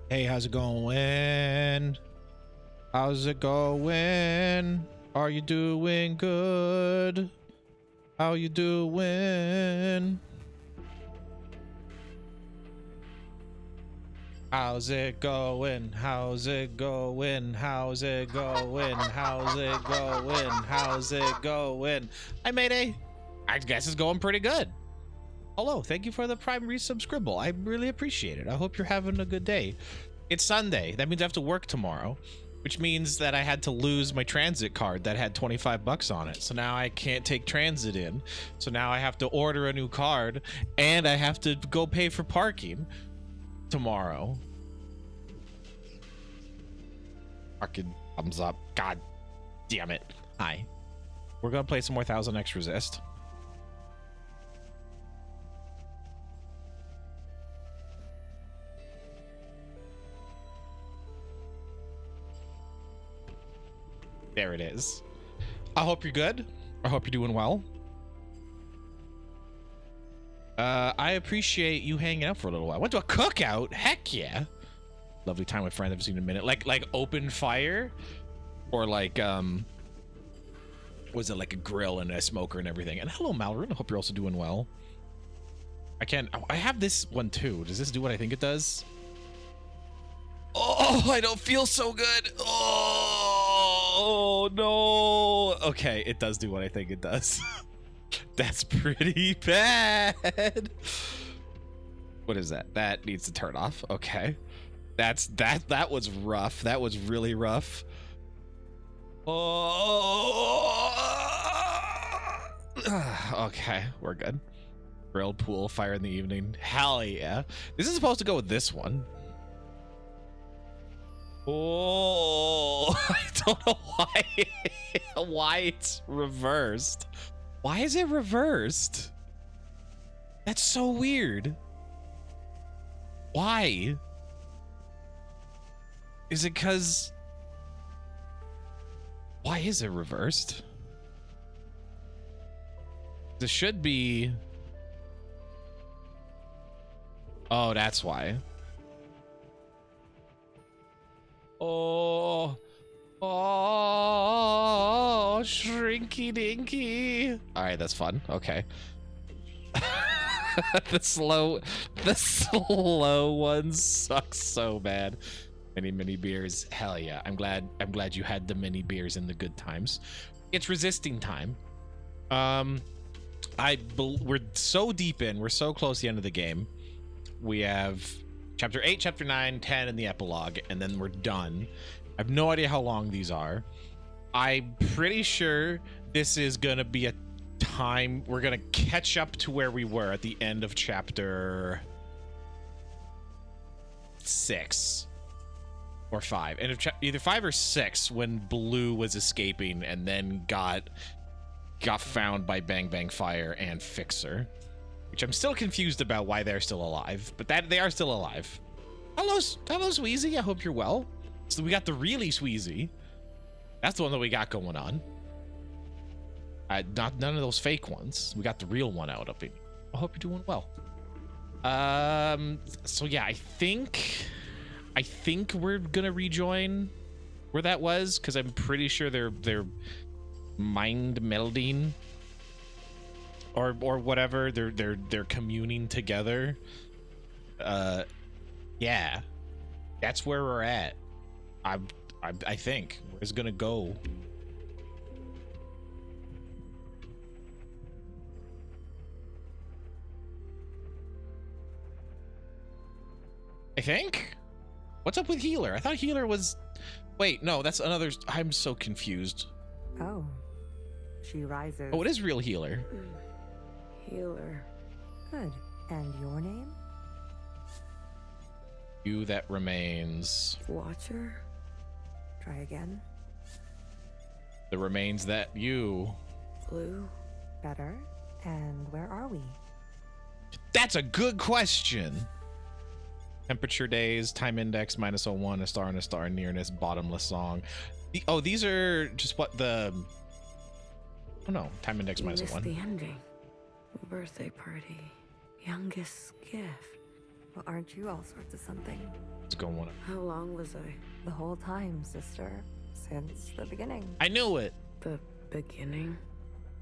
Hey, how's it going? How's it going? Are you doing good? How you doing? How's it going? How's it going? How's it going? How's it going? How's it going? Hi, Mayday. I guess it's going pretty good. Hello, thank you for the Prime resubscribe. I really appreciate it. I hope you're having a good day. It's Sunday. That means I have to work tomorrow, which means that I had to lose my transit card that had 25 bucks on it. So now I can't take transit in. So now I have to order a new card and I have to go pay for parking tomorrow. Fucking thumbs up. God damn it. Hi. We're going to play some more 8xRESIST. There it is. I hope you're good. I hope you're doing well. I appreciate you hanging out for a little while. Went to a cookout. Heck yeah. Lovely time with friends. I haven't seen in a minute. Like open fire, or like was it like a grill and a smoker and everything? And hello, Mallory. I hope you're also doing well. I have this one too. Does this do what I think it does? Oh, I don't feel so good. Oh no. Okay, it does do what I think it does. That's pretty bad. What is that? That needs to turn off. Okay. That was rough. That was really rough. Oh. Okay, we're good. Grilled pool, fire in the evening. Hell yeah. This is supposed to go with this one. Oh, I don't know why it's reversed. Why is it reversed? That's so weird. Why? Is it because... Why is it reversed? This should be... Oh, that's why. Oh, shrinky dinky. All right, that's fun. Okay. the slow one sucks so bad. Mini beers. Hell yeah. I'm glad you had the mini beers in the good times. It's resisting time. We're so deep in. We're so close to the end of the game. We have Chapter 8, Chapter 9, 10, and the epilogue, and then we're done. I have no idea how long these are. I'm pretty sure this is gonna be a time we're gonna catch up to where we were at the end of Chapter 6 or 5, and either 5 or 6, when Blue was escaping and then got found by Bang Bang Fire and Fixer. Which I'm still confused about why they're still alive, but that they are still alive. Hello, Sweezy. I hope you're well. So we got the really Sweezy. That's the one that we got going on. None of those fake ones. We got the real one out of it. I hope you're doing well. So yeah, I think we're gonna rejoin where that was, because I'm pretty sure they're mind melding. Or whatever, they're communing together. Yeah, that's where we're at. I think where's gonna go. I think. What's up with Healer? I thought Healer was. Wait, no, that's another. I'm so confused. Oh, she rises. Oh, it is real Healer. Healer. Good. And your name? You that remains. Watcher? Try again. The remains that you. Blue? Better. And where are we? That's a good question. Temperature days, time index -01, a star and a star, nearness, bottomless song. Oh, these are just what the. Oh no, time index -1. The ending. Birthday party. Youngest gift. Well, aren't you all sorts of something? What's going on? How long was I? The whole time, sister. Since the beginning. I knew it. The beginning?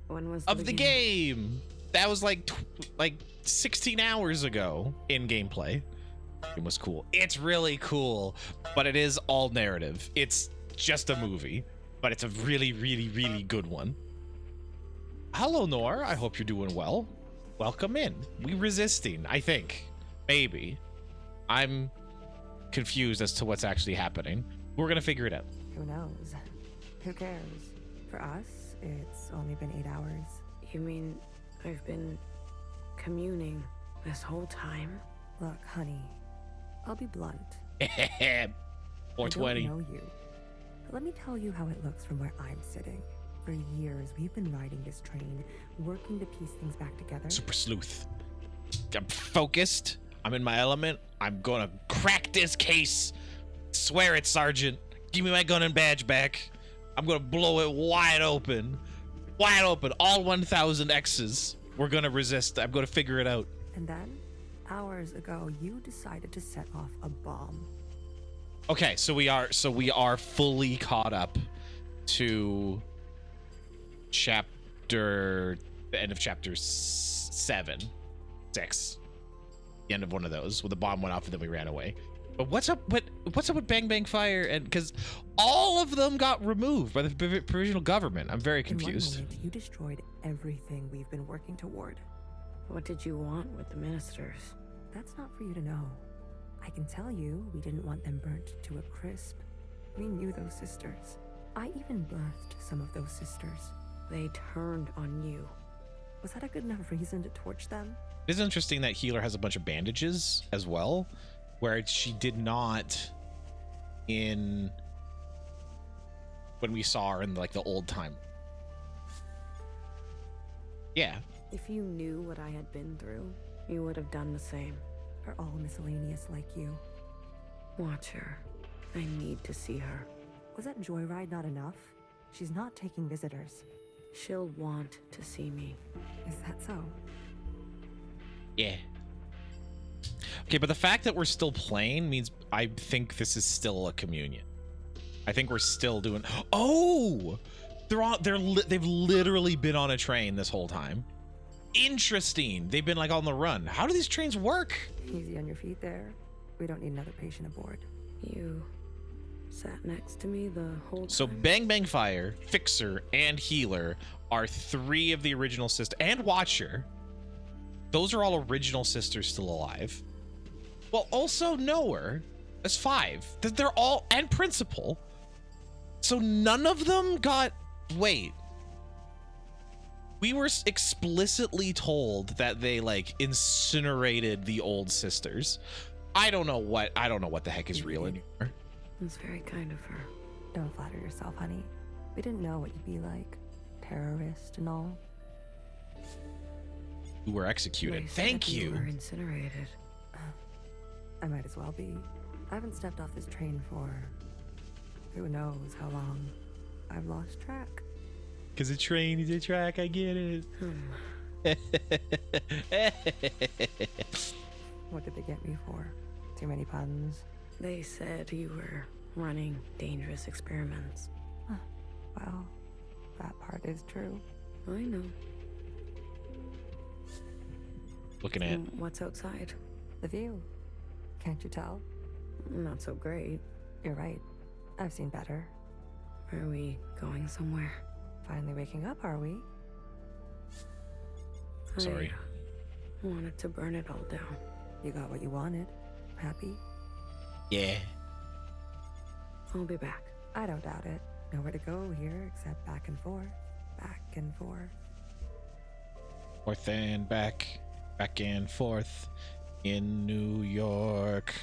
When was the Of the game. That was like 16 hours ago in gameplay. It was cool. It's really cool, but it is all narrative. It's just a movie, but it's a really, really, really good one. Hello, Nor. I hope you're doing well. Welcome in. We resisting, I think. Maybe. I'm confused as to what's actually happening. We're gonna figure it out. Who knows? Who cares? For us, it's only been 8 hours. You mean I've been communing this whole time? Look, honey, I'll be blunt. 420. I don't know you, but let me tell you how it looks from where I'm sitting. For years, we've been riding this train, working to piece things back together. Super sleuth. I'm focused. I'm in my element. I'm gonna crack this case. Swear it, Sergeant. Give me my gun and badge back. I'm gonna blow it wide open. Wide open. All 1,000 X's. We're gonna resist. I'm gonna figure it out. And then, hours ago, you decided to set off a bomb. Okay, so we are fully caught up to the end of chapter 7, 6. The end of one of those where the bomb went off and then we ran away. But what's up with Bang Bang Fire? And because all of them got removed by the provisional government. I'm very confused. In one moment, you destroyed everything we've been working toward. What did you want with the ministers? That's not for you to know. I can tell you we didn't want them burnt to a crisp. We knew those sisters. I even birthed some of those sisters. They turned on you. Was that a good enough reason to torch them? It is interesting that Healer has a bunch of bandages as well, where she did not in when we saw her in like the old time. Yeah. If you knew what I had been through, you would have done the same. Are all miscellaneous like you? Watch her. I need to see her. Was that joyride not enough? She's not taking visitors. She'll want to see me. Is that so? Yeah. Okay, but the fact that we're still playing means I think this is still a communion. I think we're still doing. Oh, they've literally been on a train this whole time. Interesting. They've been like on the run. How do these trains work? Easy on your feet there. We don't need another patient aboard. You sat next to me the whole time. So Bang Bang Fire, Fixer, and Healer are 3 of the original sisters, and Watcher. Those are all original sisters still alive. Well, also Knower. That's 5. They're all, and Principal. So none of them got. Wait. We were explicitly told that they like incinerated the old sisters. I don't know what the heck is real anymore. That's very kind of her. Don't flatter yourself, honey. We didn't know what you'd be like. Terrorist and all. You were executed. They Thank said you. were incinerated. I might as well be. I haven't stepped off this train for who knows how long. I've lost track. Because a train is a track, I get it. What did they get me for? Too many puns? They said you were running dangerous experiments. Well, that part is true. I know. Looking at. What's outside? The view. Can't you tell? Not so great. You're right. I've seen better. Are we going somewhere? Finally waking up, are we? Sorry. I wanted to burn it all down. You got what you wanted. Happy? Yeah. I'll be back. I don't doubt it. Nowhere to go here except back and forth. Back and forth. Forth and back and forth in New York.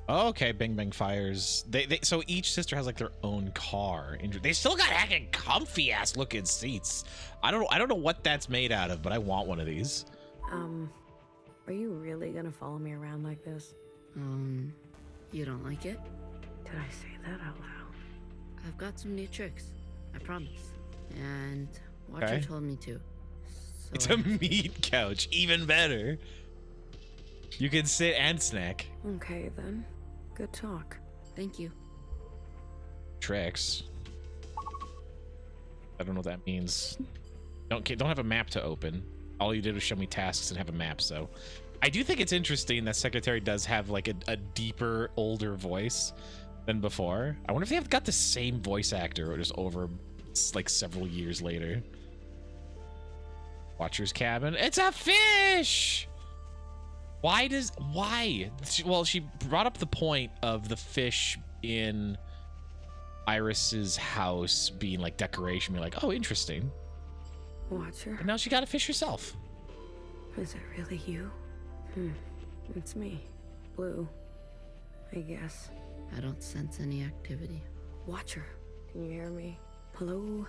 Okay, Bang Bang Fires. So each sister has like their own car. They still got heckin' comfy ass looking seats. I don't know what that's made out of, but I want one of these. Are you really gonna follow me around like this? You don't like it? Did I say that out loud? I've got some new tricks. I promise. And Watcher Okay. told me to. So It's a meat couch, even better. You can sit and snack. Okay, then. Good talk. Thank you. Tricks. I don't know what that means. Don't have a map to open. All you did was show me tasks and have a map, so. I do think it's interesting that Secretary does have like a deeper, older voice than before. I wonder if they have got the same voice actor or just over like several years later. Watcher's cabin. It's a fish! Why? Well, she brought up the point of the fish in Iris's house being like decoration, being like, oh, interesting. Watcher? And now she got a fish herself. Is it really you? It's me. Blue. I guess. I don't sense any activity. Watcher, can you hear me? Hello?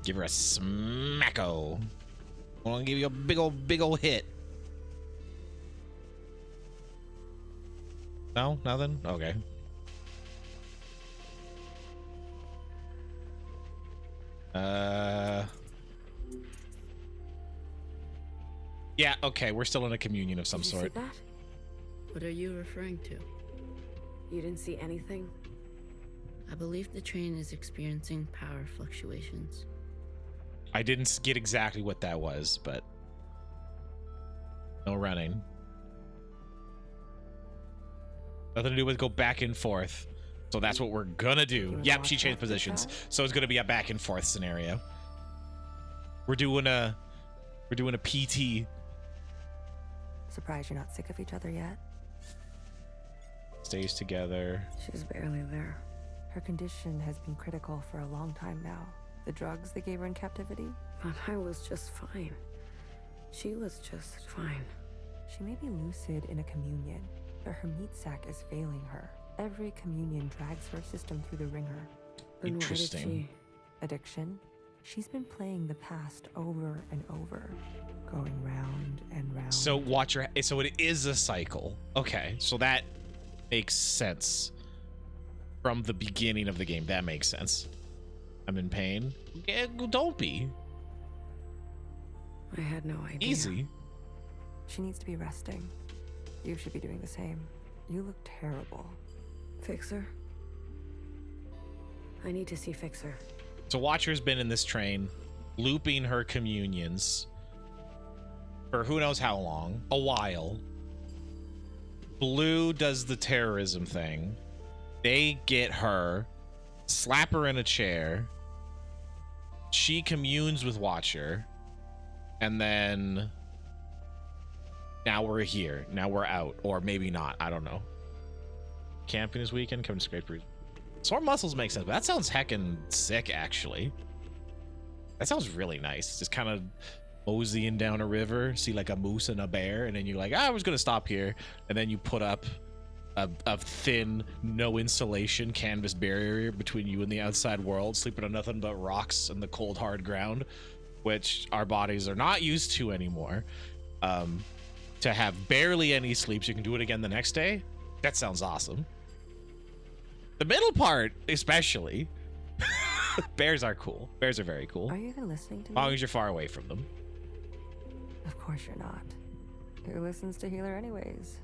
Give her a smacko. I want to give you a big old hit. No? Nothing? Okay. Yeah, okay, we're still in a communion of some Did you sort. see that? What are you referring to? You didn't see anything? I believe the train is experiencing power fluctuations. I didn't get exactly what that was, but no running. Nothing to do with go back and forth. So that's what we're gonna do. Yep, she changed positions. So it's gonna be a back and forth scenario. We're doing a PT. Surprised you're not sick of each other yet? Stays together. She's barely there. Her condition has been critical for a long time now. The drugs they gave her in captivity? But I was just fine. She was just fine. She may be lucid in a communion, but her meat sac is failing her. Every communion drags her system through the ringer. Then why did Interesting. she... Addiction? She's been playing the past over and over, going round and round. So Watcher, so it is a cycle. Okay, so that makes sense. From the beginning of the game, that makes sense. I'm in pain. Yeah, don't be. I had no idea. Easy. She needs to be resting. You should be doing the same. You look terrible. Fixer? I need to see Fixer. So Watcher's been in this train, looping her communions for who knows how long. A while. Blue does the terrorism thing. They get her, slap her in a chair. She communes with Watcher. And then now we're here. Now we're out. Or maybe not. I don't know. Camping this weekend. Coming to Scrape Breeze. Sore muscles make sense, but that sounds heckin' sick, actually. That sounds really nice. Just kind of moseying down a river, see like a moose and a bear, and then you're like, I was gonna stop here. And then you put up a thin, no insulation canvas barrier between you and the outside world, sleeping on nothing but rocks and the cold, hard ground, which our bodies are not used to anymore. To have barely any sleep so you can do it again the next day, that sounds awesome. The middle part, especially. Bears are cool. Bears are very cool. Are you even listening to As me? long as you're far away from them. Of course you're not. Who listens to Healer anyways?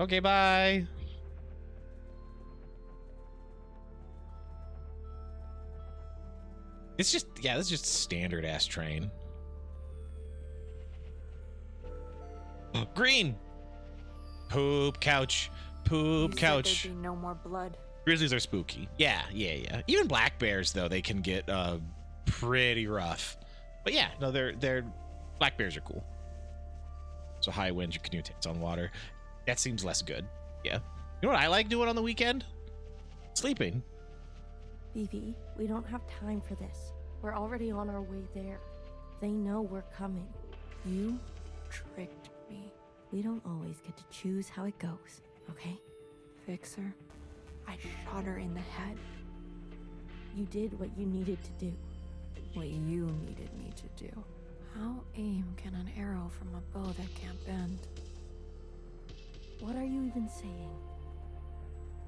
Okay, bye. It's just, yeah, this is just standard ass train. Green. Poop couch. Poop couch. There'd be no more blood. Grizzlies are spooky. Yeah. Even black bears, though, they can get pretty rough. But yeah, no, they're black bears are cool. So high winds, your canoe takes on water. That seems less good. Yeah. You know what I like doing on the weekend? Sleeping. Vivi, we don't have time for this. We're already on our way there. They know we're coming. You tricked me. We don't always get to choose how it goes, okay? Fixer? I shot her in the head. You did what you needed to do. What you needed me to do. How aim can an arrow from a bow that can't bend? What are you even saying?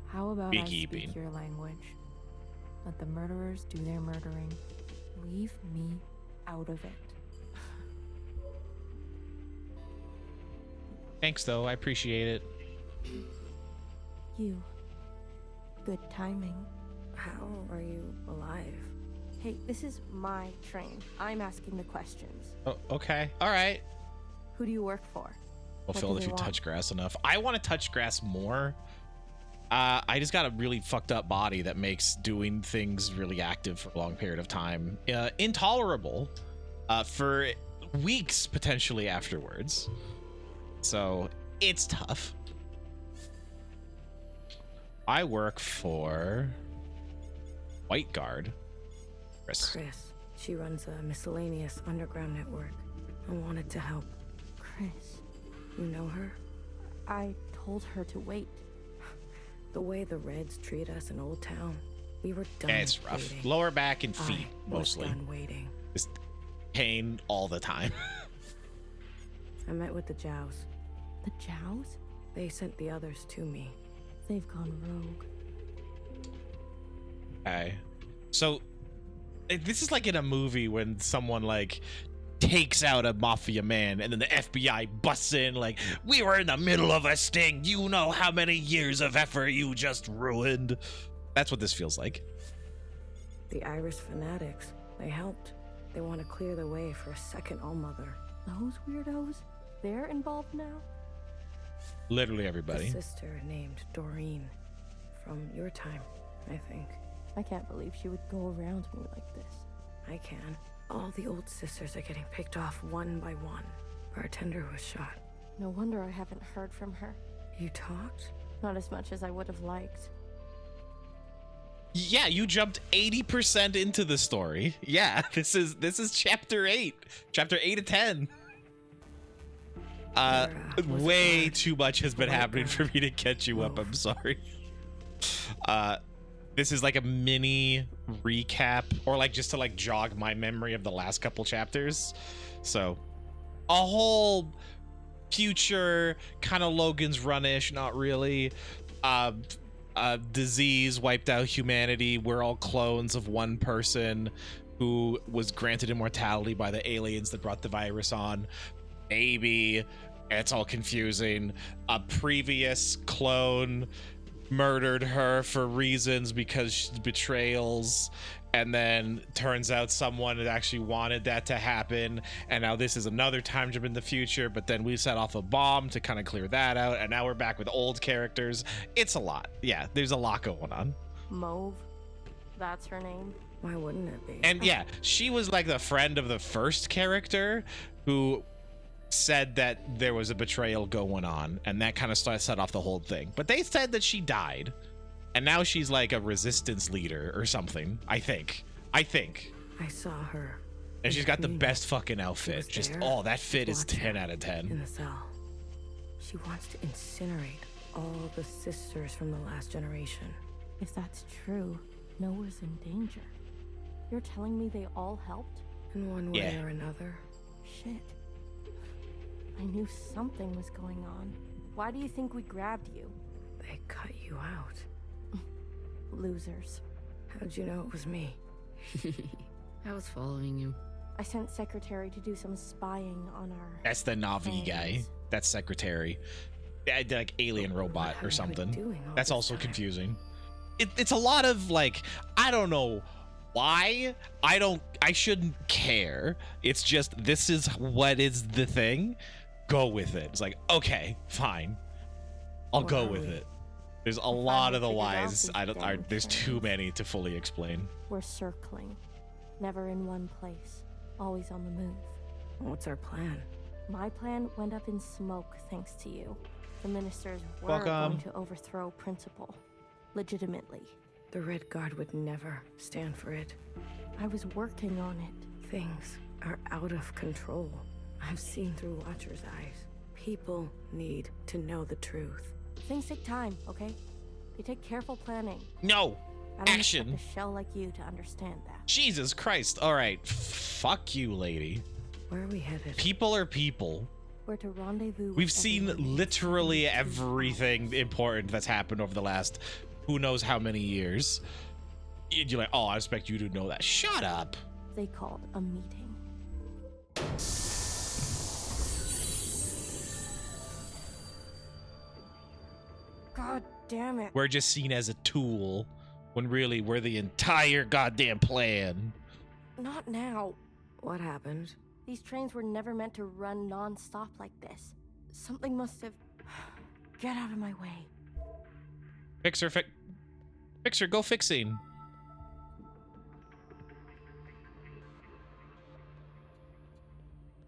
How about I Beekeeping. speak your language? Let the murderers do their murdering. Leave me out of it. Thanks, though. I appreciate it. You. Good timing. How are you alive? Hey, this is my train. I'm asking the questions. Oh, okay. All right. Who do you work for? Well, What Phil, do if they you want? touch grass enough. I want to touch grass more. I just got a really fucked up body that makes doing things really active for a long period of time intolerable for weeks potentially afterwards. So it's tough. I work for White Guard. Chris. She runs a miscellaneous underground network. I wanted to help. Chris. You know her? I told her to wait. The way the Reds treat us in Old Town, we were done. Yeah, it's rough. waiting. Lower back and feet I was mostly. done waiting. Just pain all the time. I met with the Jows. The Jows? They sent the others to me. They've gone rogue. Okay. So this is like in a movie when someone like takes out a mafia man and then the FBI busts in like, we were in the middle of a sting. You know how many years of effort you just ruined. That's what this feels like. The Irish fanatics, they helped. They want to clear the way for a second Allmother. Those weirdos? They're involved now? Literally A everybody. sister named Doreen. From your time, I think. I can't believe she would go around me like this. I can. All the old sisters are getting picked off one by one. Bartender was shot. No wonder I haven't heard from her. You talked? Not as much as I would have liked. Yeah, you jumped 80% into the story. Yeah, this is chapter 8. Chapter 8 of 10. Was Way guard. too much has been White happening for guard. me to catch you up. Whoa. I'm sorry. This is like a mini recap, or like just to like jog my memory of the last couple chapters. So a whole future kind of Logan's Run-ish, not really. Disease wiped out humanity. We're all clones of one person who was granted immortality by the aliens that brought the virus on. Maybe it's all confusing. A previous clone murdered her for reasons because she's betrayals, and then turns out someone had actually wanted that to happen, and now this is another time jump in the future, but then we set off a bomb to kind of clear that out, and now we're back with old characters. It's a lot. Yeah, there's a lot going on. Mauve? That's her name? Why wouldn't it be? And yeah, she was like the friend of the first character who said that there was a betrayal going on, and that kind of set off the whole thing. But they said that she died, and now she's like a resistance leader or something. I think. I saw her. And she's got the Me. best fucking outfit. was Just, there, oh, that fit is watching 10 out of in 10. the cell. She wants to incinerate all the sisters from the last generation. If that's true, Noah's in danger. You're telling me they all helped? In one way Yeah. or another. Shit. I knew something was going on. Why do you think we grabbed you? They cut you out. Losers. How'd you know it was me? I was following you. I sent Secretary to do some spying on our... That's the Navi guy. friends. That's Secretary. Like alien robot have or you been something. doing all That's this also time? confusing. It's a lot of like, I don't know why. I shouldn't care. It's just, this is what is the thing. Go with it. It's like, okay, fine. I'll Where go are with we? it. There's a I lot of the finally figured out whys. these I don't. damn There's too things. many to fully explain. We're circling. Never in one place. Always on the move. What's our plan? My plan went up in smoke thanks to you. The ministers were Welcome. going to overthrow Principal. Legitimately. The Red Guard would never stand for it. I was working on it. Things are out of control. I've seen through Watcher's eyes. People need to know the truth. Things take time, okay? They take careful planning. No. I don't Action. expect a shell like you to understand that. Jesus Christ. All right. Fuck you, lady. Where are we headed? People are people. We're to rendezvous with We've seen everyone. literally everything important that's happened over the last who knows how many years. You're like, oh, I expect you to know that. Shut up. They called a meeting. God damn it. We're just seen as a tool when really we're the entire goddamn plan. Not now. What happened? These trains were never meant to run non-stop like this. Something must have... Get out of my way. Fixer, Fixer, go fixing.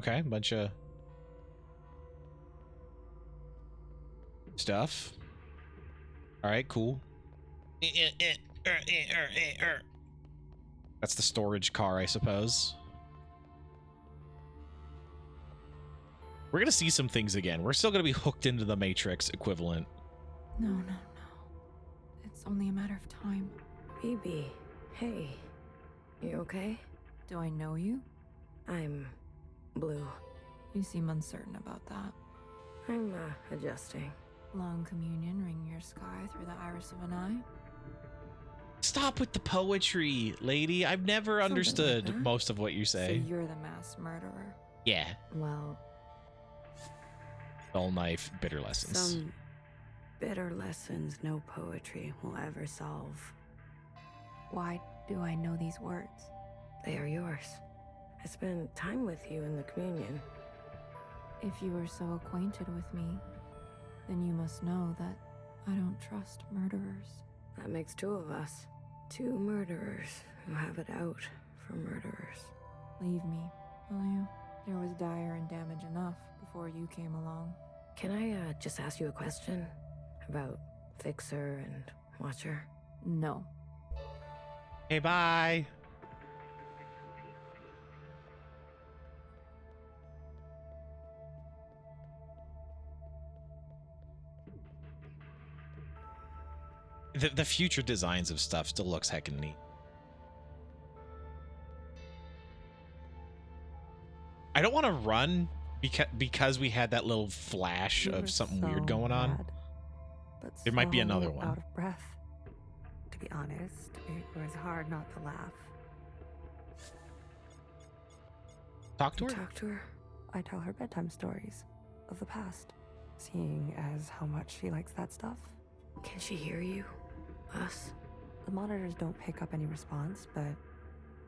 Okay, bunch of stuff. All right, cool. That's the storage car, I suppose. We're gonna see some things again. We're still gonna be hooked into the Matrix equivalent. No, no, no. It's only a matter of time. BB, hey. You okay? Do I know you? I'm blue. You seem uncertain about that. I'm, adjusting. Long communion ring your sky through the iris of an eye? Stop with the poetry, lady. I've never Something understood like that. most of what you say. So you're the mass murderer. Yeah. Well, Dull knife, bitter lessons. some bitter lessons no poetry will ever solve. Why do I know these words? They are yours. I spent time with you in the communion. If you are so acquainted with me, then you must know that I don't trust murderers. That makes two of us. Two murderers who have it out for murderers. Leave me, will you? There was dire and damage enough before you came along. Can I, just ask you a question? About Fixer and Watcher? No. Hey, bye. The future designs of stuff still looks heckin' neat. I don't want to run because we had that little flash You were of something so weird going on. mad, but There might be so another one. Out of breath. To be honest, it was hard not to laugh. Talk to her. Talk to her? I tell her bedtime stories of the past, seeing as how much she likes that stuff. Can she hear you? Us? The monitors don't pick up any response, but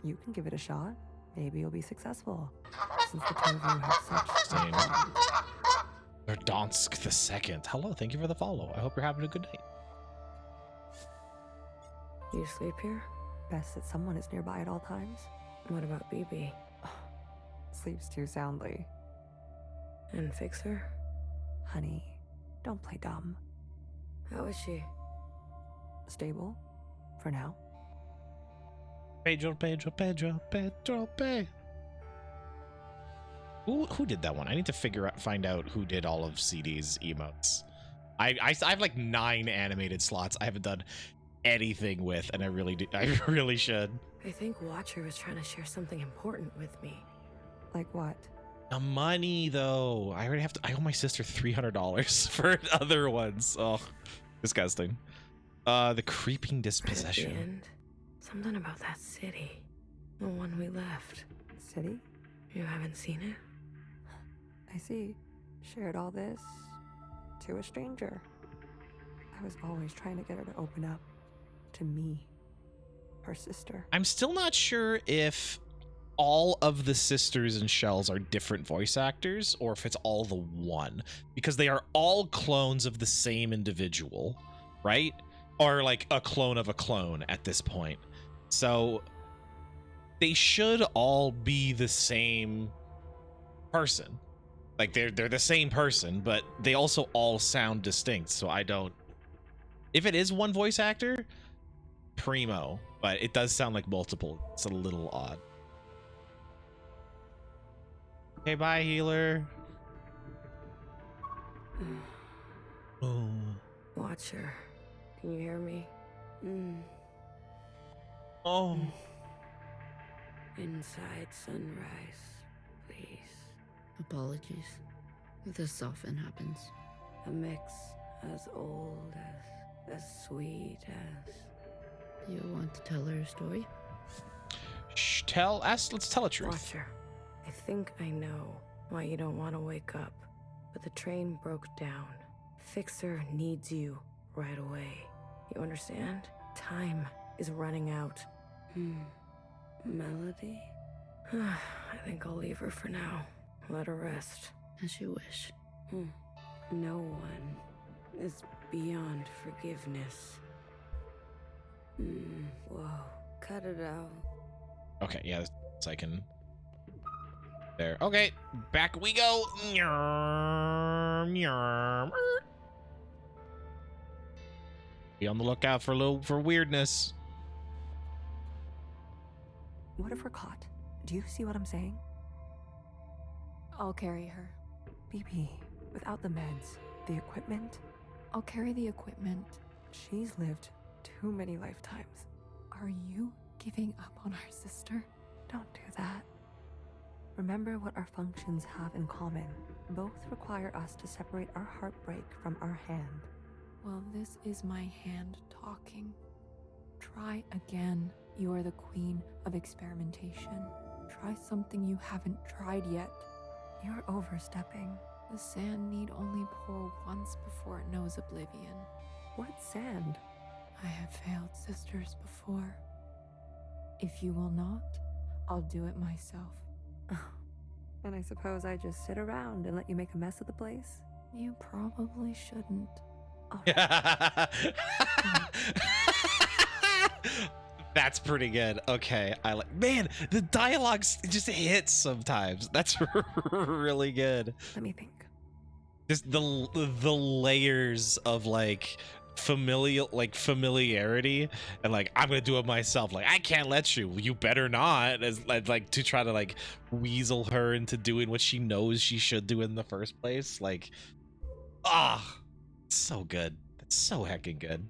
you can give it a shot. Maybe you'll be successful, since the two of you have such a Same. bond. Verdonsk the Second. Hello, thank you for the follow. I hope you're having a good night. You sleep here? Best that someone is nearby at all times. What about BB? Sleeps too soundly. And Fixer? Honey, don't play dumb. How is she? Stable, for now. Pedro. Who did that one? I need to find out who did all of CD's emotes. I have like 9 animated slots I haven't done anything with, and I really should. I think Watcher was trying to share something important with me. Like what? The money, though. I owe my sister $300 for other ones. Oh, disgusting. The creeping Right at the dispossession. end, something about that city. The one we left. City? You haven't seen it? I see. Shared all this to a stranger. I was always trying to get her to open up to me, her sister. I'm still not sure if all of the sisters and shells are different voice actors or if it's all the one, because they are all clones of the same individual, right? Or like a clone of a clone at this point. So they should all be the same person. Like they're the same person, but they also all sound distinct. So I don't, if it is one voice actor, primo, but it does sound like multiple. It's a little odd. Okay, bye, healer. Oh. Watcher, can you hear me? Oh. Inside sunrise, please. Apologies. This often happens. A mix as old as sweet as... You want to tell her a story? Shh, let's tell a truth. Watcher, I think I know why you don't want to wake up, but the train broke down. Fixer needs you right away. You understand? Time is running out. Melody? I think I'll leave her for now. Let her rest. As you wish. No one is beyond forgiveness. Whoa. Cut it out. Okay, yeah, so I can. There. Okay, back we go. Be on the lookout for weirdness. What if we're caught? Do you see what I'm saying? I'll carry her. BB, without the meds, the equipment, I'll carry the equipment. she's lived too many lifetimes. Are you giving up on our sister? Don't do that. Remember what our functions have in common. Both require us to separate our heartbreak from our hand. Well, this is my hand talking. Try again. You are the queen of experimentation. Try something you haven't tried yet. You're overstepping. The sand need only pour once before it knows oblivion. What sand? I have failed sisters before. If you will not, I'll do it myself. And I suppose I just sit around and let you make a mess of the place? You probably shouldn't. Oh, That's pretty good. Okay, I like. Man, the dialogue just hits sometimes. That's really good. let me think. Just the layers of like familiarity and like I'm gonna do it myself. Like I can't let you. You better not. As like to try to like weasel her into doing what she knows she should do in the first place. Like, so good. That's so heckin' good.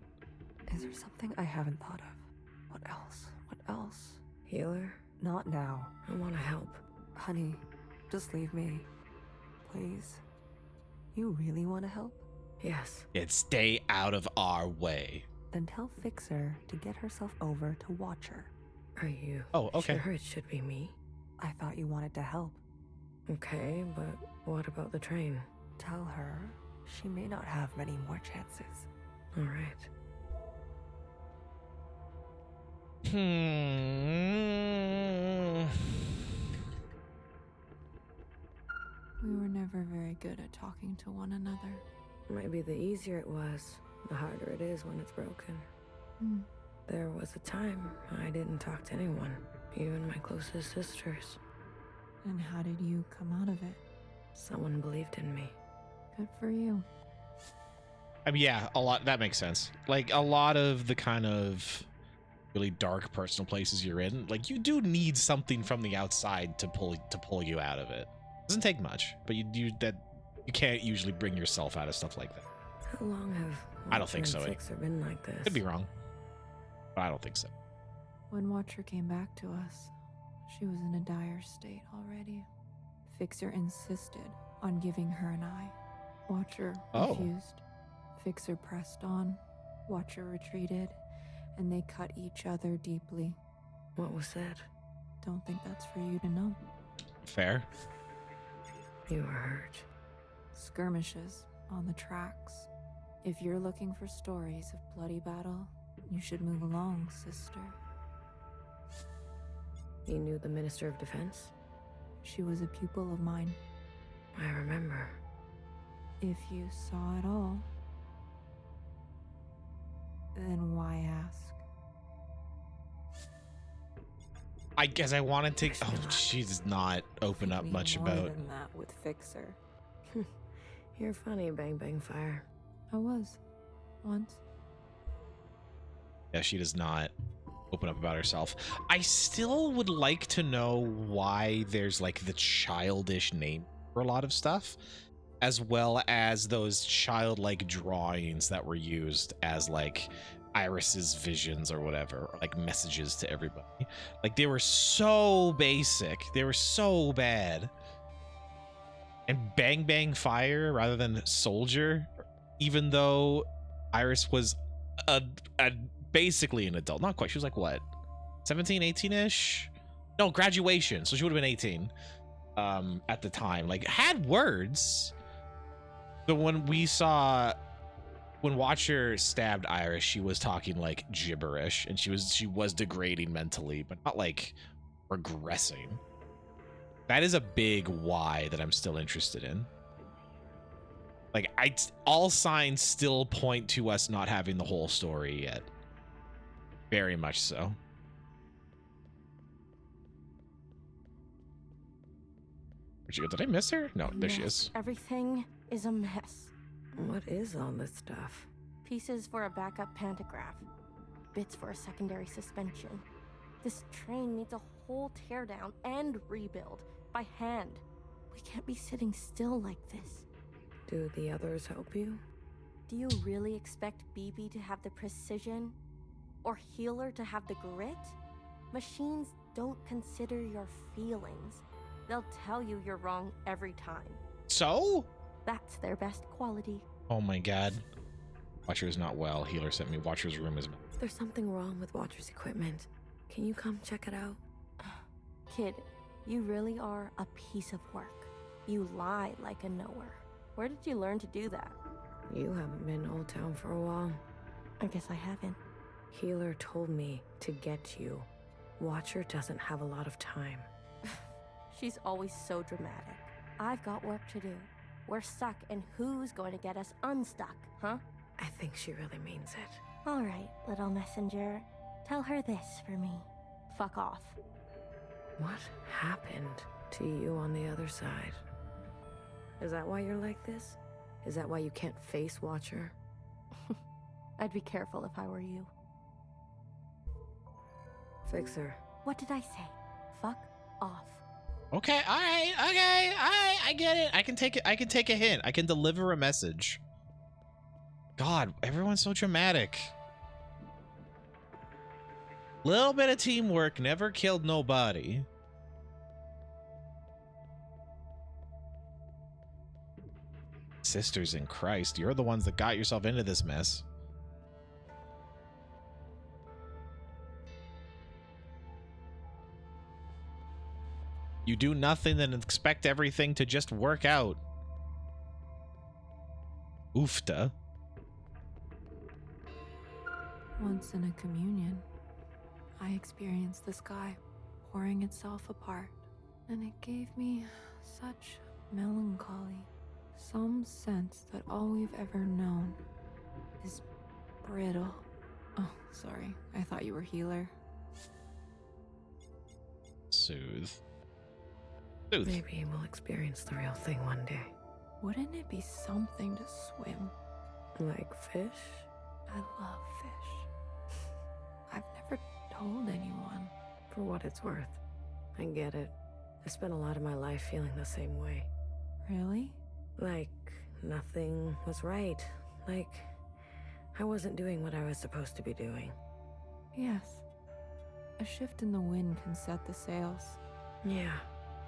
Is there something I haven't thought of? What else? What else? Healer? Not now. I want to help. Honey, just leave me. Please. You really want to help? Yes. And stay out of our way. Then tell Fixer to get herself over to Watcher. Are you Oh, okay. sure it should be me? I thought you wanted to help. Okay, but what about the train? Tell her she may not have many more chances. All right. We were never very good at talking to one another. Maybe the easier it was, the harder it is when it's broken. There was a time I didn't talk to anyone, even my closest sisters. And how did you come out of it? Someone believed in me. Good for you. I mean, yeah, a lot. That makes sense. Like a lot of the kind of really dark personal places you're in, like you do need something from the outside to pull you out of it. Doesn't take much, but you can't usually bring yourself out of stuff like that. How long have I don't think Watcher so. and Fixer been like this? Could be wrong, but I don't think so. When Watcher came back to us, she was in a dire state already. Fixer insisted on giving her an eye. Watcher refused. Fixer pressed on. Watcher retreated, and they cut each other deeply. What was said? Don't think that's for you to know. Fair. You were hurt. Skirmishes on the tracks. If you're looking for stories of bloody battle, you should move along, sister. You knew the Minister of Defense? She was a pupil of mine. I remember. If you saw it all, then why ask? I guess I wanted to. Oh, she does not open up Need much more about. than that with Fixer. You're funny, Bang Bang Fire. I was once. Yeah, she does not open up about herself. I still would like to know why there's like the childish name for a lot of stuff, as well as those childlike drawings that were used as like Iris's visions or whatever, or like messages to everybody. Like they were so basic, they were so bad. And Bang Bang Fire rather than Soldier, even though Iris was a basically an adult, not quite, she was like what, 17, 18ish? No, graduation, so she would have been 18 at the time. Like had words. The one we saw when Watcher stabbed Iris, she was talking like gibberish, and she was degrading mentally, but not like regressing. That is a big why that I'm still interested in. Like, all signs still point to us not having the whole story yet. Very much so. Where'd she go? Did I miss her? No, there she is. Everything is a mess. What is all this stuff? Pieces for a backup pantograph. Bits for a secondary suspension. This train needs a whole teardown and rebuild by hand. We can't be sitting still like this. Do the others help you? Do you really expect BB to have the precision? Or Healer to have the grit? Machines don't consider your feelings. They'll tell you you're wrong every time. So? That's their best quality. Oh my god. Watcher is not well. Healer sent me. Watcher's room is... There's something wrong with Watcher's equipment. Can you come check it out? Kid, you really are a piece of work. You lie like a knower. Where did you learn to do that? You haven't been in Old Town for a while. I guess I haven't. Healer told me to get you. Watcher doesn't have a lot of time. She's always so dramatic. I've got work to do. We're stuck, and who's going to get us unstuck, huh? I think she really means it. All right, little messenger. Tell her this for me. Fuck off. What happened to you on the other side? Is that why you're like this? Is that why you can't face Watcher? I'd be careful if I were you. Fixer. What did I say? Fuck off. Okay, all right, I get it. I can take a hint. I can deliver a message. God, everyone's so dramatic. Little bit of teamwork never killed nobody. Sisters in Christ, you're the ones that got yourself into this mess. You do nothing and expect everything to just work out. Oofta. Once in a communion, I experienced the sky pouring itself apart, and it gave me such melancholy, some sense that all we've ever known is brittle. Oh, sorry, I thought you were Healer. Soothe. Maybe we'll experience the real thing one day. Wouldn't it be something to swim? Like fish? I love fish. I've never told anyone. For what it's worth. I get it. I spent a lot of my life feeling the same way. Really? Like nothing was right. Like I wasn't doing what I was supposed to be doing. Yes. A shift in the wind can set the sails. Yeah.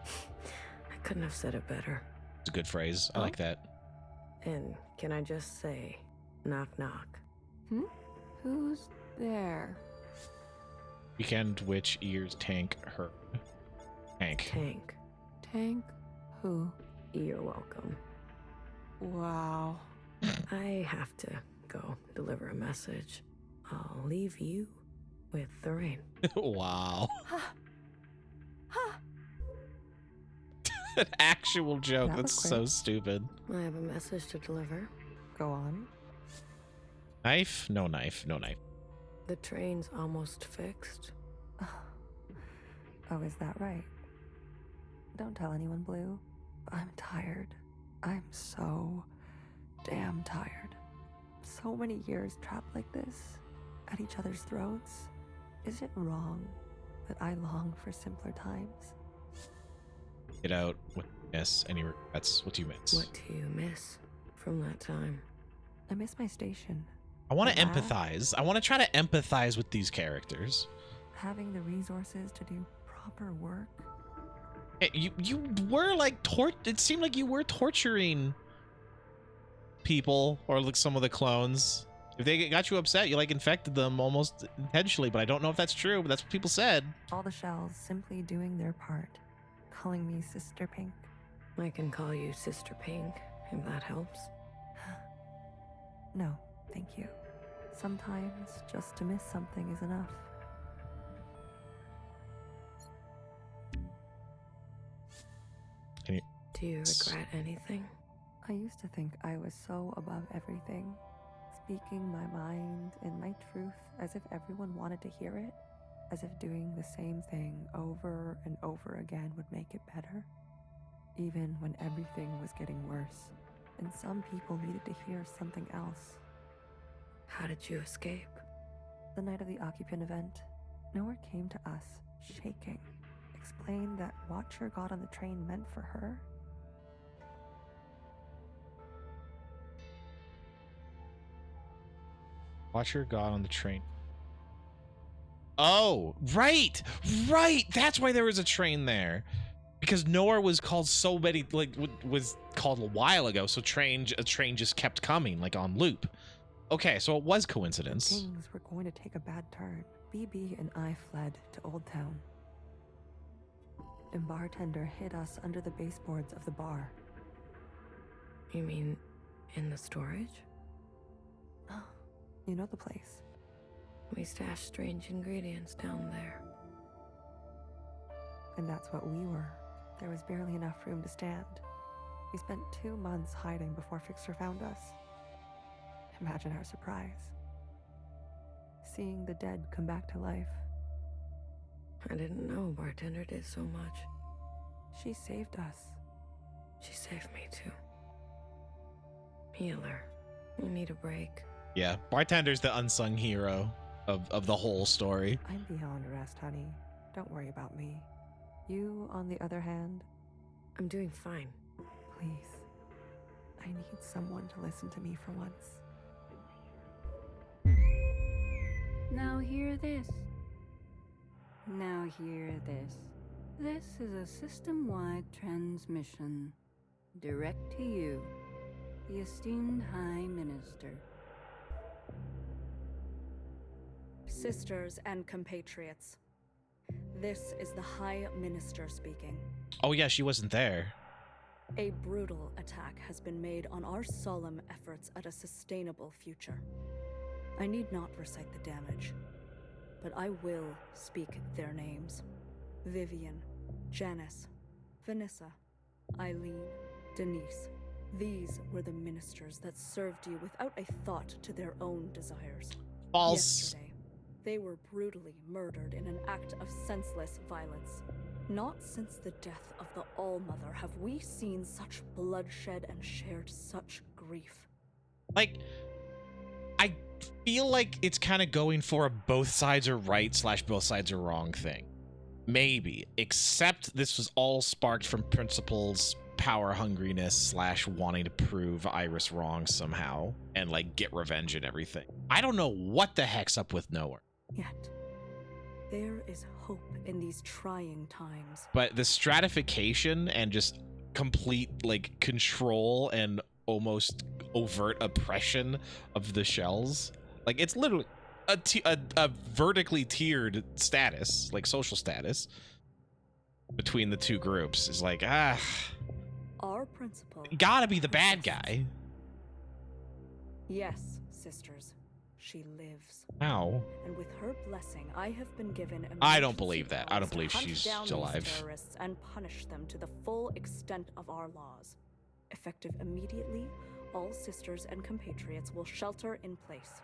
I couldn't have said it better. It's a good phrase. I like that. And can I just say, knock knock. Who's there? Weekend witch ears tank her. Tank. Tank? Who? You're welcome. Wow. I have to go deliver a message. I'll leave you with the rain. Wow. An actual joke. That That's was so quick. stupid. I have a message to deliver. Go on. Knife? No knife. No knife. The train's almost fixed. Oh, is that right? Don't tell anyone, Blue. I'm tired. I'm so damn tired. So many years trapped like this, at each other's throats. Is it wrong that I long for simpler times? Get out. What do you miss? Any regrets? What do you miss? What do you miss from that time? I miss my station. I want to Yeah. empathize. I want to try to empathize with these characters. Having the resources to do proper work. You were like it seemed like you were torturing people, or like some of the clones. If they got you upset, you like infected them almost intentionally, but I don't know if that's true, but that's what people said. All the shells simply doing their part. Calling me Sister Pink. I can call you Sister Pink, if that helps. No. Thank you. Sometimes just to miss something is enough. Do you regret anything? I used to think I was so above everything, speaking my mind and my truth as if everyone wanted to hear it, as if doing the same thing over and over again would make it better, even when everything was getting worse, and some people needed to hear something else. How did you escape? The night of the occupant event, Nowhere came to us, shaking, explained that what your God on the train meant for her. Watch your God on the train. Oh, right. That's why there was a train there. Because Nowhere was called so many, like, was called a while ago. So a train just kept coming, like, on loop. Okay, so it was coincidence. Things were going to take a bad turn. BB and I fled to Old Town. And bartender hid us under the baseboards of the bar. You mean in the storage? You know the place. We stashed strange ingredients down there. And that's what we were. There was barely enough room to stand. We spent 2 months hiding before Fixer found us. Imagine our surprise. Seeing the dead come back to life. I didn't know bartender did so much. She saved us. She saved me too. Healer, you need a break. Yeah, bartender's the unsung hero of the whole story. I'm beyond rest, honey. Don't worry about me. You, on the other hand, I'm doing fine. please. I need someone to listen to me for once. Now hear this. Now hear this. This is a system-wide transmission. Direct to you, the esteemed High Minister. Sisters and compatriots, this is the High Minister speaking. Oh yeah, she wasn't there. A brutal attack has been made on our solemn efforts at a sustainable future. I need not recite the damage, but I will speak their names. Vivian, Janice, Vanessa, Eileen, Denise. These were the ministers that served you without a thought to their own desires. False. Yesterday, they were brutally murdered in an act of senseless violence. Not since the death of the All-Mother have we seen such bloodshed and shared such grief. Like, I feel like it's kind of going for a both sides are right / both sides are wrong thing. Maybe, except this was all sparked from Principal's power hungriness / wanting to prove Iris wrong somehow and like get revenge and everything. I don't know what the heck's up with Nowhere. Yet, there is hope in these trying times. But the stratification and just complete like control and almost overt oppression of the shells, like it's literally a vertically tiered status, like social status between the two groups is like, Our principal gotta be the bad guy. Yes, sisters, she lives. How? And with her blessing, I have been given. I don't believe that. I don't powers to believe hunt she's down alive. these terrorists and punish them to the full extent of our laws. Effective immediately, all sisters and compatriots will shelter in place.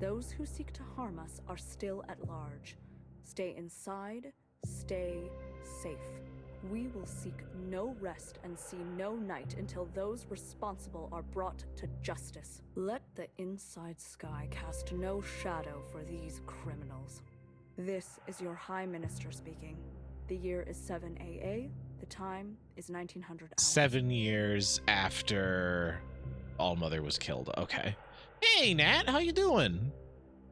Those who seek to harm us are still at large. Stay inside, stay safe. We will seek no rest and see no night until those responsible are brought to justice. Let the inside sky cast no shadow for these criminals. This is your High Minister speaking. The year is 7 AA. The time is 1900 hours. 7 years after All-Mother was killed. Okay. Hey, Nat, how you doing?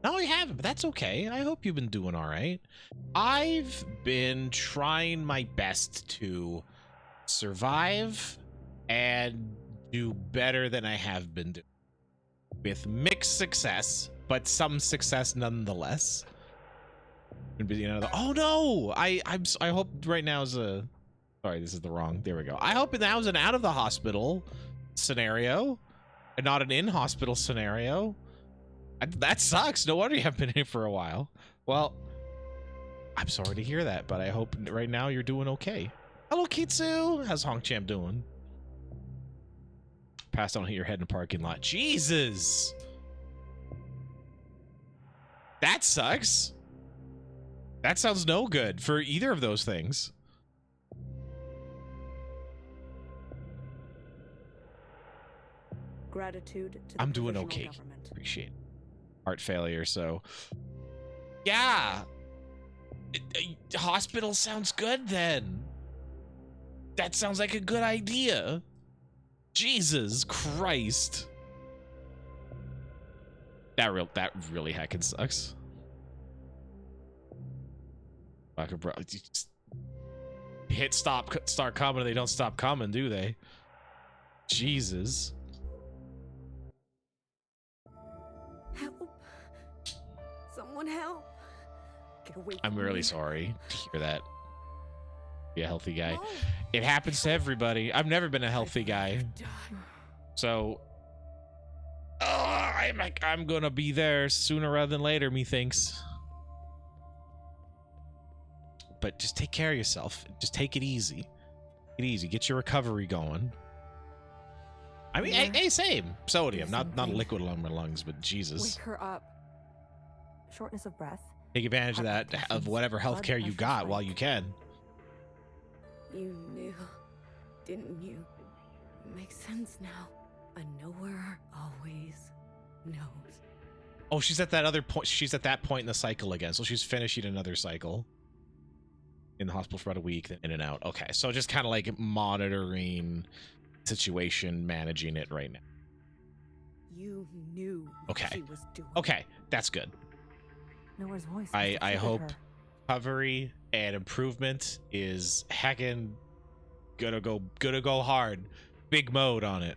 No, I haven't, but that's okay. I hope you've been doing all right. I've been trying my best to survive and do better than I have been doing. With mixed success, but some success nonetheless. Oh no! I hope right now is a... Sorry, this is the wrong... There we go. I hope now is an out of the hospital scenario and not an in-hospital scenario. That sucks. No wonder you haven't been in here for a while. Well, I'm sorry to hear that, but I hope right now you're doing okay. Hello, Kitsu. How's Hongchamp doing? Passed on, hit your head in the parking lot. Jesus. That sucks. That sounds no good for either of those things. Gratitude to the I'm doing provisional okay. government. Appreciate it. Heart failure, so yeah. Hospital sounds good then. That sounds like a good idea. Jesus Christ. That really heckin' sucks. Hit start coming and they don't stop coming, do they? Jesus. Help. Someone help. Get away from I'm really me. sorry to hear that. Be a healthy guy. No. It happens to everybody. I've never been a healthy guy. So I'm gonna be there sooner rather than later, methinks. But just take care of yourself. Just take it easy. Take it easy. Get your recovery going. I mean, hey, same. Sodium, not a liquid in my lungs, but Jesus. Wake her up. Shortness of breath. Take advantage of that, of whatever healthcare you got while you can. You knew, didn't you? It makes sense now. A knower always knows. Oh, she's at that other point. She's at that point in the cycle again. So she's finishing another cycle. In the hospital for about a week, then in and out. Okay, so just kind of like monitoring situation, managing it right now. You knew Okay. what she was doing. Okay, that's good. Noah's voice. I hope recovery and improvement is heckin' gonna go hard. Big mode on it.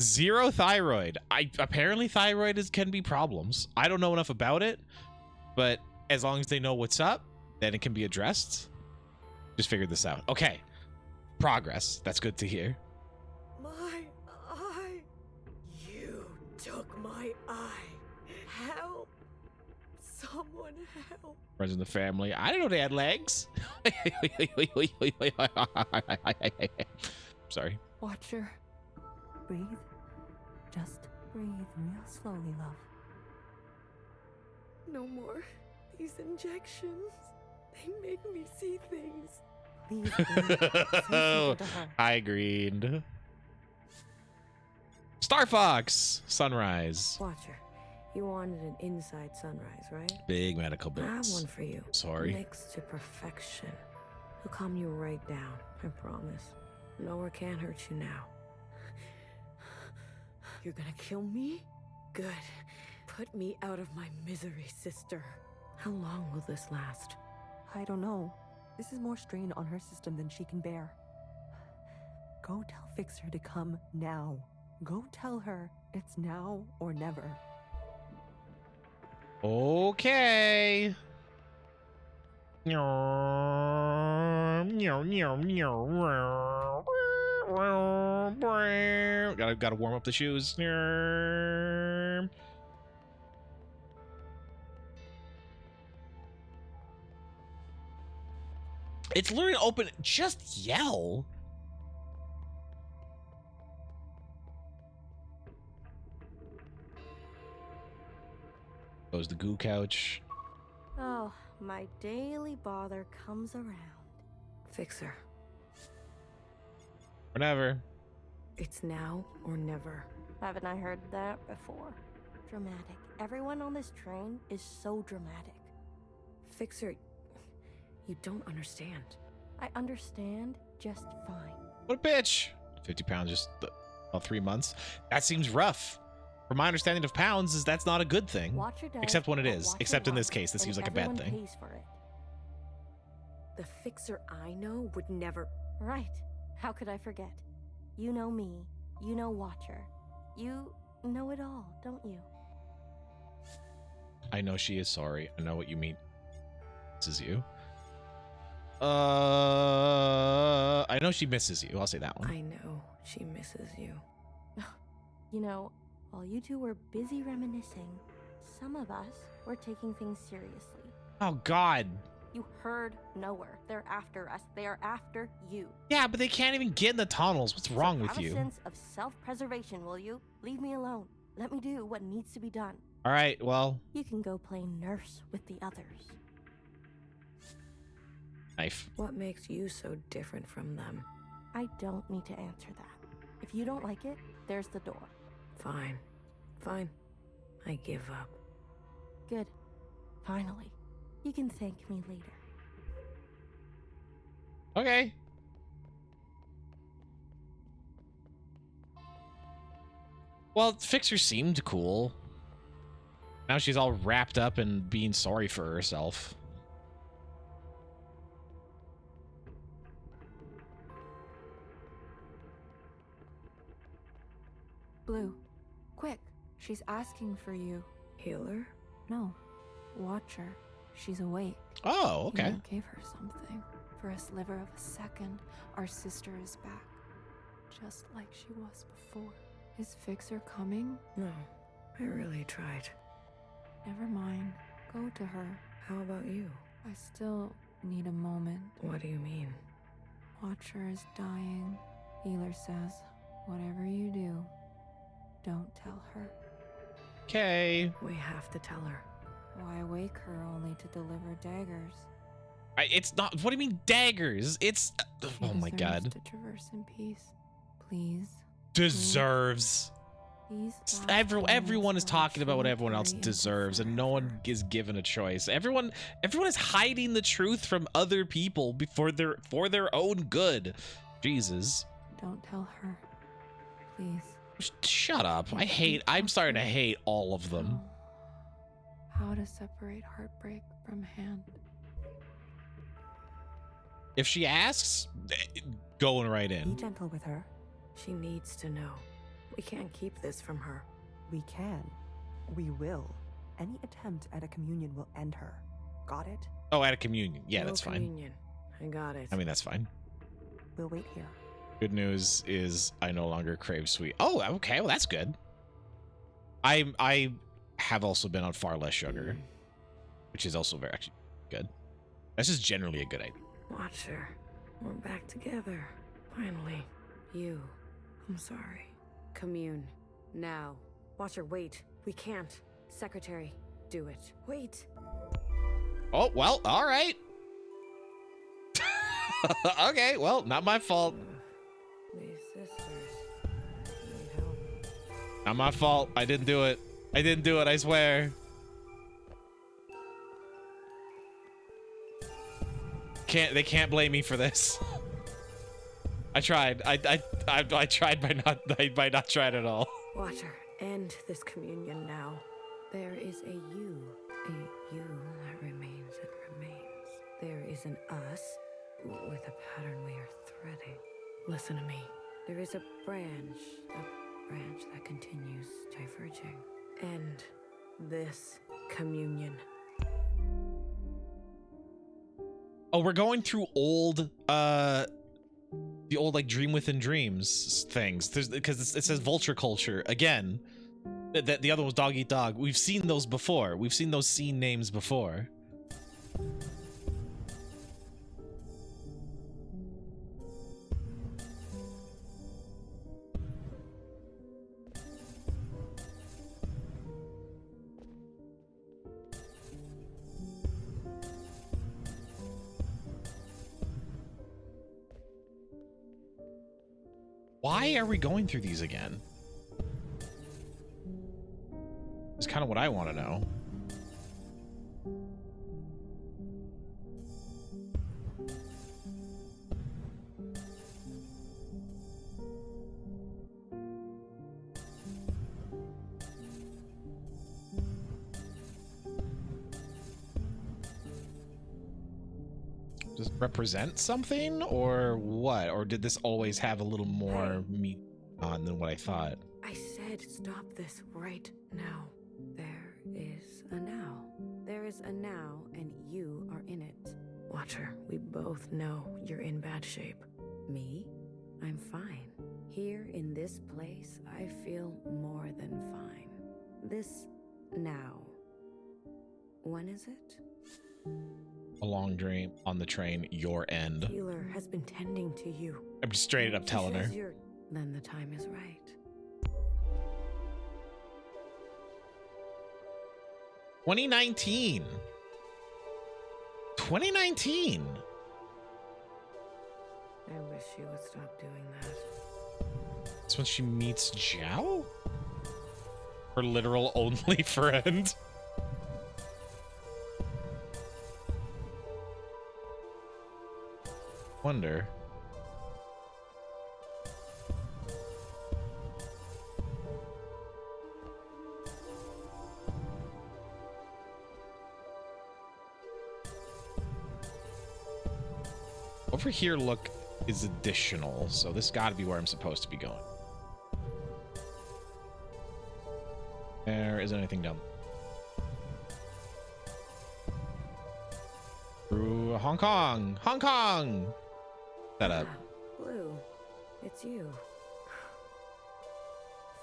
Zero thyroid. Apparently thyroid can be problems. I don't know enough about it, but as long as they know what's up, then it can be addressed. Just figured this out. Okay. Progress. That's good to hear. My eye. You took my eye. Help. Someone help. Friends in the family. I didn't know they had legs. Sorry. Watcher. Breathe. Just breathe real slowly, love. No more. These injections. They make me see things. Please breathe. Say something to her. High green. Star Fox. Sunrise. Watcher, you wanted an inside sunrise, right? Big medical I have bills. one for you. Sorry. Next to perfection. He'll calm you right down, I promise. Nowhere can hurt you now. You're gonna kill me? Good. Put me out of my misery, sister. How long will this last? I don't know. This is more strain on her system than she can bear. Go tell Fixer to come now. Go tell her it's now or never. Okay. Gotta warm up the shoes. It's literally open. Just yell. Goes the goo couch. Oh, my daily bother comes around. Fixer. Whenever. It's now or never. Haven't I heard that before? Dramatic. Everyone on this train is so dramatic. Fixer, you don't understand. I understand just fine. What a bitch. 50 pounds just about 3 months. That seems rough. From my understanding of pounds, is that's not a good thing. Watcher does, Except when it but is. Watcher Except in this wants it, case, this and seems like a bad everyone thing. pays for it. The Fixer I know would never. Right. How could I forget? You know me. You know Watcher. You know it all, don't you? I know she is sorry. I know what you mean. This is you. I know she misses you. I'll say that one. I know she misses you. You know, While you two were busy reminiscing, some of us were taking things seriously. Oh, God. You heard nowhere. They're after us. They are after you. Yeah, but they can't even get in the tunnels. What's wrong with you? Have a sense of self-preservation, will you? Leave me alone. Let me do what needs to be done. All right, well. You can go play nurse with the others. Knife. What makes you so different from them? I don't need to answer that. If you don't like it, there's the door. Fine. Fine. I give up. Good. Finally. You can thank me later. Okay. Well, Fixer seemed cool. Now she's all wrapped up in being sorry for herself. Blue, quick. She's asking for you. Healer? No. Watcher. She's awake. Oh, okay. You gave her something. For a sliver of a second, our sister is back. Just like she was before. Is Fixer coming? No. I really tried. Never mind. Go to her. How about you? I still need a moment. What do you mean? Watcher is dying. Healer says, whatever you do, don't tell her. Okay. We have to tell her. Why wake her only to deliver daggers? It's not. What do you mean daggers? It's. She Oh my God. to traverse in peace. Please. Deserves. These Everyone is talking about what everyone else deserves, and no one is given a choice. Everyone is hiding the truth from other people for their own good. Jesus. Don't tell her. Please. Shut up. I'm starting to hate all of them. How to separate heartbreak from hand. If she asks, going right Be in. gentle with her. She needs to know. We can't keep this from her. We can. We will. Any attempt at a communion will end her. Got it? Oh, at a communion. Yeah, No that's fine. communion. I got it. I mean, that's fine. We'll wait here. Good news is I no longer crave sweet. Oh, okay. Well, that's good. I have also been on far less sugar, which is also very actually good. That's just generally a good idea. Watcher, we're back together. Finally. You. I'm sorry. Commune. Now. Watcher, wait. We can't. Secretary, do it. Wait. Oh, well, all right. Okay, well, not my fault. These sisters need help. Not my fault. I didn't do it. I didn't do it, I swear. They can't blame me for this. I tried. I tried by not trying at all. Watcher, end this communion now. There is a you that remains and remains. There is an us with a pattern we are threading. Listen to me. There is a branch that continues diverging. End this communion. Oh, we're going through old, the old like Dream Within Dreams things. Because it says vulture culture again. The other was Dog Eat Dog. We've seen those before. We've seen those scene names before. Why are we going through these again? It's kind of what I want to know. Does it represent something or what? Or did this always have a little more meat on than what I thought? I said stop this right now. There is a now. There is a now, and you are in it. Watcher, we both know you're in bad shape. Me? I'm fine. Here in this place, I feel more than fine. This now. When is it? A long dream on the train, your end. Healer has been tending to you. I'm just straight up telling her. Then the time is right. 2019. 2019. I wish you would stop doing that. That's when she meets Zhao? Her literal only friend. Wonder. Over here, look, is additional, so this got to be where I'm supposed to be going. There isn't anything down. Through Hong Kong! Hong Kong! Set up. Blue, it's you.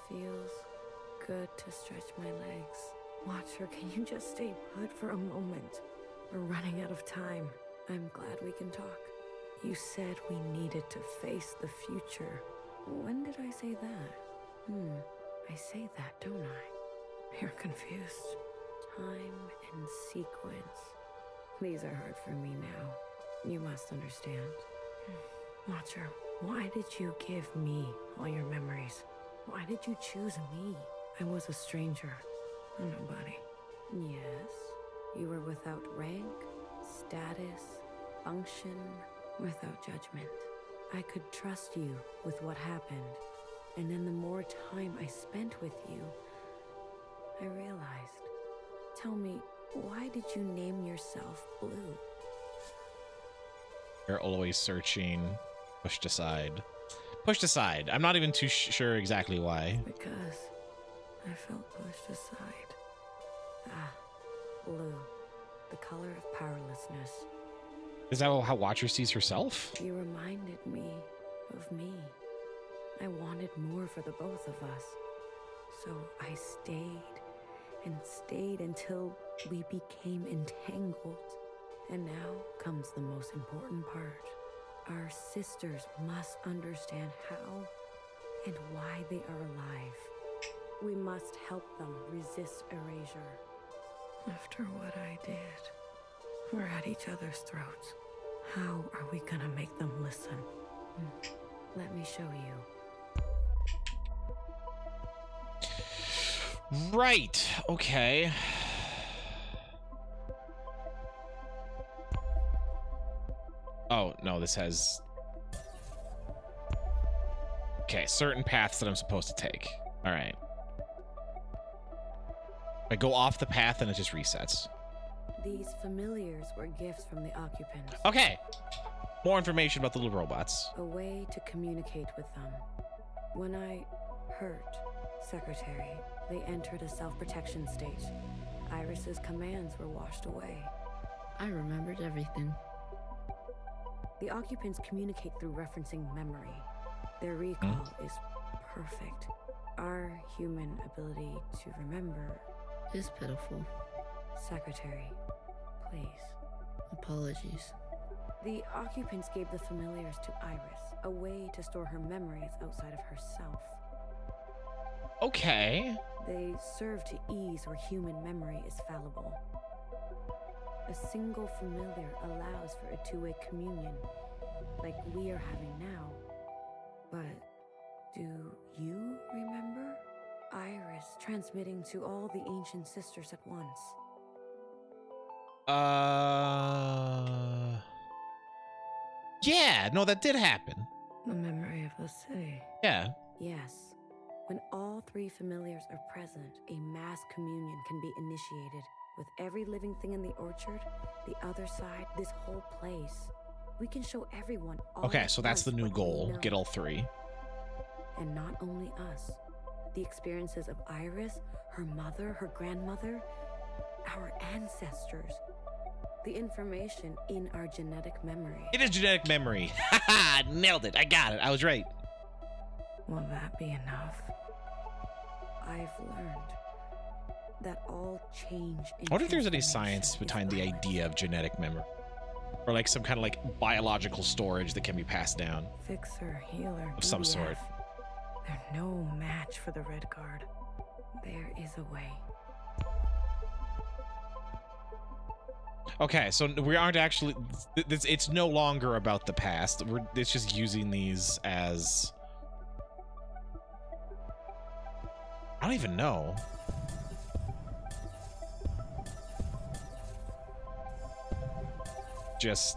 Feels good to stretch my legs. Watcher, can you just stay put for a moment? We're running out of time. I'm glad we can talk. You said we needed to face the future. When did I say that? I say that, don't I? You're confused. Time and sequence. These are hard for me now. You must understand. Watcher, why did you give me all your memories? Why did you choose me? I was a stranger, a nobody. Yes, you were without rank, status, function, without judgment. I could trust you with what happened. And then the more time I spent with you, I realized. Tell me, why did you name yourself Blue? You're always searching. Pushed aside. Pushed aside. I'm not even too sure exactly why. Because I felt pushed aside. Blue. The color of powerlessness. Is that how Watcher sees herself? You reminded me of me. I wanted more for the both of us. So I stayed and stayed until we became entangled. And now comes the most important part. Our sisters must understand how and why they are alive. We must help them resist erasure. After what I did, we're at each other's throats. How are we gonna make them listen? Let me show you. Right. Okay. Oh, no, this has... Okay, certain paths that I'm supposed to take. All right. I go off the path and it just resets. These familiars were gifts from the occupants. Okay. More information about the little robots. A way to communicate with them. When I hurt Secretary, they entered a self-protection state. Iris's commands were washed away. I remembered everything. The occupants communicate through referencing memory. Their recall is perfect. Our human ability to remember is pitiful. Secretary, please. Apologies. The occupants gave the familiars to Iris, a way to store her memories outside of herself. Okay. They serve to ease where human memory is fallible. A single familiar allows for a two-way communion, like we are having now. But do you remember? Iris transmitting to all the ancient sisters at once. Yeah, no, that did happen. The memory of the city. Yeah. Yes. When all three familiars are present, a mass communion can be initiated. With every living thing in the orchard, the other side, this whole place. We can show everyone all. Okay, so that's the new goal. Get all three. And not only us. The experiences of Iris, her mother, her grandmother, our ancestors. The information in our genetic memory. It is genetic memory. Haha, nailed it. I got it. I was right. Will that be enough? I've learned that all change in I wonder if there's any transformation science is behind the iris. idea of genetic memory, or like some kind of like biological storage that can be passed down Fixer, healer, of some sort. BDF. They're no match for the Red Guard. There is a way. Okay, so we aren't actually. It's no longer about the past. It's just using these as. I don't even know. Just.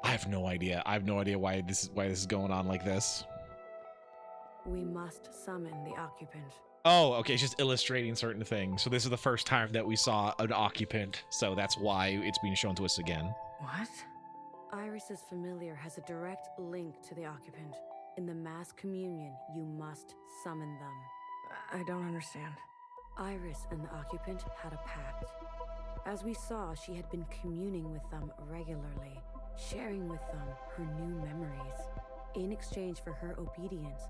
I have no idea. I have no idea why this is going on like this. We must summon the occupant. Oh, okay. It's just illustrating certain things. So this is the first time that we saw an occupant. So that's why it's being shown to us again. What? Iris's familiar has a direct link to the occupant. In the mass communion, you must summon them. I don't understand. Iris and the occupant had a pact. As we saw, she had been communing with them regularly, sharing with them her new memories. In exchange for her obedience,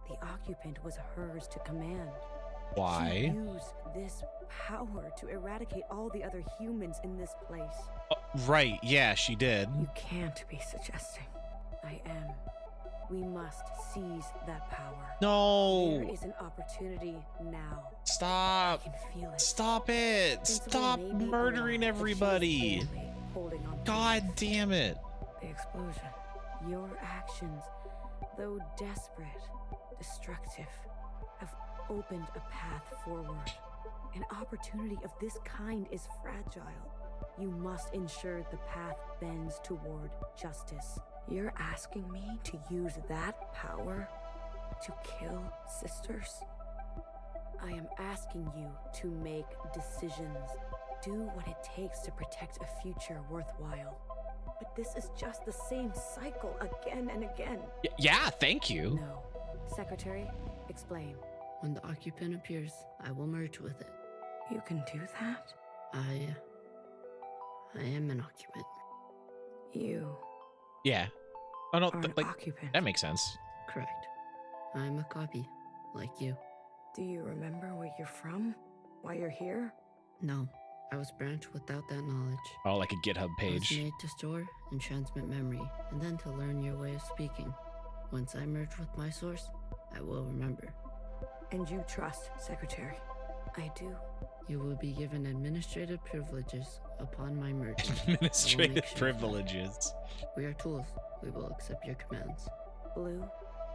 the occupant was hers to command. Why? She used this power to eradicate all the other humans in this place. Right, yeah, she did. You can't be suggesting. I am. We must seize that power. No. There is an opportunity now. Stop. I can feel it. Stop it. Principal Stop may be murdering alive, but she is everybody. barely holding on to God it. damn it. The explosion. Your actions, though desperate, destructive, have opened a path forward. An opportunity of this kind is fragile. You must ensure the path bends toward justice. You're asking me to use that power to kill sisters? I am asking you to make decisions. Do what it takes to protect a future worthwhile. But this is just the same cycle again and again. Yeah, thank you. No. Secretary, explain. When the occupant appears, I will merge with it. You can do that? I am an occupant. You Yeah. Oh no, are an like occupant. that makes sense. Correct. I'm a copy, like you. Do you remember where you're from? Why you're here? No, I was branched without that knowledge. Oh, like a GitHub I was page. made to store and transmit memory, and then to learn your way of speaking. Once I merge with my source, I will remember. And you trust, Secretary? I do. You will be given administrative privileges upon my merger. Administrative sure privileges. We are tools. We will accept your commands. Blue,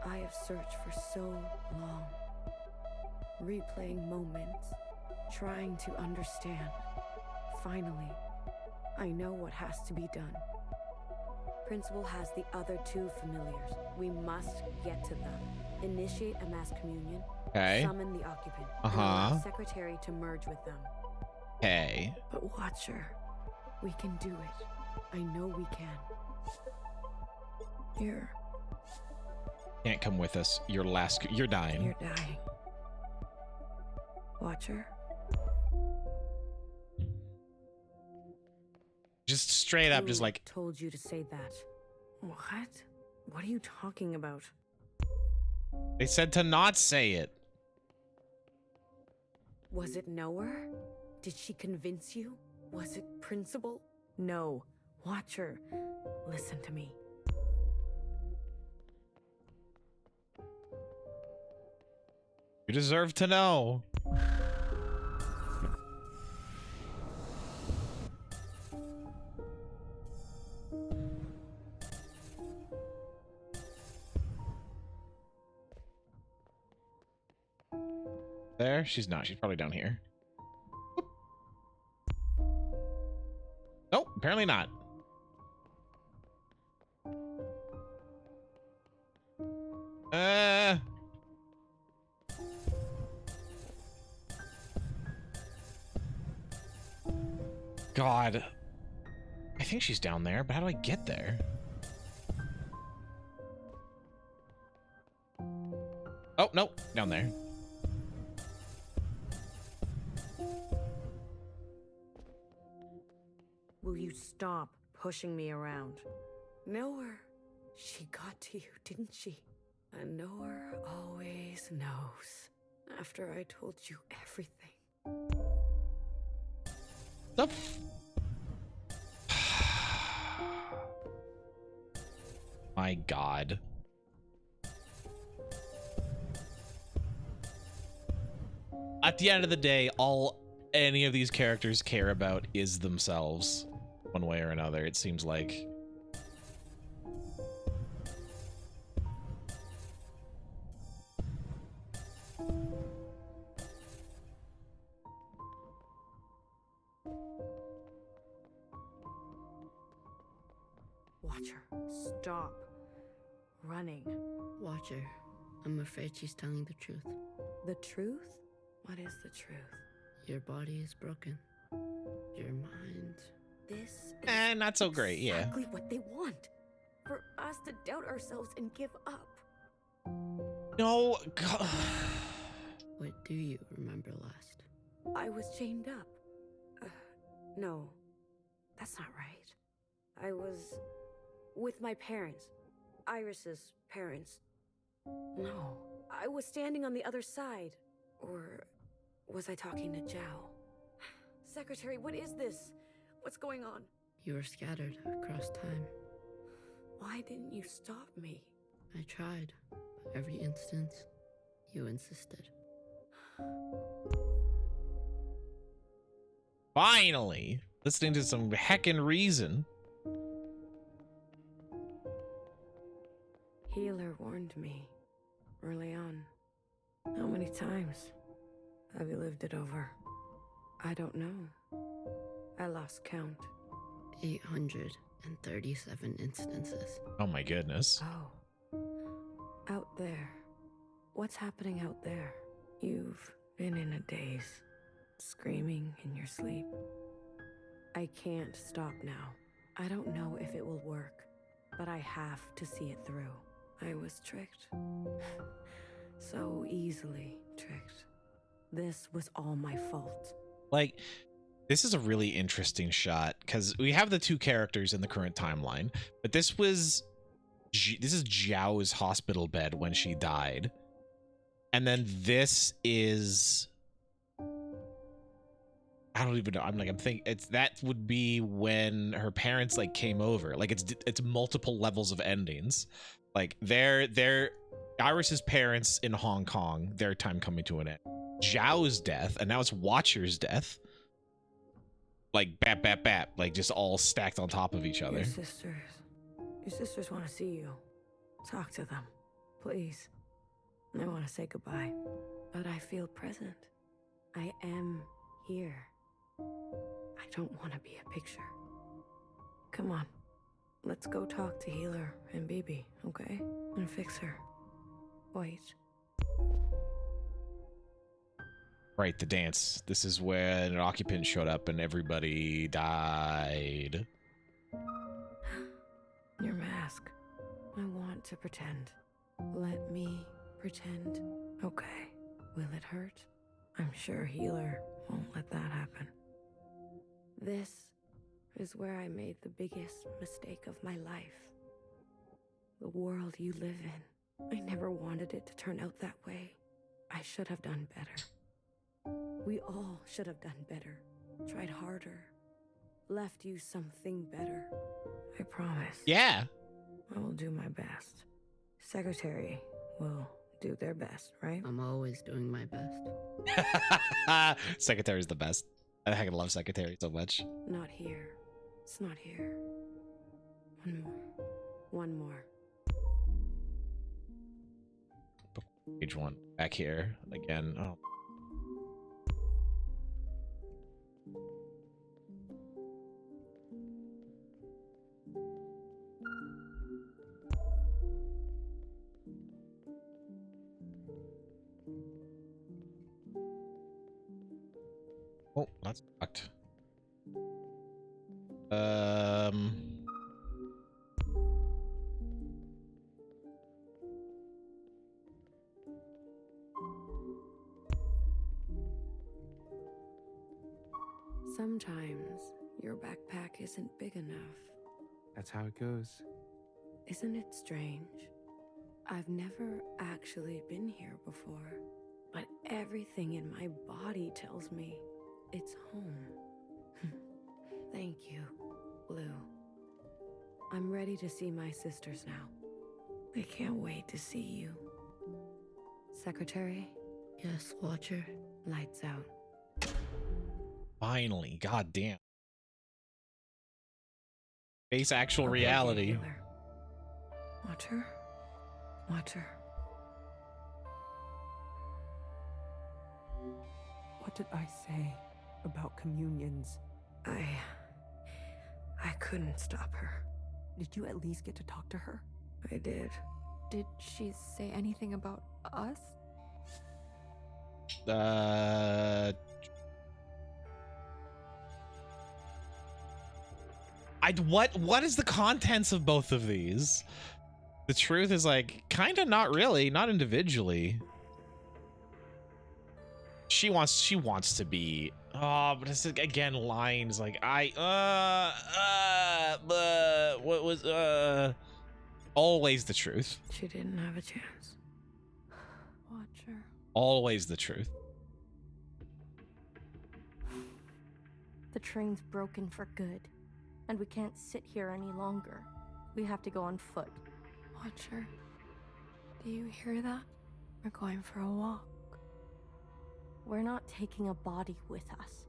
I have searched for so long. Replaying moments, trying to understand. Finally, I know what has to be done. Principal has the other two familiars. We must get to them. Initiate a mass communion. Okay. Summon the occupant. And allow Secretary to merge with them. Okay. But Watcher, we can do it. I know we can. You're Can't come with us. You're dying. You're dying. Watcher? Just straight up, just Who like, told you to say that? What? What are you talking about? they said to not say it. Was it Nowhere? Did she convince you? Was it Principal? No. Watcher, listen to me. You deserve to know. There? She's not. She's probably down here. Nope, apparently not. God. I think she's down there, but how do I get there? Oh, no, down there. Will you stop pushing me around? Noah, she got to you, didn't she? And Noah always knows. After I told you everything. The my God. At the end of the day, all any of these characters care about is themselves, one way or another, it seems like. Watcher, stop running. Watcher, I'm afraid she's telling the truth. The truth? What is the truth? Your body is broken. Your mind. This is Not so great, yeah. exactly what they want. For us to doubt ourselves and give up. No, God. What do you remember last? I was chained up. No, that's not right. I was with my parents. Iris's parents. No, I was standing on the other side. Or was I talking to Zhao? Secretary, what is this? What's going on? You were scattered across time. Why didn't you stop me? I tried. But every instance, you insisted. Finally, listening to some heckin' reason. Healer warned me early on. How many times have you lived it over? I don't know. I lost count. 837 instances. Oh my goodness. Oh. Out there. What's happening out there? You've been in a daze, screaming in your sleep. I can't stop now. I don't know if it will work, but I have to see it through. I was tricked. So easily tricked. This was all my fault. Like, this is a really interesting shot because we have the two characters in the current timeline, but this is Zhao's hospital bed when she died, and then this is, I don't even know. I'm thinking that would be when her parents like came over. Like it's multiple levels of endings. Like they're Iris's parents in Hong Kong, their time coming to an end. Zhao's death, and now it's Watcher's death. Like bap bap bap, like just all stacked on top of each other. Your sisters want to see you. Talk to them, please. I want to say goodbye, but I feel present. I am here. I don't want to be a picture. Come on, let's go talk to Healer and Bibi, okay? And fix her. Wait. Right, the dance. This is when an occupant showed up and everybody died. Your mask. I want to pretend. Let me pretend. Okay. Will it hurt? I'm sure Healer won't let that happen. This is where I made the biggest mistake of my life. The world you live in. I never wanted it to turn out that way. I should have done better. We all should have done better. Tried harder. Left you something better. I promise. Yeah. I will do my best. Secretary will do their best, right? I'm always doing my best. Secretary's the best. I heck love Secretary so much. Not here. It's not here. One more. One more. Page one. Back here again. Oh. Oh, that's fucked. Sometimes Your backpack isn't big enough. That's how it goes. Isn't it strange? I've never actually been here before, but everything in my body tells me it's home. Thank you, Blue. I'm ready to see my sisters now. I can't wait to see you. Secretary? Yes, Watcher. Lights out. Finally, goddamn. Face actual I'll reality. be a healer. Watcher? Watcher. What did I say about communions? I couldn't stop her. Did you at least get to talk to her? I did. Did she say anything about us? What is the contents of both of these? The truth is like kind of not really, not individually. She wants to be. Oh, but it's again lines like what was always the truth. She didn't have a chance. Watcher. Always the truth. The train's broken for good, and we can't sit here any longer. We have to go on foot. Watcher, do you hear that? We're going for a walk. We're not taking a body with us.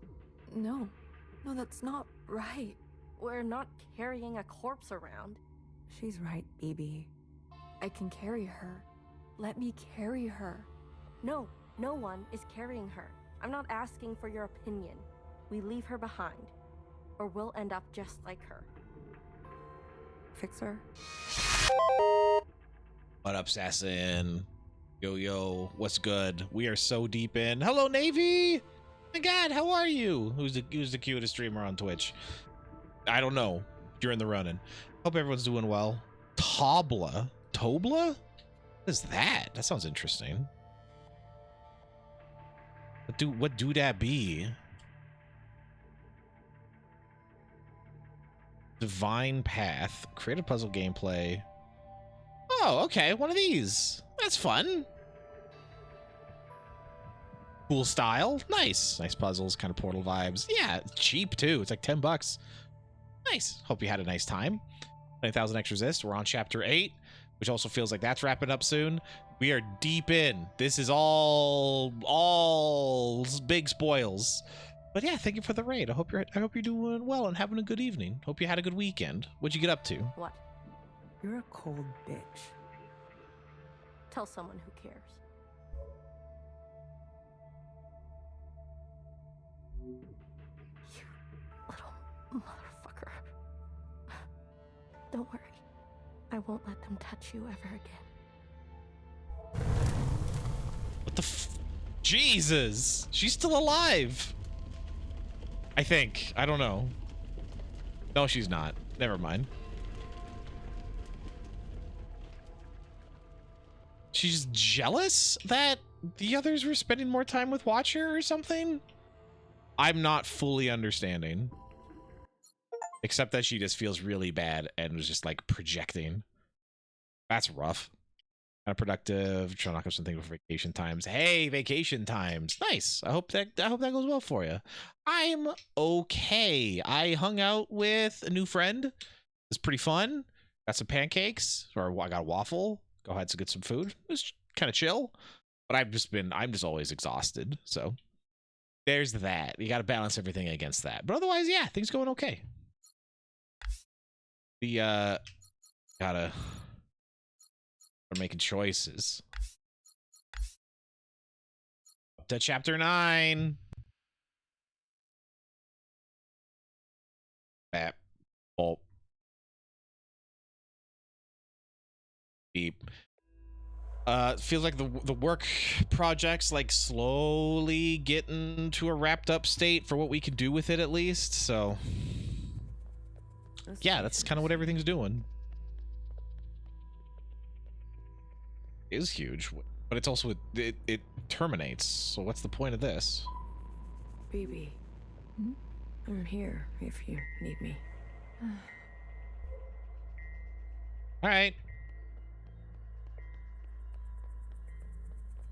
No, that's not right. We're not carrying a corpse around. She's right, BB. I can carry her. Let me carry her. No one is carrying her. I'm not asking for your opinion. We leave her behind, or we'll end up just like her. Fixer? What up, Assassin? Yo, what's good? We are so deep in. Hello, Navy! Oh my God, how are you? Who's the cutest streamer on Twitch? I don't know. You're in the running. Hope everyone's doing well. Tobla? What is that? That sounds interesting. What do that be? Divine Path. Creative puzzle gameplay. Oh, okay. One of these. That's fun. Cool style. Nice puzzles, kind of Portal vibes. Yeah, cheap too. It's like $10. Nice. Hope you had a nice time. 8xRESIST. We're on chapter 8, which also feels like that's wrapping up soon. We are deep in. This is all big spoils. But yeah, thank you for the raid. I hope you're doing well and having a good evening. Hope you had a good weekend. What'd you get up to? What? You're a cold bitch. Tell someone who cares. You little motherfucker. Don't worry. I won't let them touch you ever again. What the Jesus! She's still alive! I think. I don't know. No, she's not. Never mind. She's jealous that the others were spending more time with Watcher or something? I'm not fully understanding. Except that she just feels really bad and was just like projecting. That's rough. Kind of productive. Trying to knock up something for vacation times. Hey, vacation times. Nice. I hope that goes well for you. I'm okay. I hung out with a new friend. It's pretty fun. Got some pancakes, or I got a waffle. Go ahead to get some food. It was kind of chill. But I'm just always exhausted. So there's that. You got to balance everything against that. But otherwise, yeah, things going okay. We're making choices. Up to chapter 9. Bap. Bulp. Beep. Feels like the work project's like slowly getting to a wrapped up state for what we can do with it, at least. So yeah, that's kind of what everything's doing. It is huge, but it's also it terminates. So what's the point of this? BB. I'm here if you need me. All right.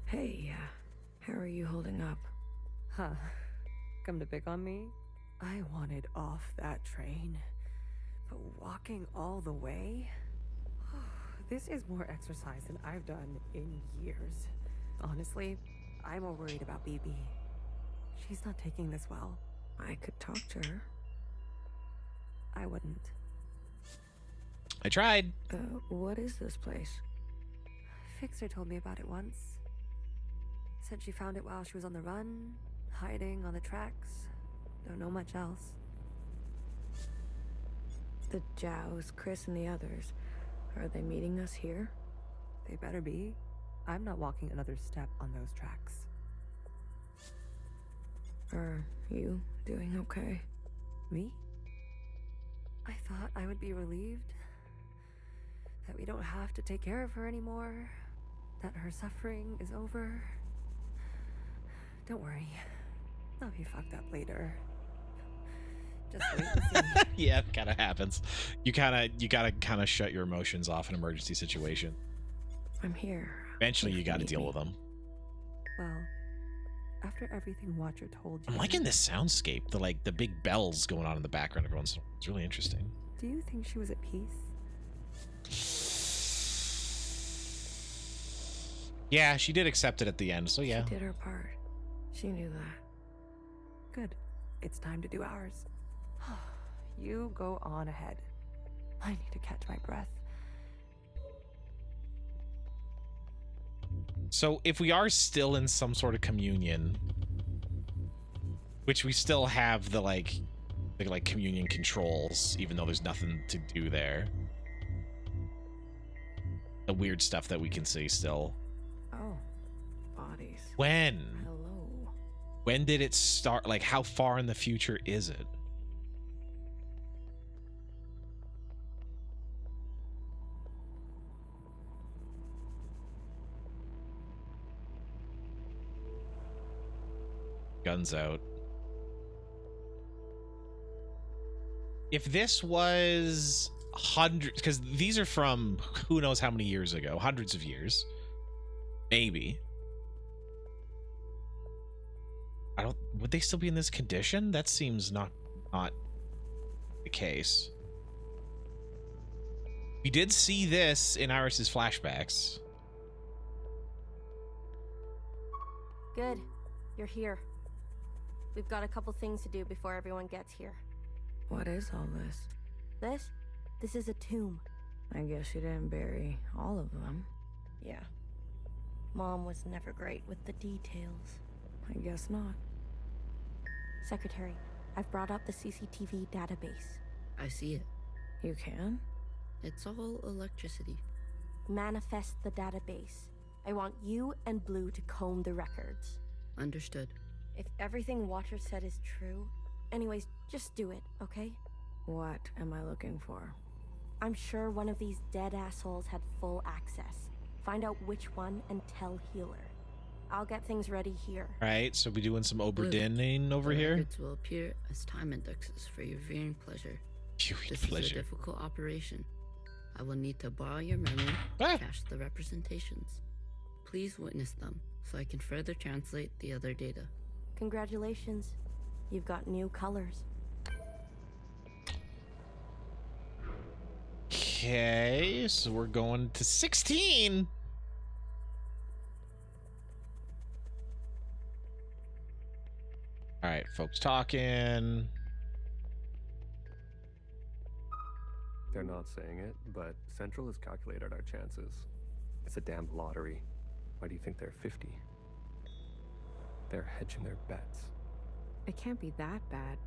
Hey, how are you holding up? Huh. Come to pick on me? I wanted off that train. But walking all the way? This is more exercise than I've done in years. Honestly, I'm more worried about BB. She's not taking this well. I could talk to her. I wouldn't. I tried. What is this place? Fixer told me about it once. Said she found it while she was on the run, hiding on the tracks. Don't know much else. The Jows, Chris, and the others. Are they meeting us here? They better be. I'm not walking another step on those tracks. Are you doing okay? Me? I thought I would be relieved. That we don't have to take care of her anymore. That her suffering is over. Don't worry. I'll be fucked up later. Just wait and see. Yeah, it kind of happens. You gotta kind of shut your emotions off in an emergency situation. I'm here. Eventually, you gotta deal with them. Well, after everything Watcher told you... I'm liking this soundscape. The big bells going on in the background every once in a while. It's really interesting. Do you think she was at peace? Yeah, she did accept it at the end, so yeah. She did her part. She knew that. Good. It's time to do ours. You go on ahead. I need to catch my breath. So if we are still in some sort of communion, which we still have the communion controls, even though there's nothing to do there. The weird stuff that we can see still. Oh, bodies. When? Hello. When did it start? Like, how far in the future is it? Guns out. If this was hundreds, because these are from who knows how many years ago, hundreds of years, maybe. Would they still be in this condition? That seems not the case. We did see this in Iris's flashbacks. Good. You're here. We've got a couple things to do before everyone gets here. What is all this? This is a tomb. I guess you didn't bury all of them. Yeah. Mom was never great with the details. I guess not. Secretary, I've brought up the CCTV database. I see it. You can? It's all electricity. Manifest the database. I want you and Blue to comb the records. Understood. If everything Watcher said is true, anyways, just do it, okay? What am I looking for? I'm sure one of these dead assholes had full access. Find out which one and tell Healer. I'll get things ready here. All right, so we doing some Oberdinning over the here? Records will appear as time indexes for your viewing pleasure. This is a difficult operation. I will need to borrow your memory to cache the representations. Please witness them so I can further translate the other data. Congratulations. You've got new colors. Okay, so we're going to 16. All right, folks talking. They're not saying it, but Central has calculated our chances. It's a damned lottery. Why do you think they're 50? They're hedging their bets. It can't be that bad.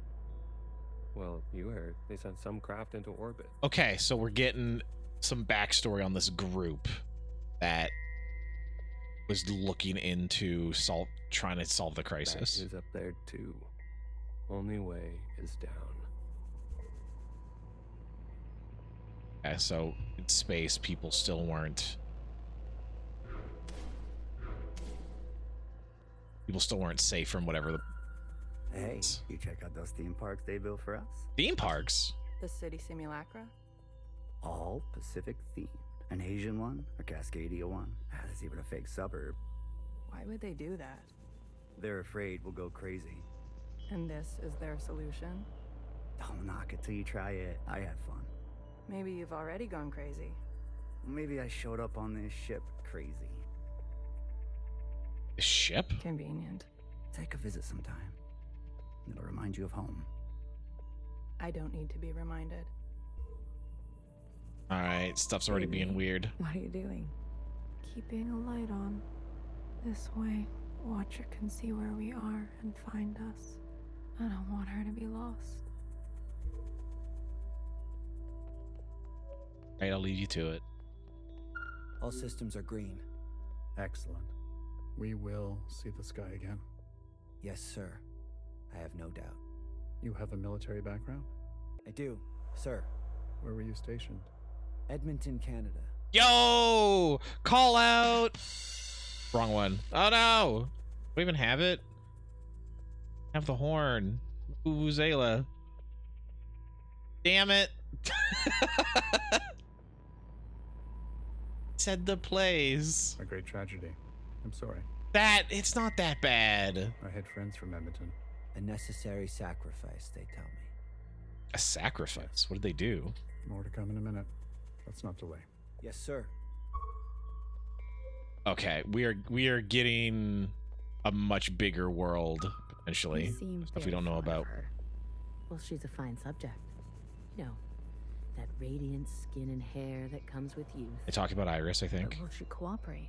Well, you heard. They sent some craft into orbit. Okay, so we're getting some backstory on this group that was looking into trying to solve the crisis. That is up there too. Only way is down. Yeah, so in space, people still weren't. People still weren't safe from whatever Hey, you check out those theme parks they built for us? Theme parks? The city simulacra? All Pacific themed. An Asian one, a Cascadia one. There's even a fake suburb. Why would they do that? They're afraid we'll go crazy. And this is their solution? Don't knock it till you try it. I had fun. Maybe you've already gone crazy. Maybe I showed up on this ship crazy. A ship? Convenient. Take a visit sometime. It'll remind you of home. I don't need to be reminded. Alright, stuff's already being weird. What are you doing? Keeping a light on. This way, Watcher can see where we are and find us. I don't want her to be lost. Alright, I'll lead you to it. All systems are green. Excellent. We will see the sky again. Yes, sir. I have no doubt. You have a military background? I do, sir. Where were you stationed? Edmonton, Canada. Yo! Call out! Wrong one. Oh no! Do we even have it? Have the horn. Vuvuzela. Damn it! Said the plays. A great tragedy. I'm sorry. It's not that bad. I had friends from Edmonton. A necessary sacrifice, they tell me. A sacrifice? What did they do? More to come in a minute. Let's not delay. Yes, sir. Okay, we are getting a much bigger world potentially. Stuff we don't know about. Well, she's a fine subject. You know, that radiant skin and hair that comes with youth. They talk about Iris, I think. But will she cooperate?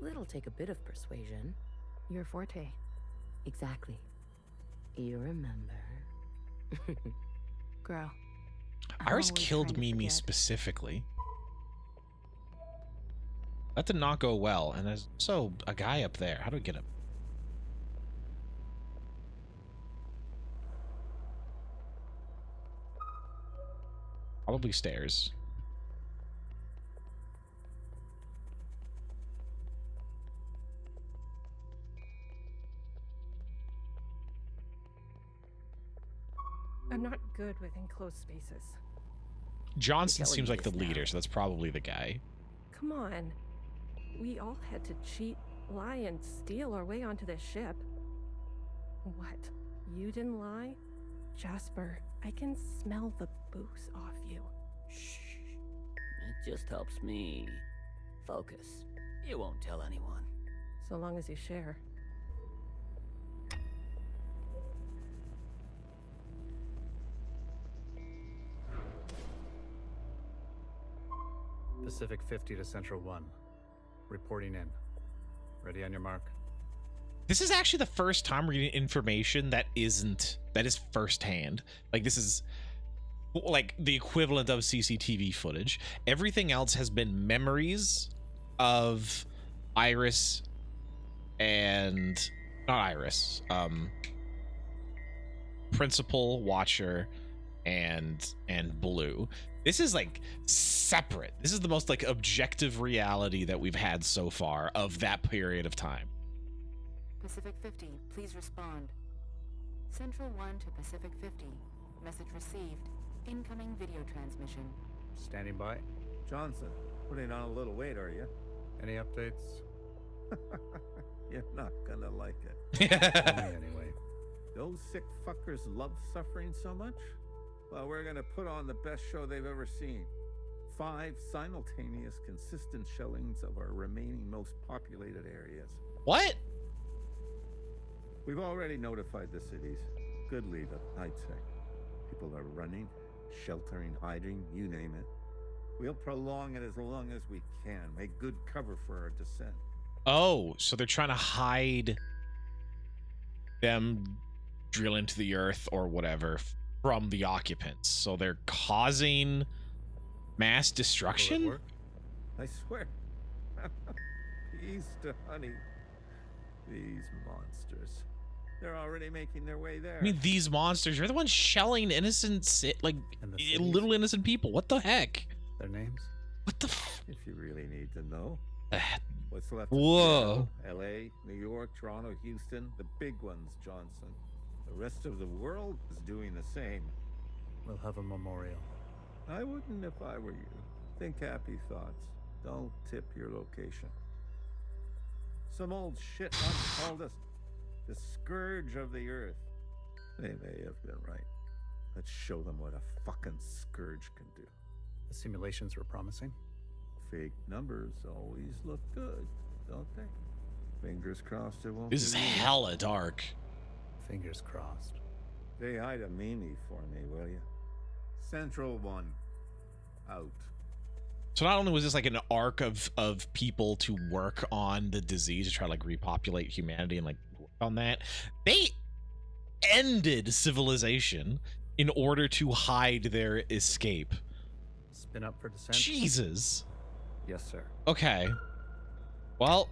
Well, it'll take a bit of persuasion. Your forte. Exactly. You remember. Girl. Iris killed Mimi specifically. That did not go well, and there's also a guy up there. How do we get him? Probably stairs. I'm not good with enclosed spaces. Johnson seems like the leader, so that's probably the guy. Come on. We all had to cheat, lie, and steal our way onto this ship. What? You didn't lie? Jasper, I can smell the booze off you. Shh. It just helps me focus. You won't tell anyone. So long as you share. Pacific 50 to Central 1. Reporting in. Ready on your mark. This is actually the first time we're getting information that is firsthand. Like, this is like the equivalent of CCTV footage. Everything else has been memories of Iris and not Iris, Principal, Watcher, and Blue. This is like separate. This is the most like objective reality that we've had so far of that period of time. Pacific 50, please respond. Central 1 to Pacific 50. Message received. Incoming video transmission. Standing by. Johnson, putting on a little weight, are you? Any updates? You're not gonna like it. Tell me anyway. Those sick fuckers love suffering so much? Well, we're gonna put on the best show they've ever seen. 5 simultaneous, consistent showings of our remaining most populated areas. What? We've already notified the cities. Good lead up, I'd say. People are running, sheltering, hiding, you name it. We'll prolong it as long as we can. Make good cover for our descent. Oh, so they're trying to hide them drill into the earth or whatever from the occupants. So they're causing mass destruction? I swear. Peace to honey. These monsters. They're already making their way there. I mean, these monsters, you're the ones shelling innocent, little innocent people. What the heck? Their names? What the If you really need to know. What's left of Whoa. Seattle, LA, New York, Toronto, Houston, the big ones, Johnson. The rest of the world is doing the same. We'll have a memorial. I wouldn't if I were you. Think happy thoughts. Don't tip your location. Some old shit once called us the scourge of the earth. They may have been right. Let's show them what a fucking scourge can do. The simulations were promising. Fake numbers always look good, don't they? Fingers crossed it won't. This is hella dark. Fingers crossed. Say hi to Mimi for me, will you? Central 1. Out. So not only was this like an arc of people to work on the disease, to try to like repopulate humanity and like work on that, they ended civilization in order to hide their escape. Spin up for descent. Jesus. Yes, sir. Okay. Well,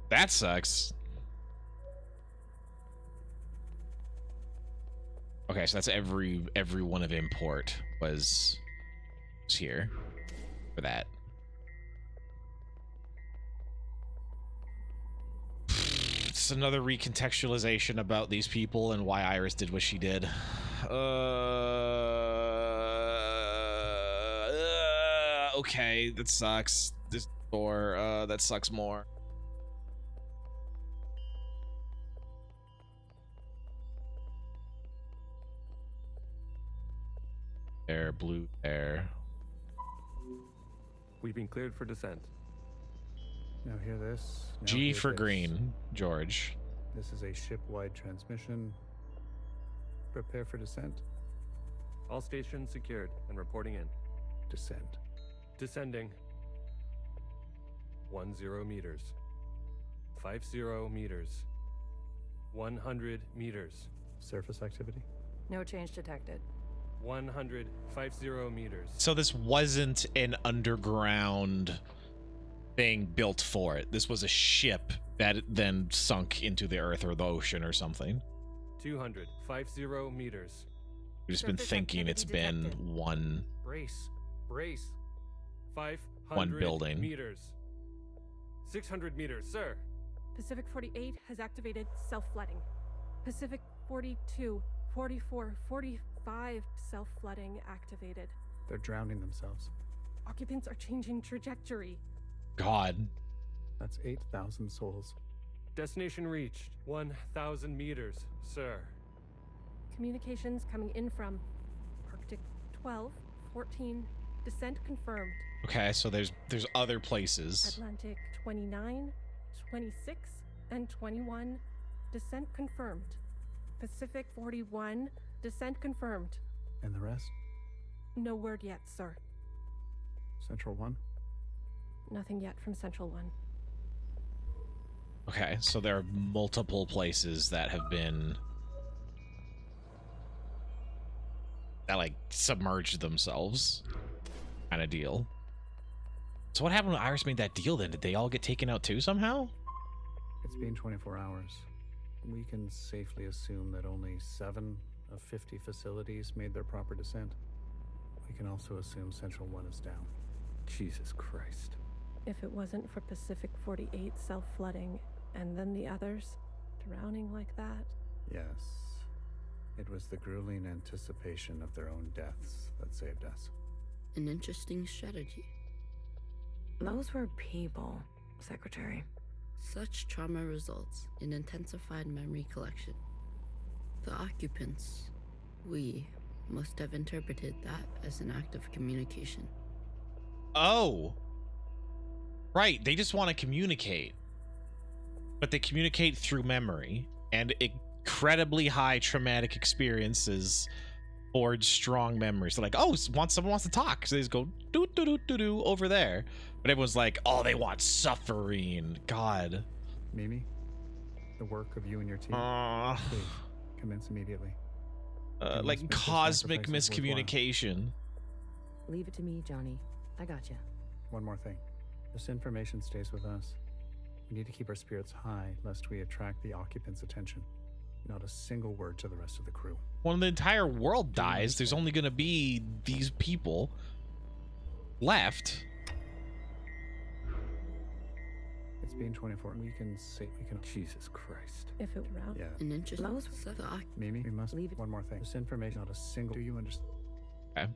that sucks. Okay, so that's everyone of import was here for that. It's another recontextualization about these people and why Iris did what she did. Okay, that sucks. This door, that sucks more. There, blue there. We've been cleared for descent. Now hear this. Now G hear for this. green, George. This is a ship-wide transmission. Prepare for descent. All stations secured and reporting in. Descend. Descending. 10 meters. 50 meters. 100 meters. Surface activity. No change detected. 150 meters. So this wasn't an underground thing built for it. This was a ship that then sunk into the earth or the ocean or something. 250 meters. We've just been thinking it's been one Brace. 500 one building. meters. 600 meters, sir. Pacific 48 has activated self-flooding. Pacific 42, 44, 45 self-flooding activated. They're drowning themselves. Occupants are changing trajectory. God. That's 8,000 souls. Destination reached. 1,000 meters, sir. Communications coming in from Arctic 12, 14, descent confirmed. Okay, so there's other places. Atlantic 29, 26, and 21, descent confirmed. Pacific 41, descent confirmed. And the rest? No word yet, sir. Central 1? Nothing yet from Central 1. Okay, so there are multiple places that have been that like submerged themselves kind of deal. So what happened when Iris made that deal then? Did they all get taken out too somehow? It's been 24 hours. We can safely assume that only 7 of 50 facilities made their proper descent. We can also assume Central 1 is down. Jesus Christ. If it wasn't for Pacific 48 self-flooding and then the others drowning like that. Yes. It was the grueling anticipation of their own deaths that saved us. An interesting strategy. Those were people, Secretary. Such trauma results in intensified memory collection. The occupants, we must have interpreted that as an act of communication. Oh. Right, they just want to communicate. But they communicate through memory, and incredibly high traumatic experiences forge strong memories. They're like, oh, someone wants to talk. So they just go do over there. But everyone's like, oh, they want suffering. God. Mimi, the work of you and your team, please commence immediately. Like cosmic miscommunication. Leave it to me, Johnny. I got you. One more thing. This information stays with us. We need to keep our spirits high lest we attract the occupants' attention. Not a single word to the rest of the crew. When the entire world dies, there's only going to be these people left. It's been 24. We can see. We can. Jesus Christ. If it were out. Yeah. An interesting thought. Mimi, we must leave it. One more thing. This information, not a single. Do you understand? Okay.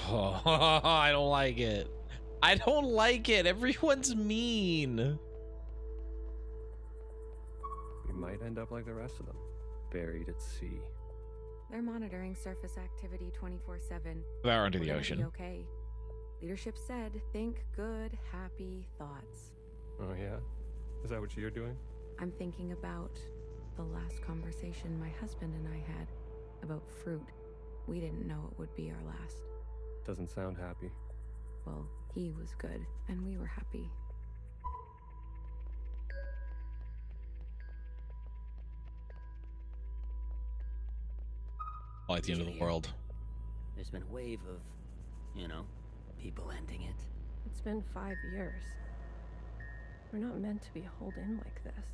Oh, I don't like it. I don't like it. Everyone's mean. We might end up like the rest of them, buried at sea. They're monitoring surface activity 24/7. They're under the We're gonna ocean. be okay. Leadership said, think good, happy thoughts. Oh yeah? Is that what you're doing? I'm thinking about the last conversation my husband and I had about fruit. We didn't know it would be our last. Doesn't sound happy. Well, he was good, and we were happy. Oh, at the end of the world. There's been a wave of, you know, people ending it. It's been 5 years. We're not meant to be holed in like this.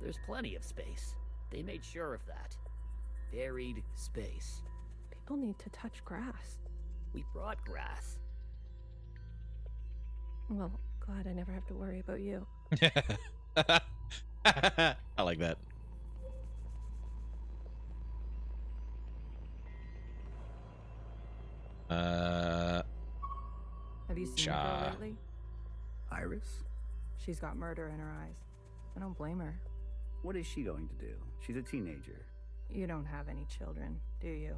There's plenty of space. They made sure of that. Buried space. People need to touch grass. We brought grass. Well, glad I never have to worry about you. I like that. Have you seen her lately? Iris? She's got murder in her eyes. I don't blame her. What is she going to do? She's a teenager. You don't have any children, do you?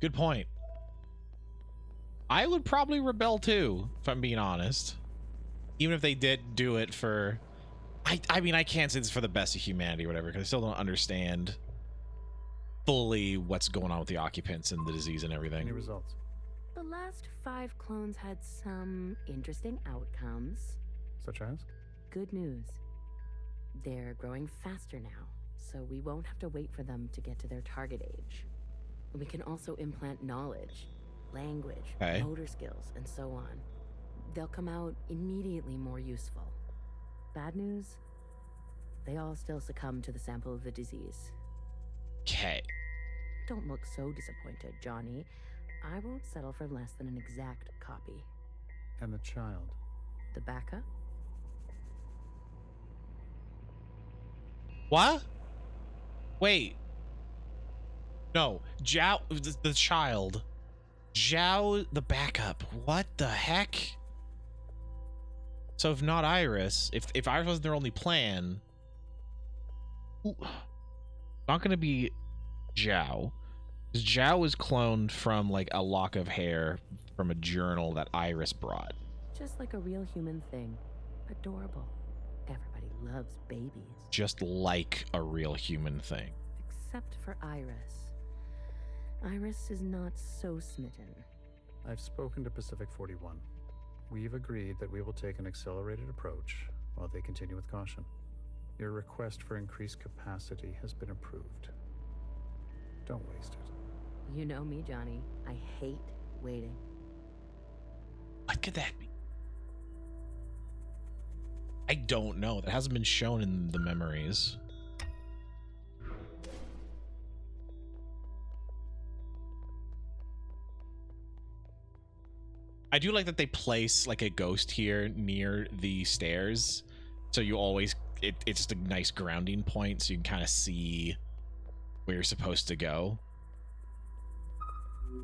Good point. I would probably rebel too, if I'm being honest. Even if they did do it for... I mean, I can't say this for the best of humanity or whatever, because I still don't understand fully what's going on with the occupants and the disease and everything. Any results? The last 5 clones had some interesting outcomes. Such as? Good news. They're growing faster now, so we won't have to wait for them to get to their target age. We can also implant knowledge, language, motor skills, and so on. They'll come out immediately more useful. Bad news? They all still succumb to the sample of the disease. Okay. Don't look so disappointed, Johnny. I won't settle for less than an exact copy. And the child? The backup? What? Wait. No. Zhao, the child. Zhao, the backup. What the heck? So if not Iris, if Iris wasn't their only plan, not going to be Zhao. Zhao was cloned from like a lock of hair from a journal that Iris brought. Just like a real human thing. Adorable. Everybody loves babies. Just like a real human thing. Except for Iris. Iris is not so smitten. I've spoken to Pacific 41. We've agreed that we will take an accelerated approach while they continue with caution. Your request for increased capacity has been approved. Don't waste it. You know me, Johnny. I hate waiting. What could that be? I don't know. That hasn't been shown in the memories. I do like that they place like a ghost here near the stairs, so you always it's just a nice grounding point, so you can kind of see where you're supposed to go.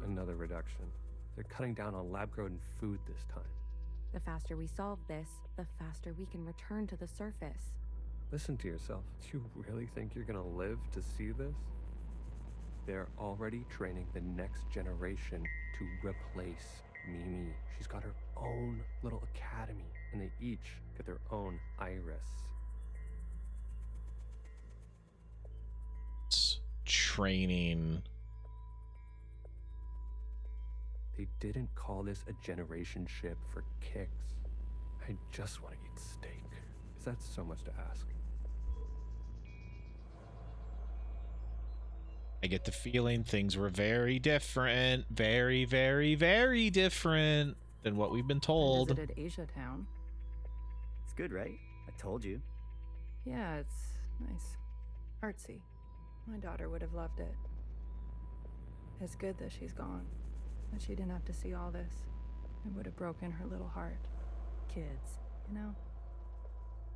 Another reduction. They're cutting down on lab-grown food this time. The faster we solve this, the faster we can return to the surface. Listen to yourself. Do you really think you're gonna live to see this? They're already training the next generation to replace Mimi. She's got her own little academy, and they each get their own Iris. Training. They didn't call this a generation ship for kicks. I just want to eat steak. Is that so much to ask? I get the feeling things were very different, very, very, very different than what we've been told. I visited Asia Town. It's good, right? I told you. Yeah, it's nice. Artsy. My daughter would have loved it. It's good that she's gone. That she didn't have to see all this. It would have broken her little heart. Kids, you know?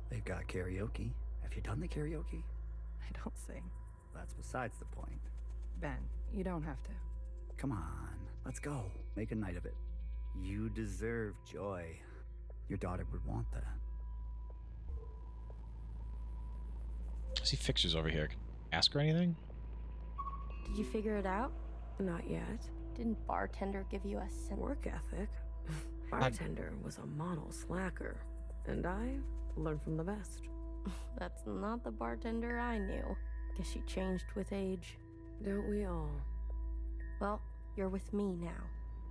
They've got karaoke. Have you done the karaoke? I don't sing. That's besides the point. Ben, you don't have to. Come on, let's go. Make a night of it. You deserve joy. Your daughter would want that. I see Fixer's over here. Ask her anything? Did you figure it out? Not yet. Didn't bartender give you a sense? Work ethic? Bartender was a model slacker, and I learned from the best. That's not the bartender I knew. Guess she changed with age. Don't we all? Well, you're with me now.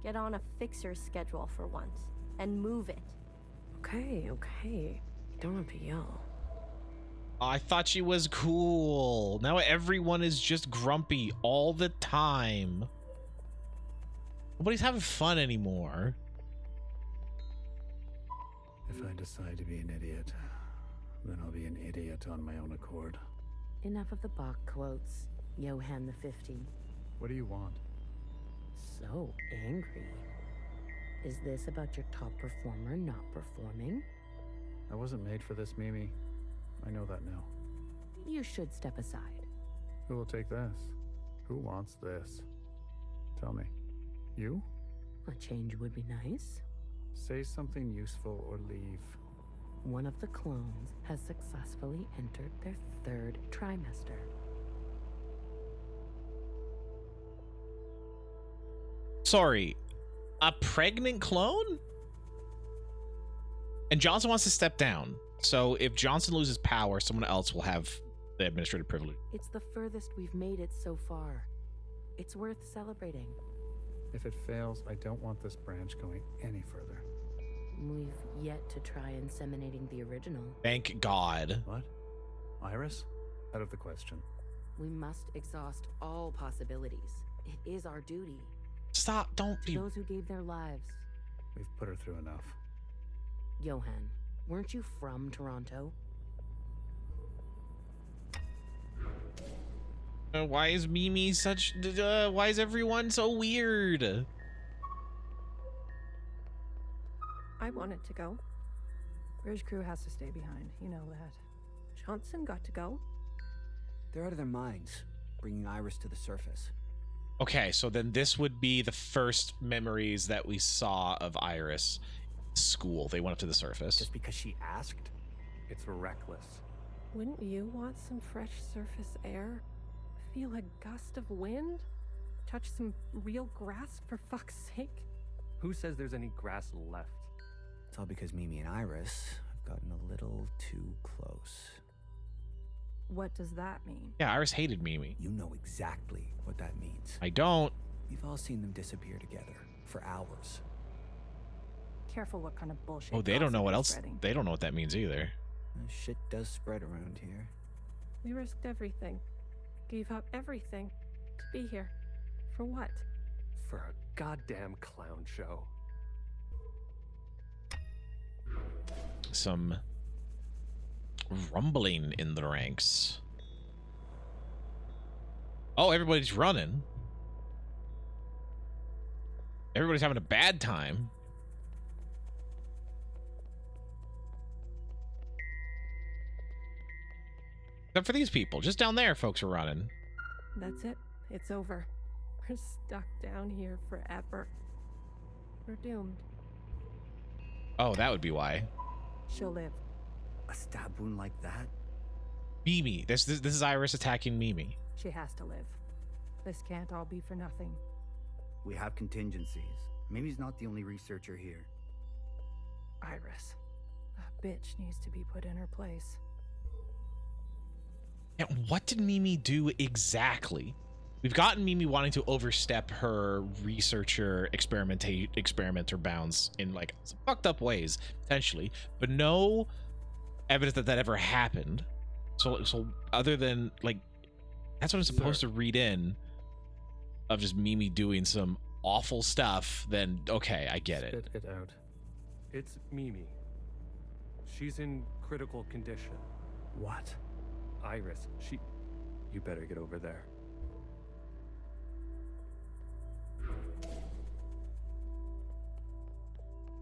Get on a Fixer's schedule for once, and move it. Okay. You don't have to yell. I thought she was cool. Now everyone is just grumpy all the time. Nobody's having fun anymore. If I decide to be an idiot, then I'll be an idiot on my own accord. Enough of the Bach quotes, Johann the 50. What do you want? So angry. Is this about your top performer not performing? I wasn't made for this, Mimi. I know that now. You should step aside. Who will take this? Who wants this? Tell me. You? A change would be nice. Say something useful or leave. One of the clones has successfully entered their 3rd trimester. Sorry, a pregnant clone? And Johnson wants to step down. So if Johnson loses power, someone else will have the administrative privilege. It's the furthest we've made it so far. It's worth celebrating. If it fails, I don't want this branch going any further. We've yet to try inseminating the original. Thank God. What? Iris? Out of the question. We must exhaust all possibilities. It is our duty. Stop, don't be... To those who gave their lives. We've put her through enough. Johann, weren't you from Toronto? Why is Mimi such... why is everyone so weird? I wanted to go. Bridge crew has to stay behind. You know that. Johnson got to go. They're out of their minds, bringing Iris to the surface. Okay, so then this would be the first memories that we saw of Iris. School. They went up to the surface. Just because she asked? It's reckless. Wouldn't you want some fresh surface air? Feel a gust of wind? Touch some real grass, for fuck's sake? Who says there's any grass left? It's all because Mimi and Iris have gotten a little too close. What does that mean? Yeah, Iris hated Mimi. You know exactly what that means. I don't. We've all seen them disappear together for hours. Careful what kind of bullshit. Oh, they don't know what else. They don't know what that means either. Shit does spread around here. We risked everything. Gave up everything to be here. For what? For a goddamn clown show. Some rumbling in the ranks. Oh, everybody's running. Everybody's having a bad time. Except for these people. Just down there, folks are running. That's it. It's over. We're stuck down here forever. We're doomed. Oh, that would be why. She'll live. A stab wound like that? Mimi. This is Iris attacking Mimi. She has to live. This can't all be for nothing. We have contingencies. Mimi's not the only researcher here. Iris. That bitch needs to be put in her place. Yeah, what did Mimi do exactly? We've gotten Mimi wanting to overstep her researcher experimenter bounds in like some fucked up ways, potentially, but no evidence that ever happened. So other than like, that's what I'm supposed to read in of just Mimi doing some awful stuff, then okay, I get it. Spit it out. It's Mimi. She's in critical condition. What? Iris, You better get over there.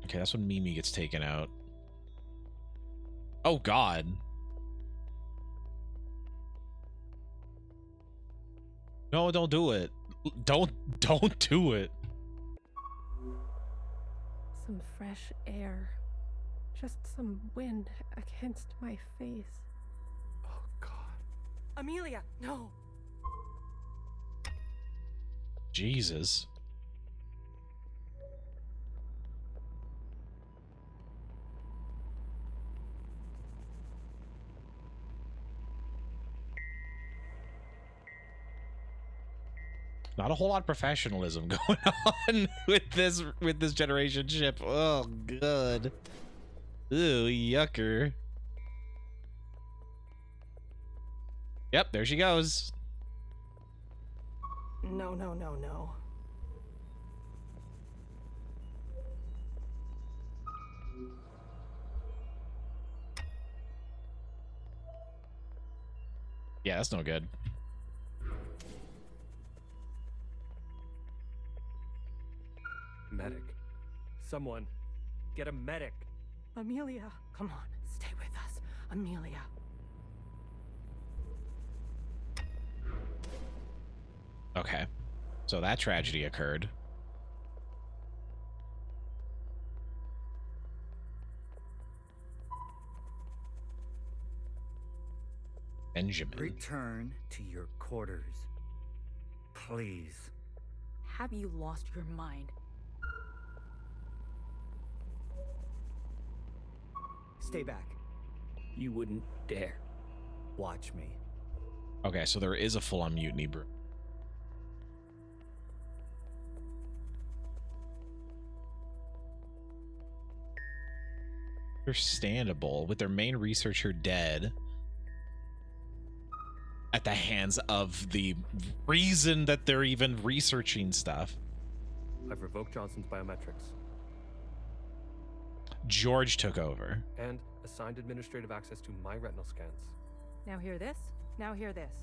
Okay, that's when Mimi gets taken out. Oh God. No, don't do it. Don't do it. Some fresh air. Just some wind against my face. Oh God. Amelia, no. Jesus. Not a whole lot of professionalism going on with this generation ship. Oh God. Ooh, yucker. Yep, there she goes. No, no, no, no. Yeah, that's no good. Medic. Someone, get a medic. Amelia, come on, stay with us. Amelia. Okay. So that tragedy occurred. Benjamin. Return to your quarters. Please. Have you lost your mind? Stay back. You wouldn't dare. Watch me. Okay, so there is a full-on mutiny brew. Understandable, with their main researcher dead at the hands of the reason that they're even researching stuff. I've revoked Johnson's biometrics. George took over. And assigned administrative access to my retinal scans. Now hear this. Now hear this.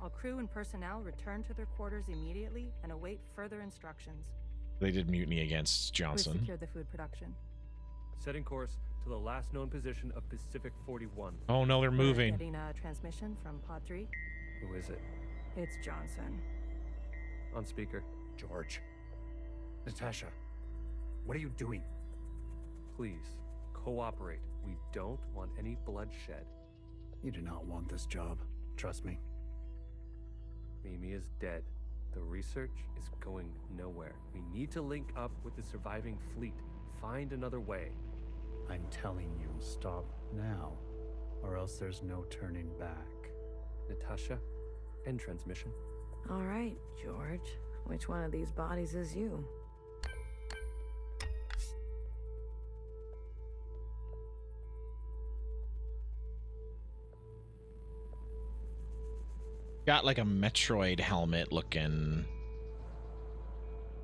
All crew and personnel return to their quarters immediately and await further instructions. They did mutiny against Johnson. We've secured the food production. Setting course to the last known position of Pacific 41. Oh no, they're moving. We're getting a transmission from Pod 3. Who is it? It's Johnson. On speaker. George. Natasha. What are you doing? Please, cooperate. We don't want any bloodshed. You do not want this job. Trust me. Mimi is dead. The research is going nowhere. We need to link up with the surviving fleet. Find another way. I'm telling you, stop now, or else there's no turning back. Natasha, end transmission. All right, George. Which one of these bodies is you? Got like a Metroid helmet looking.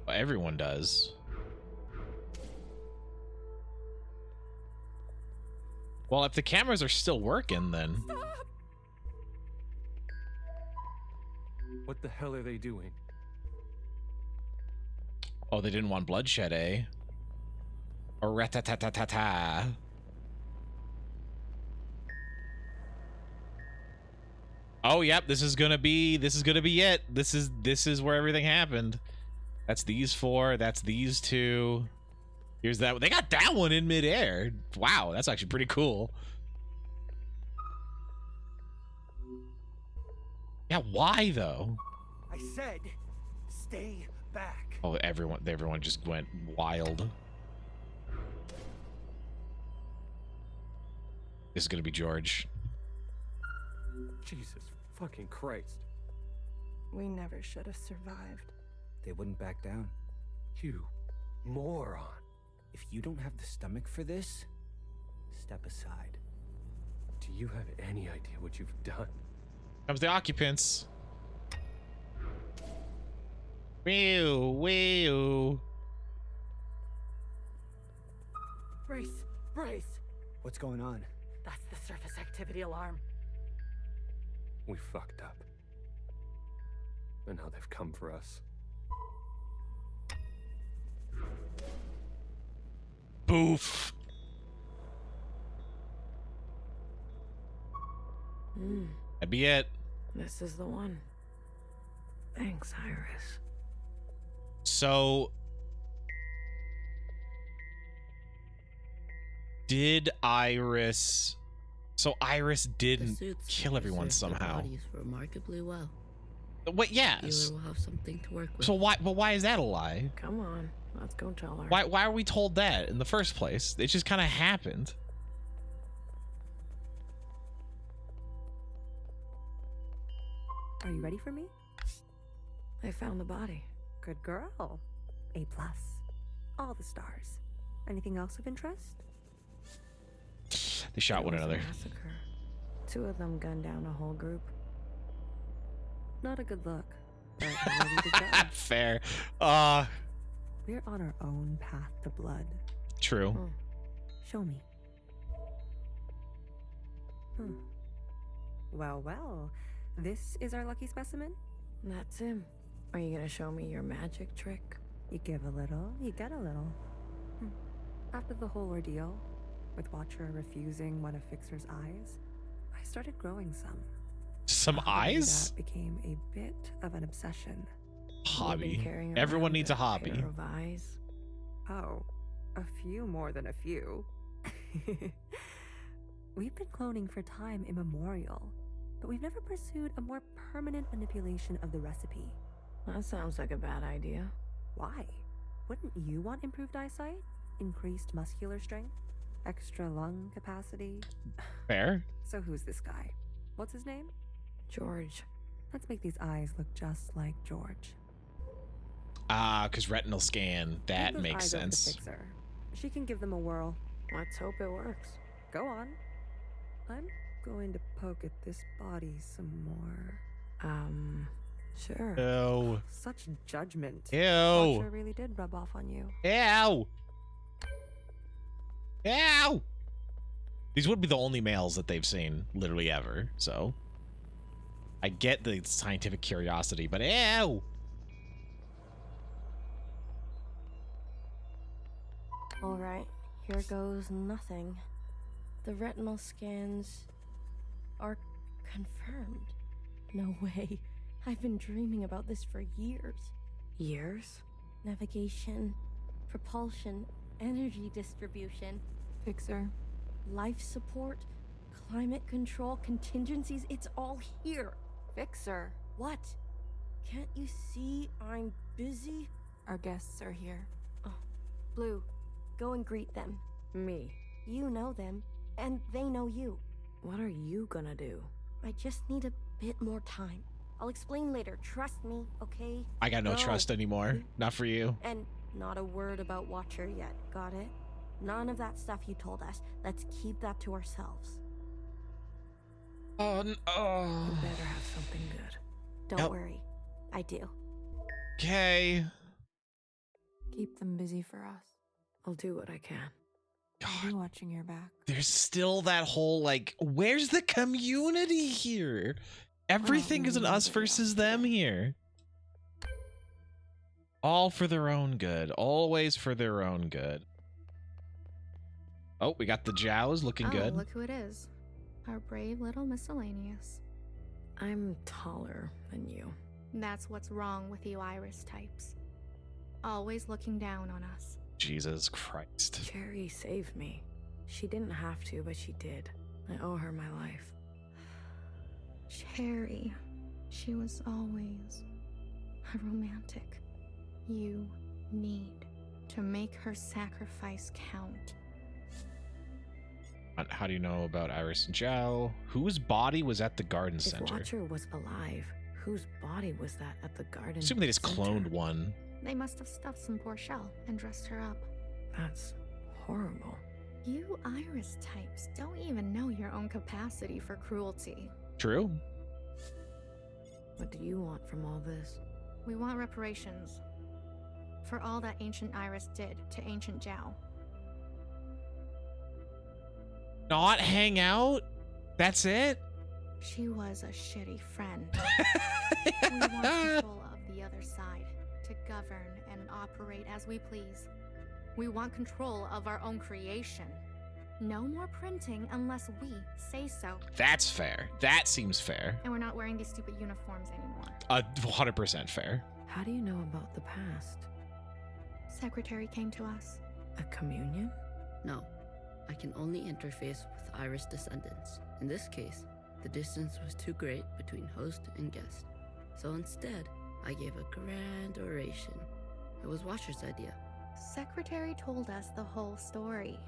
Well, everyone does. Well, if the cameras are still working, then. Stop! What the hell are they doing? Oh, they didn't want bloodshed, eh? Or rat-ta-ta-ta-ta-ta. Oh, yep, this is gonna be it. This is where everything happened. That's these four, that's these two. Here's that. They got that one in midair. Wow, that's actually pretty cool. Yeah, why though? I said, stay back. Oh, everyone just went wild. This is gonna be George. Jesus fucking Christ. We never should have survived. They wouldn't back down. You moron. If you don't have the stomach for this, step aside. Do you have any idea what you've done? Comes the occupants. Wee-oo, wee-oo. Brace, brace. What's going on? That's the surface activity alarm. We fucked up. And now they've come for us. Boof. That'd be it. This is the one. Thanks, Iris. So, did Iris... So Iris didn't kill everyone somehow. Bodies remarkably well. What? Yes. Healer will have something to work with. So why? But why is that a lie? Come on, let's go tell her. Why are we told that in the first place? It just kind of happened. Are you ready for me? I found the body. Good girl. A+. All the stars. Anything else of interest? They shot one another. Massacre. 2 of them gunned down a whole group. Not a good look. But we're ready to go. Fair. We're on our own path to blood. True. Show me. Well. This is our lucky specimen? That's him. Are you gonna show me your magic trick? You give a little, you get a little. After the whole ordeal, with Watcher refusing one of Fixer's eyes, I started growing some. Some eyes? That became a bit of an obsession. Hobby. Everyone needs a hobby. Pair of eyes. Oh, a few more than a few. We've been cloning for time immemorial, but we've never pursued a more permanent manipulation of the recipe. That sounds like a bad idea. Why? Wouldn't you want improved eyesight? Increased muscular strength? Extra lung capacity? Fair. So who's this guy? What's his name? George. Let's make these eyes look just like George. Because retinal scan. That makes sense. Fixer. She can give them a whirl. Let's hope it works. Go on. I'm going to poke at this body some more. Sure. Ew. Such judgment. Ew. Watcher really did rub off on you. Ew. Ew. These would be the only males that they've seen literally ever, so I get the scientific curiosity, but ew. All right, here goes nothing. The retinal scans are confirmed. No way. I've been dreaming about this for years. Years? Navigation, propulsion, energy distribution. Fixer. Life support, climate control, contingencies, it's all here. Fixer. What? Can't you see I'm busy? Our guests are here. Oh, Blue, go and greet them. Me? You know them, and they know you. What are you gonna do? I just need a bit more time. I'll explain later, trust me, okay? I got no trust anymore. Not for you. And not a word about Watcher yet, got it? None of that stuff you told us. Let's keep that to ourselves. Oh, no. You better have something good. Don't worry. I do. Okay. Keep them busy for us. I'll do what I can. I'll be watching your back. There's still that whole, like, where's the community here? Everything is an us versus them here. All for their own good. Always for their own good. Oh, we got the Jows looking good. Look who it is. Our brave little miscellaneous. I'm taller than you. That's what's wrong with you Iris types. Always looking down on us. Jesus Christ. Cherry saved me. She didn't have to, but she did. I owe her my life. Cherry. She was always a romantic. You need to make her sacrifice count. How do you know about Iris and Jow? Whose body was at the garden center? If Watcher was alive, whose body was that at the garden center? Assuming they just cloned one. They must have stuffed some poor shell and dressed her up. That's horrible. You Iris types don't even know your own capacity for cruelty. True. What do you want from all this? We want reparations. For all that ancient Iris did to ancient Jow. Not hang out? That's it? She was a shitty friend. We want control other side, to govern and operate as we please. We want control of our own creation. No more printing unless we say so. That's fair. That seems fair. And we're not wearing these stupid uniforms anymore. 100% fair. How do you know about the past? Secretary came to us. A communion? No. I can only interface with Iris descendants. In this case, the distance was too great between host and guest. So instead, I gave a grand oration. It was Watcher's idea. Secretary told us the whole story.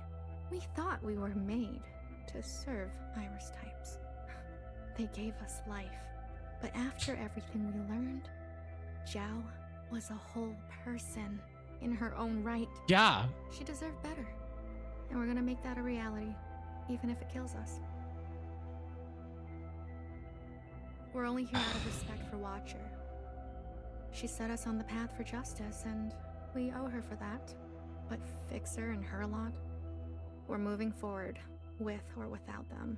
We thought we were made to serve Iris types. They gave us life. But after everything we learned, Zhao was a whole person in her own right. Yeah. She deserved better. And we're gonna make that a reality, even if it kills us. We're only here out of respect for Watcher. She set us on the path for justice, and we owe her for that. But Fixer and her lot, we're moving forward, with or without them.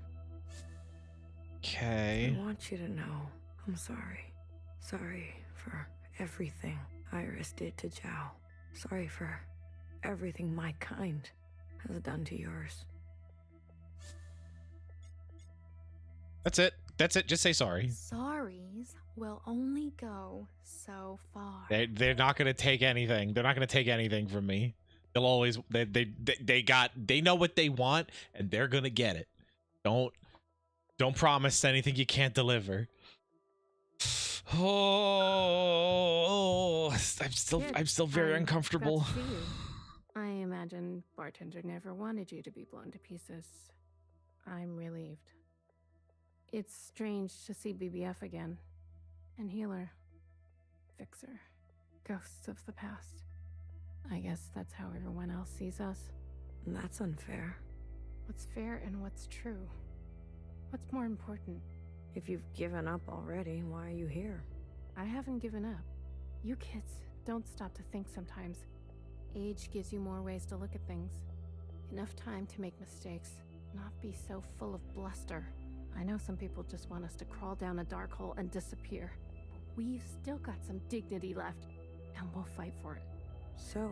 Okay. I want you to know, I'm sorry. Sorry for everything Iris did to Zhao. Sorry for everything my kind has done to yours. That's it. That's it. Just say sorry. Sorries will only go so far. They're not gonna take anything. They're not gonna take anything from me. They'll always they know what they want and they're gonna get it. Don't promise anything you can't deliver. Oh, I'm still very uncomfortable. I imagine Bartender never wanted you to be blown to pieces. I'm relieved. It's strange to see BBF again. And Healer. Fixer. Ghosts of the past. I guess that's how everyone else sees us. That's unfair. What's fair and what's true? What's more important? If you've given up already, why are you here? I haven't given up. You kids don't stop to think sometimes. Age gives you more ways to look at things. Enough time to make mistakes, not be so full of bluster. I know some people just want us to crawl down a dark hole and disappear. But we've still got some dignity left, and we'll fight for it. So,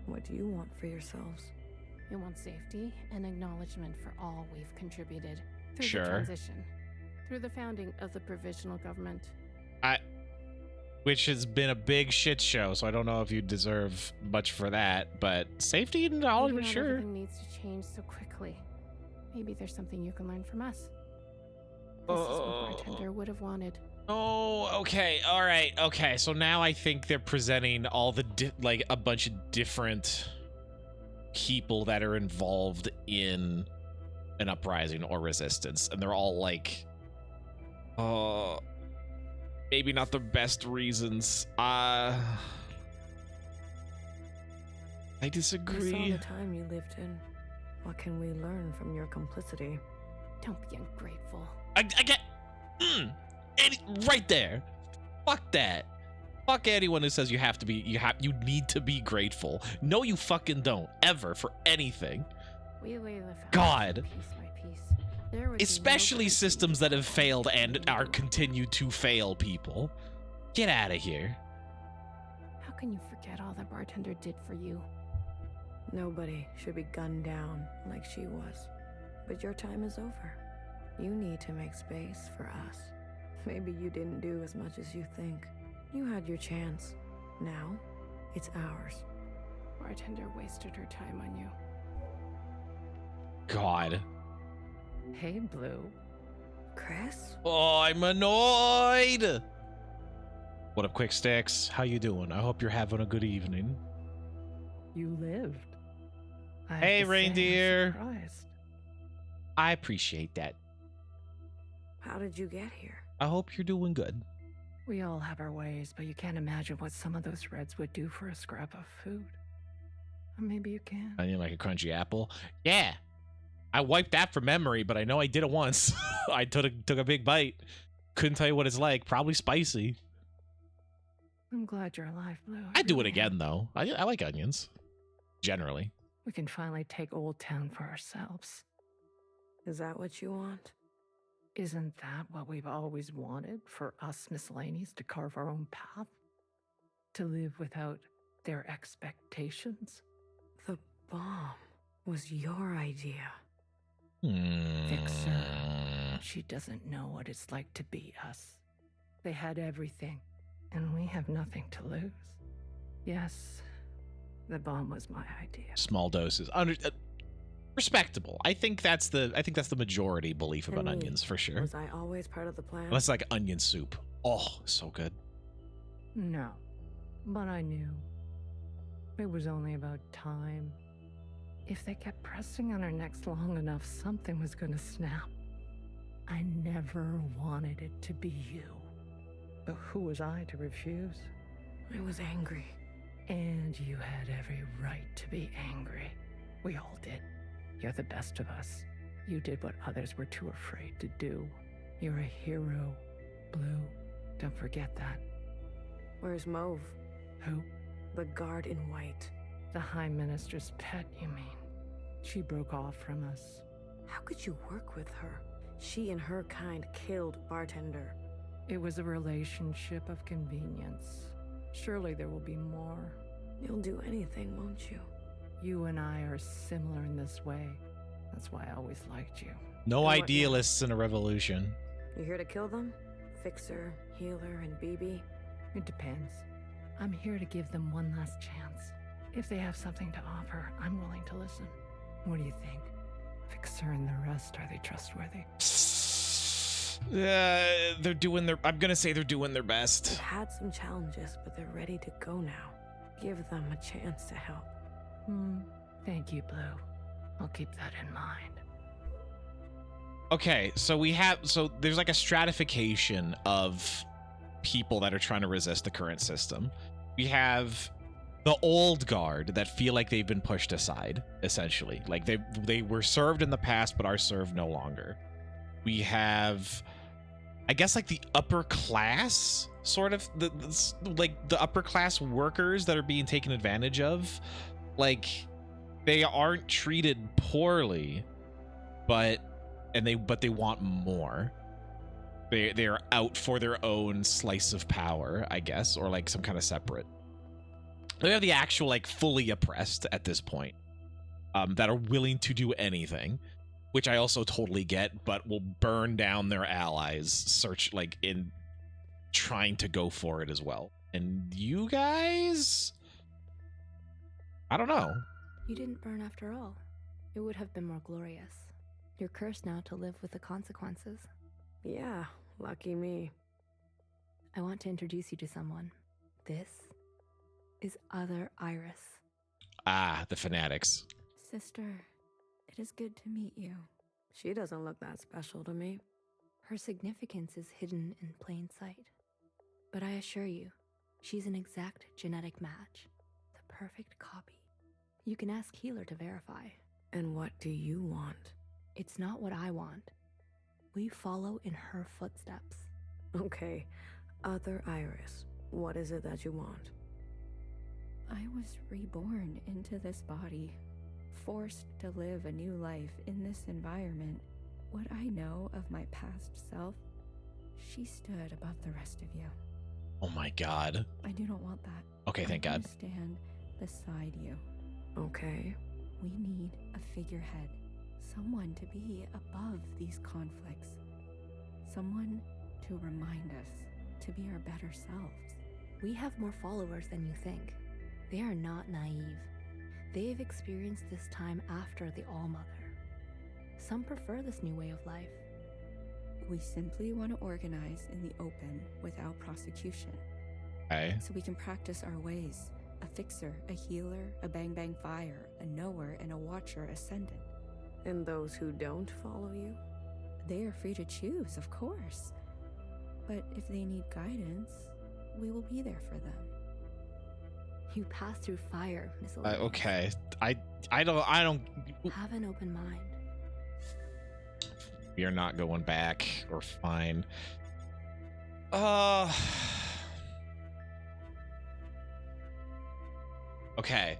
what do you want for yourselves? We want safety and acknowledgement for all we've contributed through Sure. the transition, through the founding of the provisional government. Which has been a big shit show, so I don't know if you deserve much for that, but safety and acknowledgement, Maybe not sure. everything needs to change so quickly. Maybe there's something you can learn from us. This is what Bartender would have wanted. Oh, okay, all right, okay. So now I think they're presenting all the like a bunch of different people that are involved in an uprising or resistance, and they're all like, maybe not the best reasons. I disagree. I saw the time you lived in. What can we learn from your complicity? Don't be ungrateful. I get right there. Fuck that. Fuck anyone who says you have to be. You need to be grateful. No, you fucking don't ever for anything. We lay the God. Piece by piece. There would Especially systems that have failed and are continue to fail people. Get out of here. How can you forget all that Bartender did for you? Nobody should be gunned down like she was. But your time is over. You need to make space for us. Maybe you didn't do as much as you think. You had your chance. Now, it's ours. Bartender wasted her time on you. God. Hey, Blue. Chris? Oh, I'm annoyed. What up, Quick Sticks? How you doing? I hope you're having a good evening. You lived. Hey, Reindeer. I appreciate that. How did you get here? I hope you're doing good. We all have our ways, but you can't imagine what some of those Reds would do for a scrap of food. Or maybe you can. I need like a crunchy apple. Yeah. I wiped that from memory, but I know I did it once. I took a big bite. Couldn't tell you what it's like. Probably spicy. I'm glad you're alive, Blue. I'd do it again, though. I like onions. Generally. We can finally take Old Town for ourselves. Is that what you want? Isn't that what we've always wanted? For us miscellaneous to carve our own path? To live without their expectations. The bomb was your idea. Fixer. She doesn't know what it's like to be us. They had everything, and we have nothing to lose. Yes, the bomb was my idea. Small doses. Respectable. I think that's the majority belief about onions for sure. Was I always part of the plan? That's like onion soup. Oh, so good. No, but I knew. It was only about time. If they kept pressing on our necks long enough, something was gonna snap. I never wanted it to be you. But who was I to refuse? I was angry. And you had every right to be angry. We all did. You're the best of us. You did what others were too afraid to do. You're a hero, Blue. Don't forget that. Where's Mauve? Who? The guard in white. The High Minister's pet, you mean? She broke off from us. How could you work with her? She and her kind killed Bartender. It was a relationship of convenience. Surely there will be more. You'll do anything, won't you? You and I are similar in this way. That's why I always liked you. No idealists in a revolution. You here to kill them? Fixer, Healer, and BB? It depends. I'm here to give them one last chance. If they have something to offer, I'm willing to listen. What do you think? Fixer and the rest, are they trustworthy? They're doing their... I'm gonna say they're doing their best. They've had some challenges, but they're ready to go now. Give them a chance to help. Thank you, Blue. I'll keep that in mind. Okay, so there's like a stratification of people that are trying to resist the current system. We have the old guard that feel like they've been pushed aside, essentially. Like they were served in the past, but are served no longer. We have, I guess, like the upper class, sort of the upper class workers that are being taken advantage of. Like, they aren't treated poorly, but they want more. They're out for their own slice of power, I guess, or like some kind of separate. They have the actual, like, fully oppressed at this point, that are willing to do anything, which I also totally get, but will burn down their allies, in trying to go for it as well. And you guys, I don't know. You didn't burn after all. It would have been more glorious. You're cursed now to live with the consequences. Yeah, lucky me. I want to introduce you to someone. This is Other Iris. Ah, the fanatics. Sister, it is good to meet you. She doesn't look that special to me. Her significance is hidden in plain sight. But I assure you, she's an exact genetic match. The perfect copy. You can ask Healer to verify. And what do you want? It's not what I want. We follow in her footsteps. Okay, Other Iris, what is it that you want? I was reborn into this body, forced to live a new life in this environment. What I know of my past self, she stood above the rest of you. Oh my god. I do not want that. Okay, thank God. I stand beside you. Okay. We need a figurehead. Someone to be above these conflicts. Someone to remind us to be our better selves. We have more followers than you think. They are not naive. They've experienced this time after the All-Mother. Some prefer this new way of life. We simply want to organize in the open without prosecution. Okay. So we can practice our ways. A fixer, a healer, a bang-bang fire, a knower, and a watcher ascendant. And those who don't follow you? They are free to choose, of course. But if they need guidance, we will be there for them. You pass through fire, Miss Olivia. Okay. I don't Have an open mind. We are not going back. We're fine. Okay.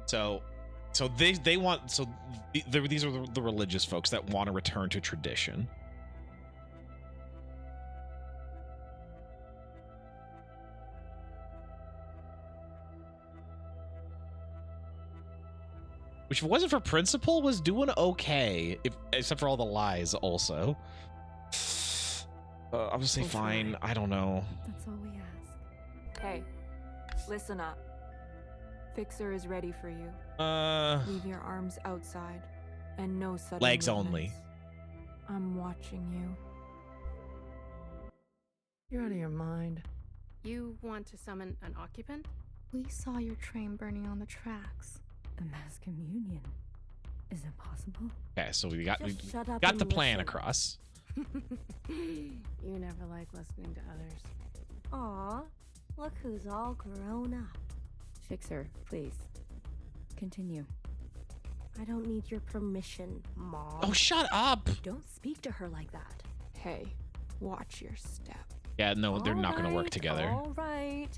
So they want, so these are the religious folks that want to return to tradition. Which, if it wasn't for Principal, was doing okay, except for all the lies also. I'm gonna say fine. I don't know. That's all we ask. Hey, listen up. Fixer is ready for you. Leave your arms outside, and no sudden legs movements. only. I'm watching you. You're out of your mind. You want to summon an occupant? We saw your train burning on the tracks. A mass communion. Is it possible? Okay, so we got shut the and plan listen. across. You never like listening to others. Aw, look who's all grown up. Fixer, please. Continue. I don't need your permission, Mom. Oh, shut up! Don't speak to her like that. Hey, watch your step. Yeah, no, they're not gonna work together. All right.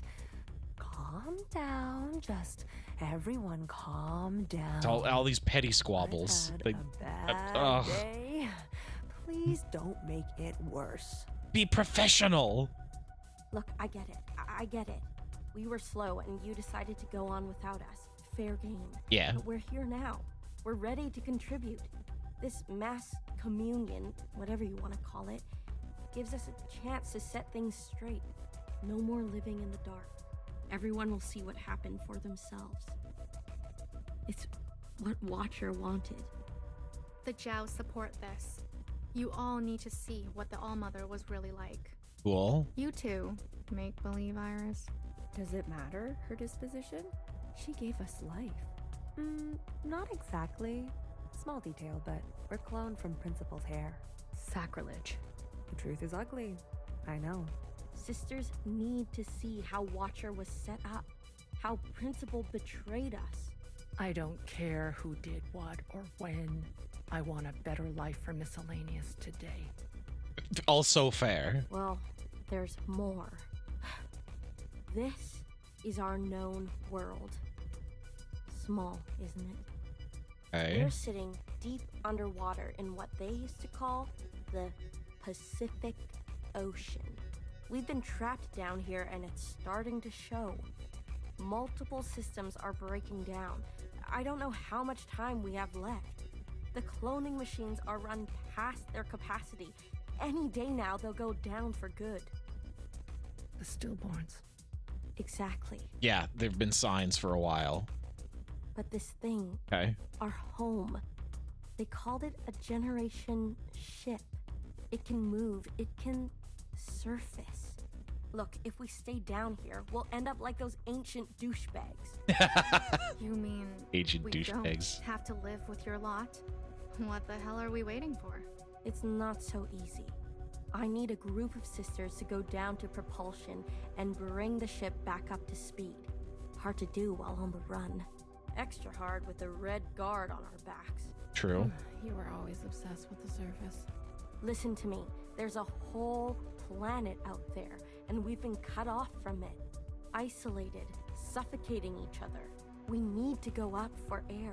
Calm down. Just everyone calm down. It's all these petty squabbles. I've had a bad day. Please don't make it worse. Be professional. Look, I get it. I get it. We were slow and you decided to go on without us. Fair game. Yeah. But we're here now. We're ready to contribute. This mass communion, whatever you want to call it, gives us a chance to set things straight. No more living in the dark. Everyone will see what happened for themselves. It's what Watcher wanted. The Jows support this. You all need to see what the All-Mother was really like. Cool. You too, make-believe Iris. Does it matter, her disposition? She gave us life. Not exactly. Small detail, but we're cloned from Principal's hair. Sacrilege. The truth is ugly. I know. Sisters need to see how Watcher was set up, how Principal betrayed us. I don't care who did what or when. I want a better life for Miscellaneous today. Also fair. Well, there's more. This is our known world. Small, isn't it? Okay. We're sitting deep underwater in what they used to call the Pacific Ocean. We've been trapped down here and it's starting to show. Multiple systems are breaking down. I don't know how much time we have left. The cloning machines are run past their capacity. Any day now they'll go down for good. The stillborns. Exactly. Yeah, there've been signs for a while. But this thing, Okay. our home, they called it a generation ship. It can move, it can surface. Look, if we stay down here, we'll end up like those ancient douchebags. You mean Ancient we douchebags. don't have to live with your lot? What the hell are we waiting for? It's not so easy. I need a group of sisters to go down to propulsion and bring the ship back up to speed. Hard to do while on the run. Extra hard with the red guard on our backs. True. You were always obsessed with the surface. Listen to me. There's a whole planet out there, and we've been cut off from it. Isolated, suffocating each other. We need to go up for air.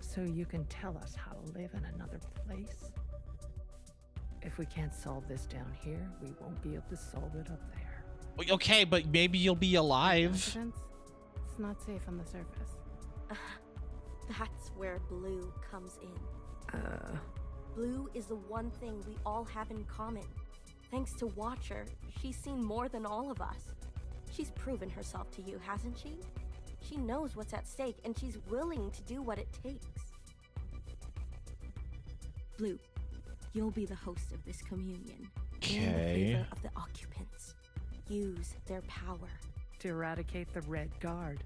So you can tell us how to live in another place? If we can't solve this down here, we won't be able to solve it up there. Okay, but maybe you'll be alive. It's not safe on the surface. That's where Blue comes in. Blue is the one thing we all have in common. Thanks to Watcher, she's seen more than all of us. She's proven herself to you, hasn't she? She knows what's at stake, and she's willing to do what it takes. Blue, you'll be the host of this communion. In the favor of the occupants. Use their power. To eradicate the Red Guard.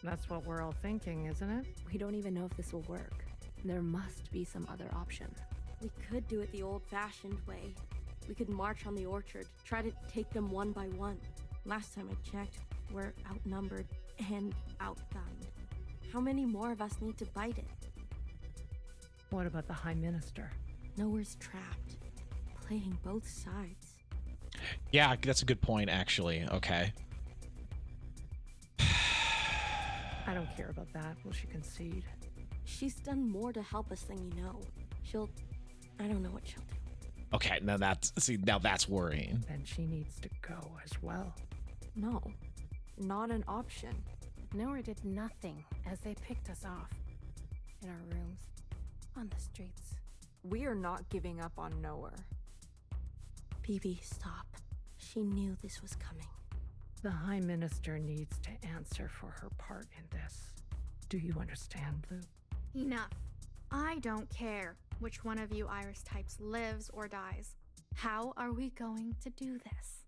That's what we're all thinking, isn't it? We don't even know if this will work. There must be some other option. We could do it the old-fashioned way. We could march on the orchard, try to take them one by one. Last time I checked, we're outnumbered and outgunned. How many more of us need to bite it? What about the High Minister? Nowhere's trapped. Playing both sides. Yeah, that's a good point, actually. Okay. I don't care about that. Will she concede? She's done more to help us than you know. I don't know what she'll do. Okay, now that's worrying. Then she needs to go as well. No, not an option. Nowhere did nothing as they picked us off. In our rooms. On the streets. We are not giving up on Nowhere. Vivi, stop. She knew this was coming. The High Minister needs to answer for her part in this. Do you understand, Blue? Enough. I don't care which one of you Iris types lives or dies. How are we going to do this?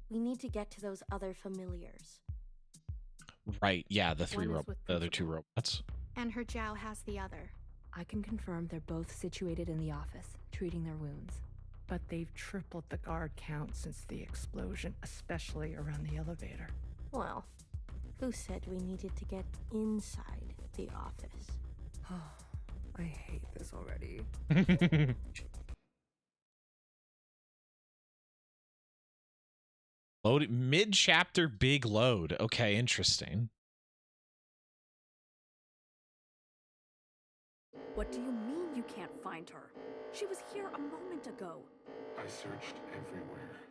We need to get to those other familiars. Right, yeah, the other two robots. And her Jiao has the other. I can confirm they're both situated in the office, treating their wounds. But they've tripled the guard count since the explosion, especially around the elevator. Well, who said we needed to get inside the office? I hate this already. Load mid-chapter big load. Okay, interesting. What do you mean you can't find her? She was here a moment ago. I searched everywhere.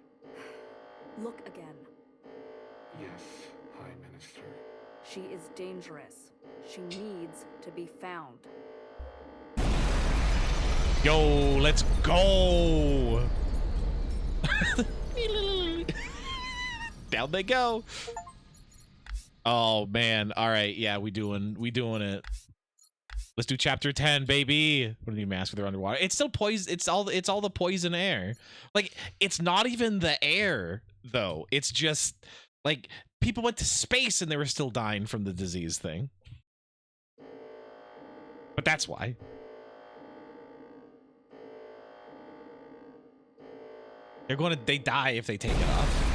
Look again. Yes, High Minister. She is dangerous. She needs to be found. Yo, let's go. Down they go. Oh man. All right. Yeah, we doing it. Let's do chapter 10, baby. What do you mask with her underwater? It's still poison. It's all the poison air. Like, it's not even the air though. It's just like people went to space and they were still dying from the disease thing. But that's why. They die if they take it off.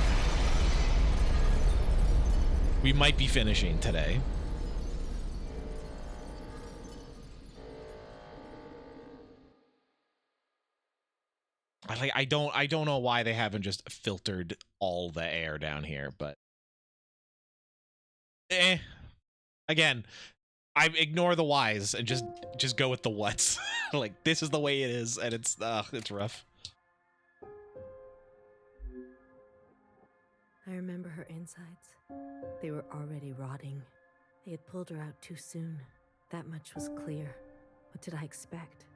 We might be finishing today. I don't know why they haven't just filtered all the air down here, but again, I ignore the whys and just go with the whats. Like, this is the way it is, and it's rough. I remember her insides. They were already rotting. They had pulled her out too soon. That much was clear. What did I expect?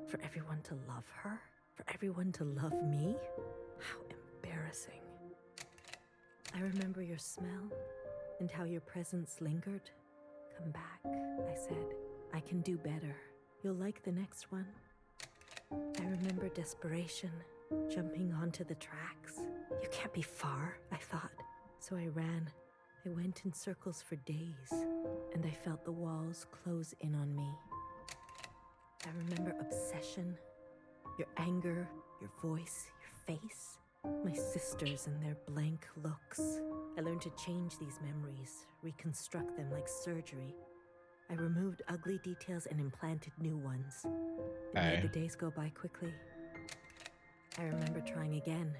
For everyone to love her? For everyone to love me? How embarrassing. I remember your smell and how your presence lingered. Come back, I said. I can do better. You'll like the next one. I remember desperation, jumping onto the tracks. You can't be far, I thought. So I ran. I went in circles for days, and I felt the walls close in on me. I remember obsession, your anger, your voice, your face, my sisters and their blank looks. I learned to change these memories, reconstruct them like surgery. I removed ugly details and implanted new ones. It made the days go by quickly. I remember trying again.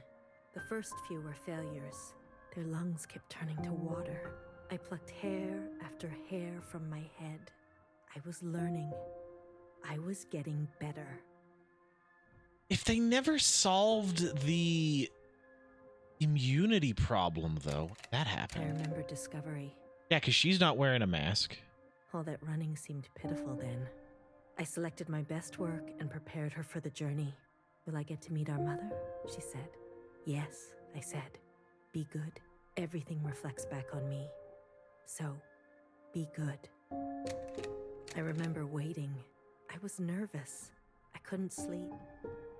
The first few were failures. Their lungs kept turning to water. I plucked hair after hair from my head. I was learning. I was getting better. If they never solved the immunity problem, though, that happened. I remember discovery. Yeah, because she's not wearing a mask. All that running seemed pitiful then. I selected my best work and prepared her for the journey. Will I get to meet our mother? She said. Yes, I said. Be good. Everything reflects back on me. So, be good. I remember waiting. I was nervous. I couldn't sleep.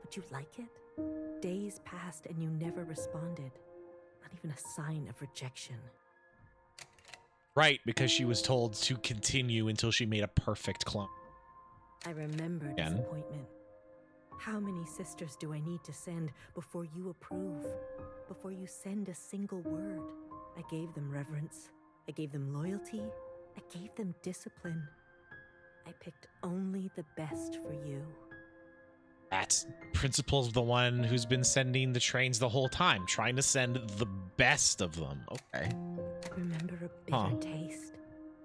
Would you like it? Days passed and you never responded. Not even a sign of rejection. Right, because she was told to continue until she made a perfect clone. I remember disappointment. How many sisters do I need to send before you approve? Before you send a single word? I gave them reverence. I gave them loyalty. I gave them discipline. I picked only the best for you. That's Principal's the one who's been sending the trains the whole time, trying to send the best of them. Okay. I remember a bitter taste,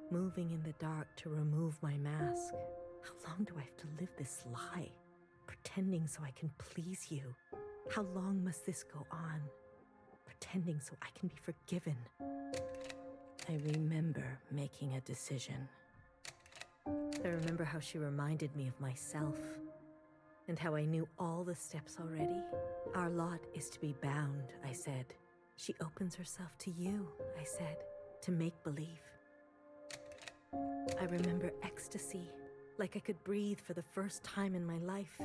moving in the dark to remove my mask. How long do I have to live this lie? Pretending so I can please you. How long must this go on? Pretending so I can be forgiven. I remember making a decision. I remember how she reminded me of myself, and how I knew all the steps already. Our lot is to be bound, I said. She opens herself to you, I said, to make believe. I remember ecstasy, like I could breathe for the first time in my life,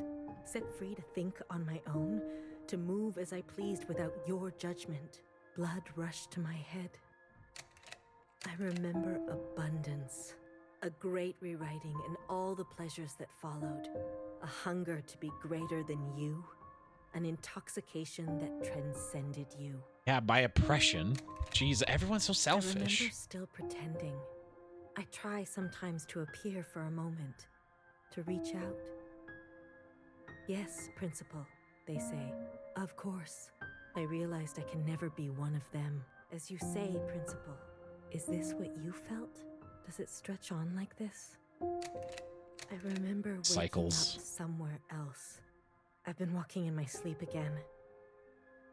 set free to think on my own, to move as I pleased without your judgment. Blood rushed to my head. I remember abundance, a great rewriting and all the pleasures that followed, a hunger to be greater than you, an intoxication that transcended you. Yeah, by oppression. Jeez, everyone's so selfish. I remember still pretending. I try sometimes to appear for a moment, to reach out. Yes, Principal, they say. Of course. I realized I can never be one of them. As you say, Principal, is this what you felt? Does it stretch on like this? I remember waking up somewhere else. I've been walking in my sleep again.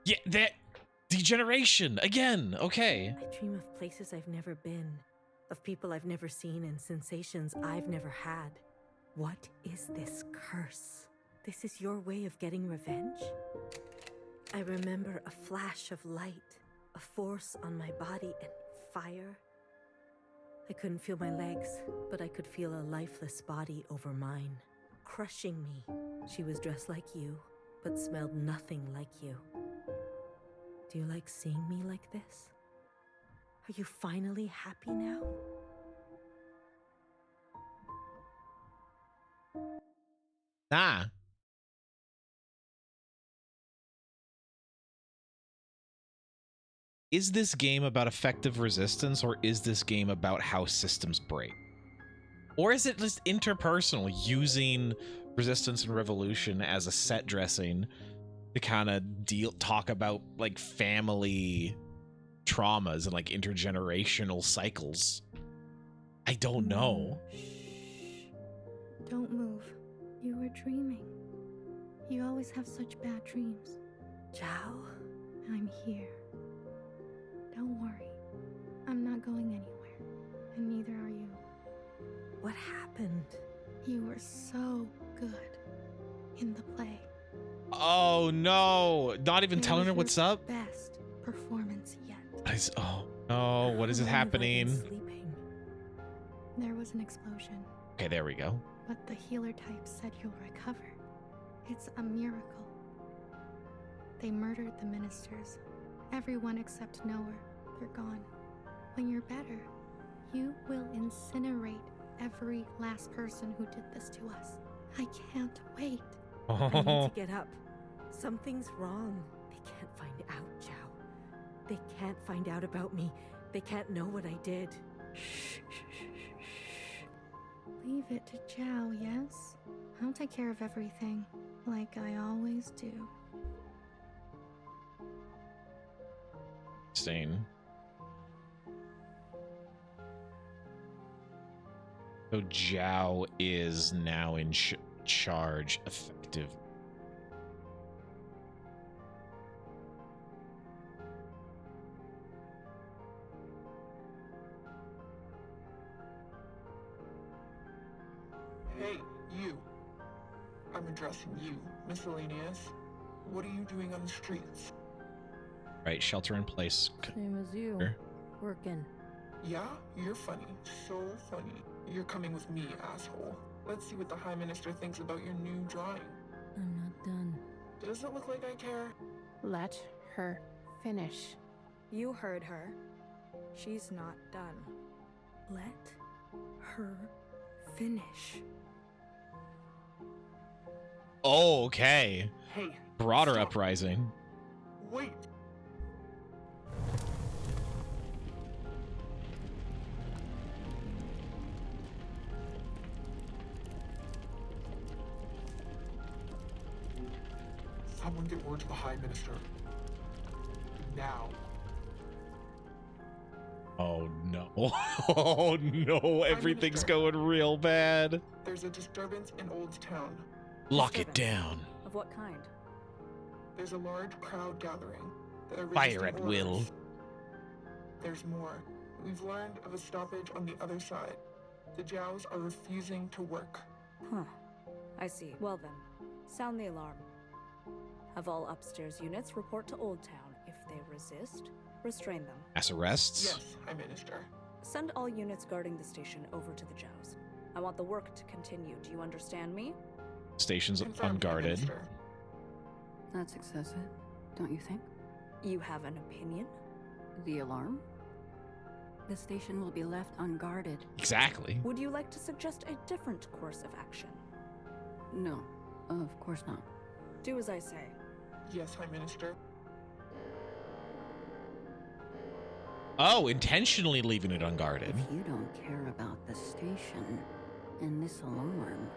Yeah, that degeneration again. Okay. I dream of places I've never been, of people I've never seen, and sensations I've never had. What is this curse? This is your way of getting revenge? I remember a flash of light, a force on my body, and fire. I couldn't feel my legs, but I could feel a lifeless body over mine, crushing me. She was dressed like you, but smelled nothing like you. Do you like seeing me like this? Are you finally happy now? Nah. Is this game about effective resistance, or is this game about how systems break? Or is it just interpersonal, using resistance and revolution as a set dressing to kind of talk about like family traumas and like intergenerational cycles? I don't know. Shh. Don't move. You were dreaming. You always have such bad dreams. Zhao? I'm here. Don't worry. I'm not going anywhere. And neither are you. What happened? You were so good in the play. Oh no! Not even telling her what's up? Best performance yet. Oh no, what is happening? There was an explosion. Okay, there we go. But the healer type said you'll recover. It's a miracle. They murdered the ministers. Everyone except Noah. They're gone. When you're better, you will incinerate every last person who did this to us. I can't wait. I need to get up. Something's wrong. They can't find out, Zhao. They can't find out about me. They can't know what I did. Shh, shh, shh, shh. Leave it to Zhao, yes? I'll take care of everything, like I always do. Insane. So Zhao is now in charge, effective. Hey, you. I'm addressing you, miscellaneous. What are you doing on the streets? Right, shelter in place. Same as you. Working. Yeah? You're funny. So funny. You're coming with me, asshole. Let's see what the High Minister thinks about your new drawing. I'm not done. Does it look like I care? Let her finish. You heard her. She's not done. Let her finish. Oh, okay. Hey. Broader stop. uprising. Wait. Someone get word to the High Minister. Now. Oh no. Oh no, everything's going real bad. There's a disturbance in Old Town. Lock it down. Of what kind? There's a large crowd gathering. Fire at will. There's more. We've learned of a stoppage on the other side. The Jows are refusing to work. Huh. I see. Well then, sound the alarm. Have all upstairs units report to Old Town. If they resist, restrain them. Mass arrests? Yes, High Minister. Send all units guarding the station over to the Jows. I want the work to continue. Do you understand me? Station's Confirmed, unguarded. High Minister. That's excessive, don't you think? You have an opinion? The alarm? The station will be left unguarded. Exactly. Would you like to suggest a different course of action? No, of course not. Do as I say. Yes, High Minister. Oh, intentionally leaving it unguarded. If you don't care about the station and this alarm,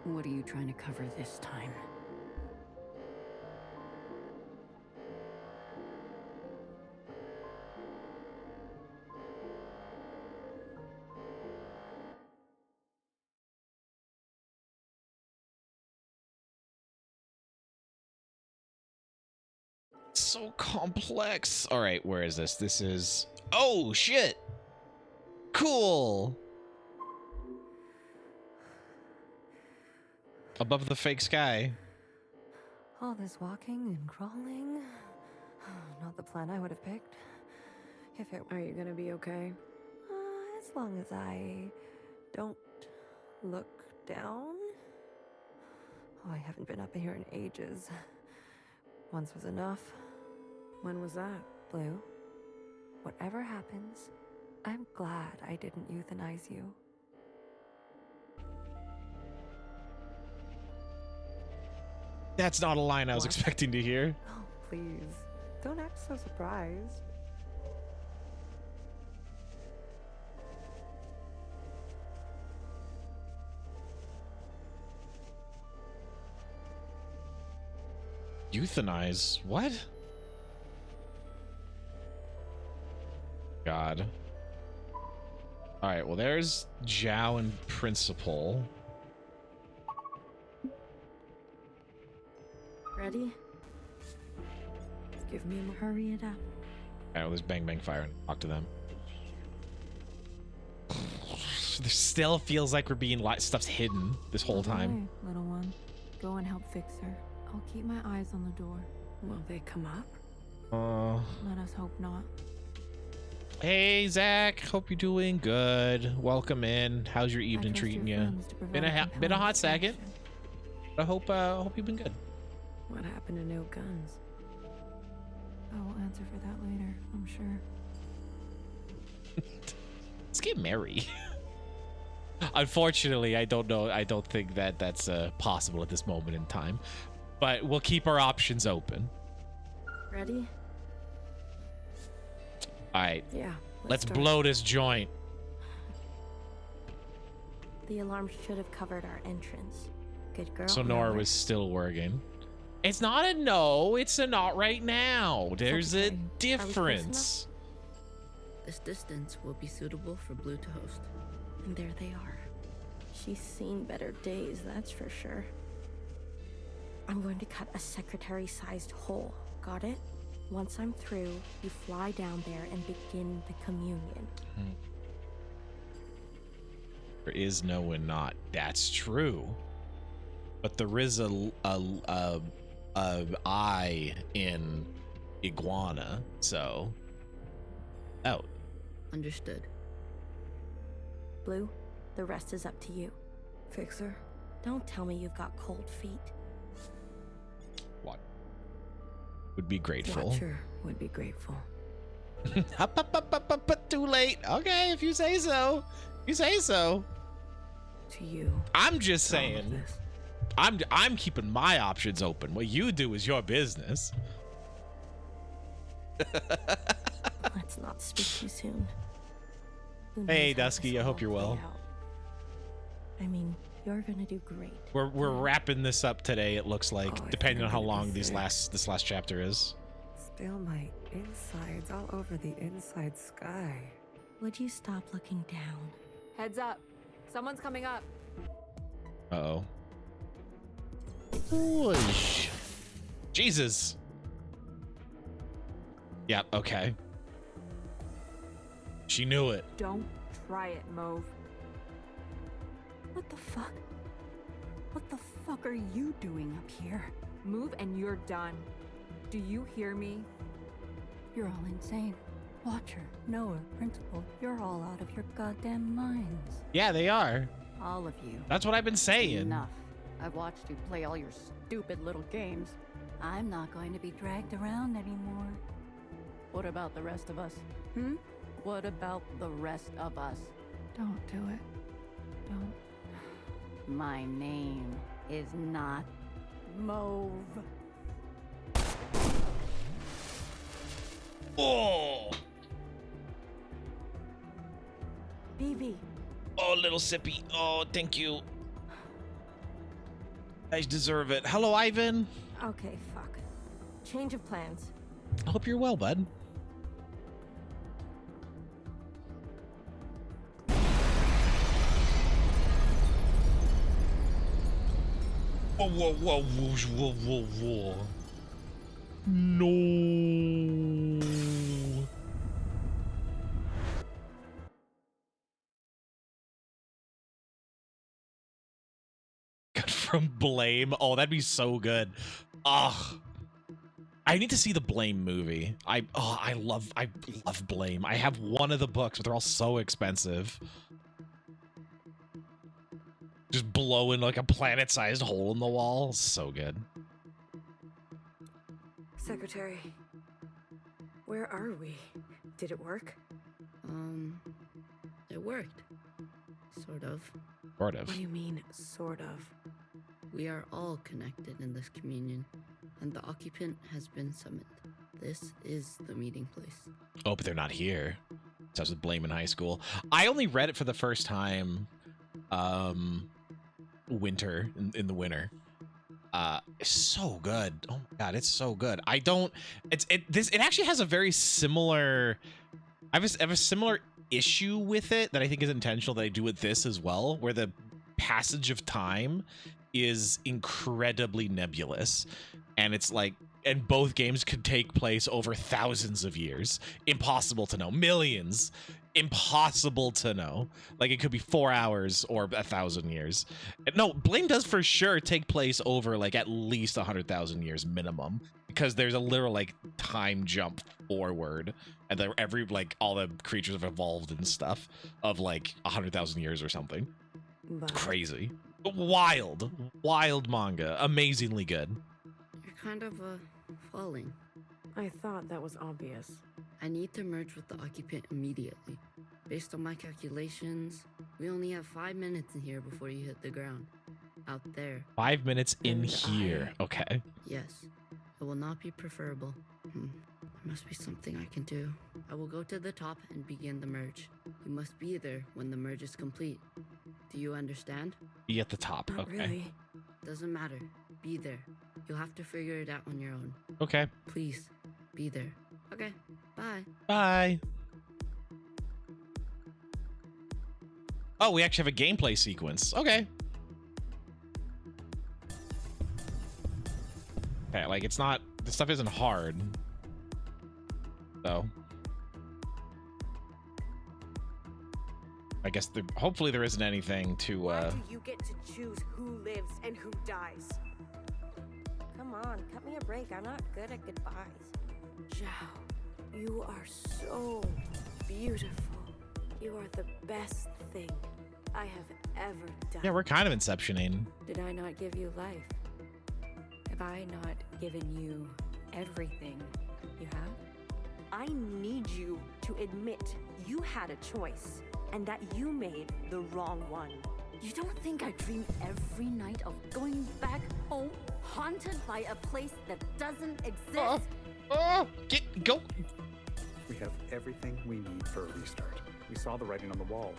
what are you trying to cover this time? So complex. All right, where is this? This is... Oh, shit. Cool. Above the fake sky. All this walking and crawling. Not the plan I would have picked. If it Are you gonna be okay? as long as I don't look down. Oh, I haven't been up here in ages. Once was enough. When was that? Blue, whatever happens, I'm glad I didn't euthanize you. That's not a line I was expecting to hear. Oh, please. Don't act so surprised. Euthanize? What? God. All right, well, there's Zhao and Principal. Ready? Give me a hurry it up. All right, well, there's Bang Bang Fire and talk to them. There still feels like we're being stuff's hidden this whole time. Hey, little one, go and help fix her. I'll keep my eyes on the door. Will they come up? Let us hope not. Hey, Zach. Hope you're doing good. Welcome in. How's your evening treating you? Been a hot second. I hope you've been good. What happened to no guns? I will answer for that later, I'm sure. Let's get merry. Unfortunately, I don't know. I don't think that that's possible at this moment in time. But we'll keep our options open. Ready? All right. Yeah. Let's blow this joint. The alarm should have covered our entrance. Good girl. So Nora was still working. It's not a no. It's a not right now. There's a difference. This distance will be suitable for Blue to host. And there they are. She's seen better days, that's for sure. I'm going to cut a secretary-sized hole. Got it? Once I'm through, you fly down there and begin the communion. There is no and not. That's true. But there is a I in iguana, so out. Understood. Blue, the rest is up to you. Fixer? Don't tell me you've got cold feet. What? Would be grateful. Watcher would be grateful. But too late. Okay, if you say so. You say so. To you. I'm just saying. I'm keeping my options open. What you do is your business. Let's not speak too soon. Hey, Dusky, I hope you're well. I mean, you're gonna do great. We're wrapping this up today, it looks like, depending on how long this last chapter is. Spill my insides all over the inside sky. Would you stop looking down? Heads up. Someone's coming up. Uh-oh. Whoosh. Jesus. Yep, okay. She knew it. Don't try it, Mauve. What the fuck? What the fuck are you doing up here? Move and you're done. Do you hear me? You're all insane. Watcher, Noah, Principal, you're all out of your goddamn minds. Yeah, they are. All of you. That's what I've been saying. Enough. I've watched you play all your stupid little games. I'm not going to be dragged around anymore. What about the rest of us? What about the rest of us? Don't do it. Don't. My name is not Mauve. Oh. Vivi. Oh, little sippy. Oh, thank you. I deserve it. Hello, Ivan. Okay, fuck. Change of plans. I hope you're well, bud. Whoa, whoa, whoa, whoa, whoa, whoa, whoa. No. From Blame. Oh, that'd be so good. Ugh. I need to see the Blame movie. I love Blame. I have one of the books, but they're all so expensive. Just blowing like a planet-sized hole in the wall. So good. Secretary, where are we? Did it work? It worked. Sort of. Sort of. What do you mean, sort of? We are all connected in this communion, and the occupant has been summoned. This is the meeting place. Oh, but they're not here. So I was with Blame in high school. I only read it for the first time winter, in the winter. It's so good. Oh my god, it's so good. It actually has a very similar, I have a similar issue with it that I think is intentional that I do with this as well, where the passage of time is incredibly nebulous, and it's like, and both games could take place over thousands of years. Impossible to know. Millions. Impossible to know. Like, it could be 4 hours or 1,000 years. No, Blame does for sure take place over like at least 100,000 years minimum, because there's a literal like time jump forward, and all the creatures have evolved and stuff of like 100,000 years or something. It's crazy. Wild manga. Amazingly good. You're kind of falling. I thought that was obvious. I need to merge with the occupant immediately. Based on my calculations, we only have 5 minutes in here before you hit the ground. Out there. 5 minutes in here. Okay. Yes. It will not be preferable. There must be something I can do. I will go to the top and begin the merge. You must be there when the merge is complete. Do you understand? Be at the top. Not okay. Really. Doesn't matter. Be there. You'll have to figure it out on your own. Okay. Please, be there. Okay. Bye. Bye. Oh, we actually have a gameplay sequence. Okay. Okay, like it's not, the stuff isn't hard. So. I guess hopefully there isn't anything to Why do you get to choose who lives and who dies? Come on, cut me a break. I'm not good at goodbyes. Zhao, you are so beautiful. You are the best thing I have ever done. Yeah, we're kind of inceptioning. Did I not give you life? Have I not given you everything you have? I need you to admit you had a choice and that you made the wrong one. You don't think I dream every night of going back home, haunted by a place that doesn't exist? Go. We have everything we need for a restart. We saw the writing on the wall.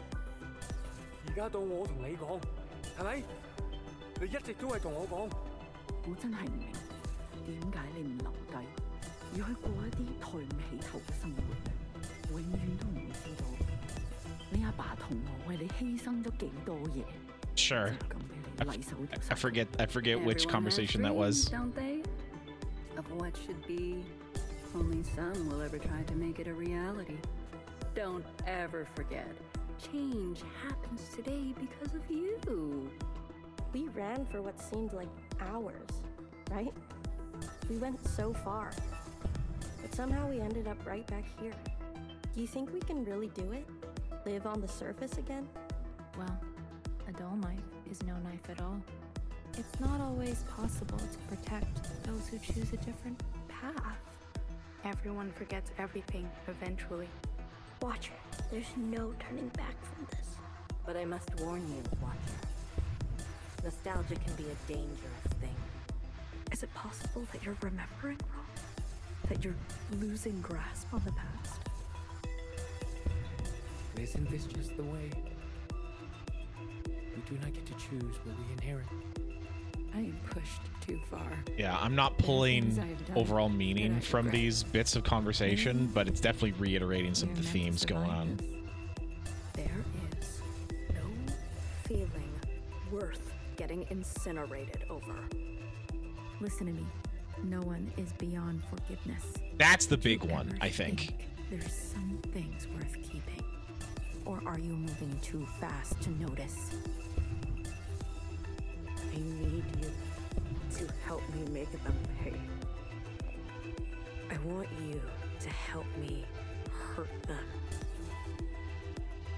而家到我同你講，係咪？你一直都係同我講。我真係唔明，點解你唔留低，要去過一啲抬唔起頭嘅生活？永遠都唔會知道，你阿爸同我為你犧牲咗幾多嘢。Sure. I forget which conversation that was. Don't they? Of what should be. Only some will ever try to make it a reality. Don't ever forget, change happens today because of you. We ran for what seemed like hours, right? We went so far, but somehow we ended up right back here. Do you think we can really do it? Live on the surface again? Well, a dull knife is no knife at all. It's not always possible to protect those who choose a different path. Everyone forgets everything eventually. Watcher, there's no turning back from this. But I must warn you, Watcher. Nostalgia can be a dangerous thing. Is it possible that you're remembering wrong? That you're losing grasp on the past? Isn't this just the way? We do not get to choose what we inherit. I am pushed too far. Yeah, I'm not pulling overall meaning from these bits of conversation, but it's definitely reiterating some of the themes going on. There is no feeling worth getting incinerated over. Listen to me. No one is beyond forgiveness. That's the big one, I think. There's some things worth keeping. Or are you moving too fast to notice? I need you to help me make them pay. I want you to help me hurt them.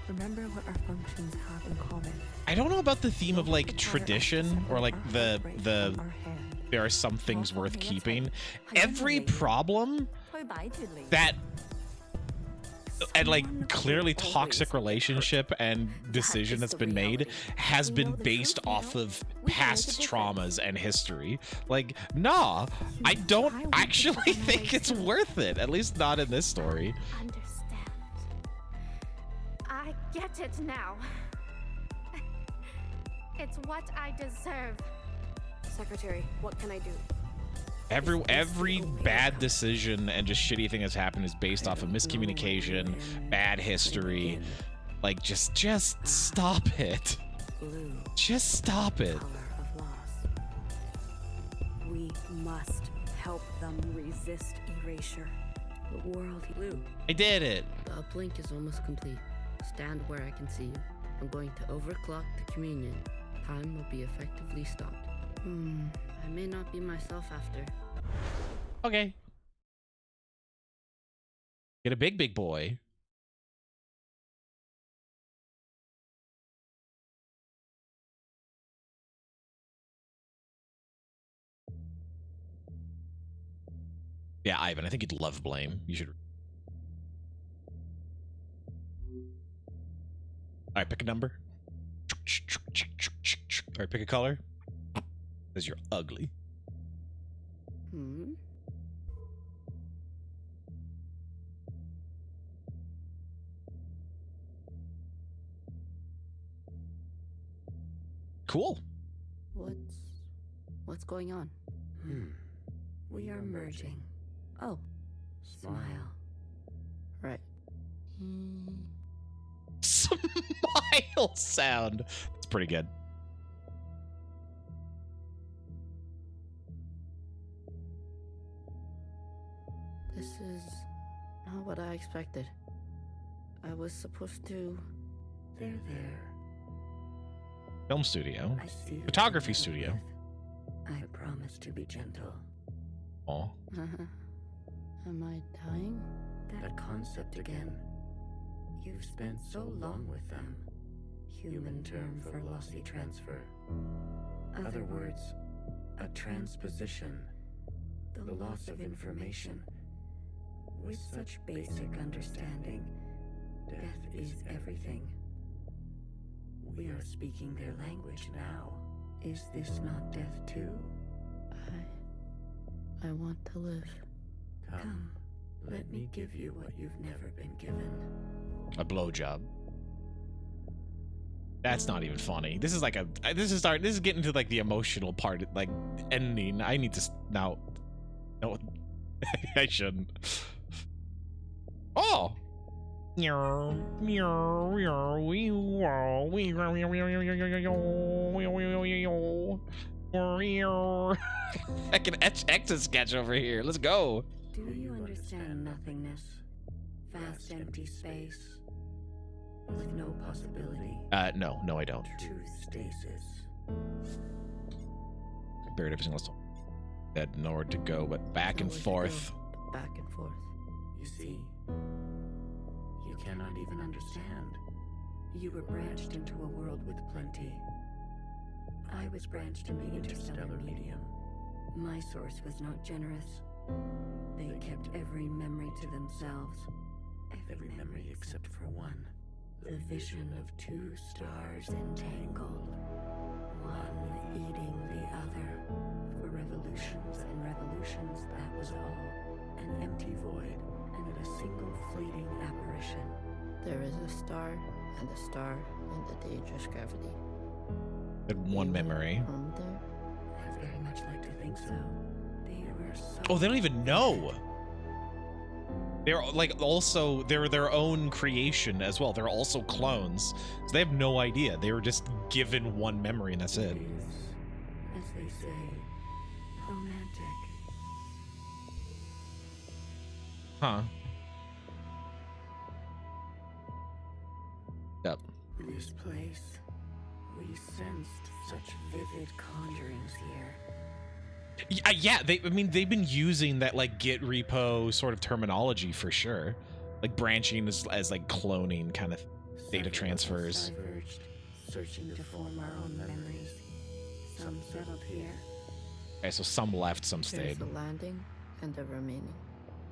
Remember what our functions have in common. I don't know about the theme of like tradition or like the there are some things worth keeping. Every problem that and like clearly toxic relationship and decision that's been made has been based off of past traumas and history. Like, nah, I don't actually think it's worth it, at least not in this story. Understand. I get it now. It's what I deserve. Secretary, what can I do? Every bad decision and just shitty thing that's happened is based off of miscommunication, bad history. Like, just stop it. Just stop it. We must help them resist erasure. The world blue. I did it. The uplink is almost complete. Stand where I can see you. I'm going to overclock the communion. Time will be effectively stopped. I may not be myself after. Okay. Get a big boy. Yeah, Ivan, I think you'd love Blame. You should. All right, pick a number. All right, pick a color. Because you're ugly. Cool. What's going on? We are merging. Oh, smile. Right. Smile sound. It's pretty good. This is not what I expected. I was supposed to... They're there. Film studio. Photography studio. I promise to be gentle. Oh. Am I dying? That concept again. You've spent so long with them. Human term for lossy transfer. Other words, a transposition. The loss of information. With such basic understanding, death is everything. We are speaking their language now. Is this not death too? I want to live. Come, let me give you what you've never been given. A blowjob. That's not even funny. This is like a. This is getting to like the emotional part, like ending. I need to now. No, I shouldn't. Oh. Like an Etch-Exit sketch over here. Let's go. Do you understand nothingness? Vast empty space. With no possibility. No, I don't. True stasis. Buried every single had nowhere to go but back and forth. Back and forth. You see, you cannot even understand. You were branched into a world with plenty. I was branched in the interstellar medium. My source was not generous. They kept every memory to themselves. Every memory except for one. The vision of two stars entangled. One eating the other. For revolutions and revolutions, that was all. An empty void and a single fleeting apparition. There is a star and a star in the dangerous gravity. Had one memory. There? I very much like to think so. They were so... Oh, they don't even know. They're like also they're their own creation as well. They're also clones, so they have no idea. They were just given one memory and that's it. As they say, romantic. Huh. Yep. This place, we sensed such vivid conjurings here. Yeah, they've been using that like Git repo sort of terminology for sure, like branching as like cloning kind of data transfers. Diverged, searching to form our own memories. Some settled here. Okay, so some left, some stayed. There's a landing and the remaining.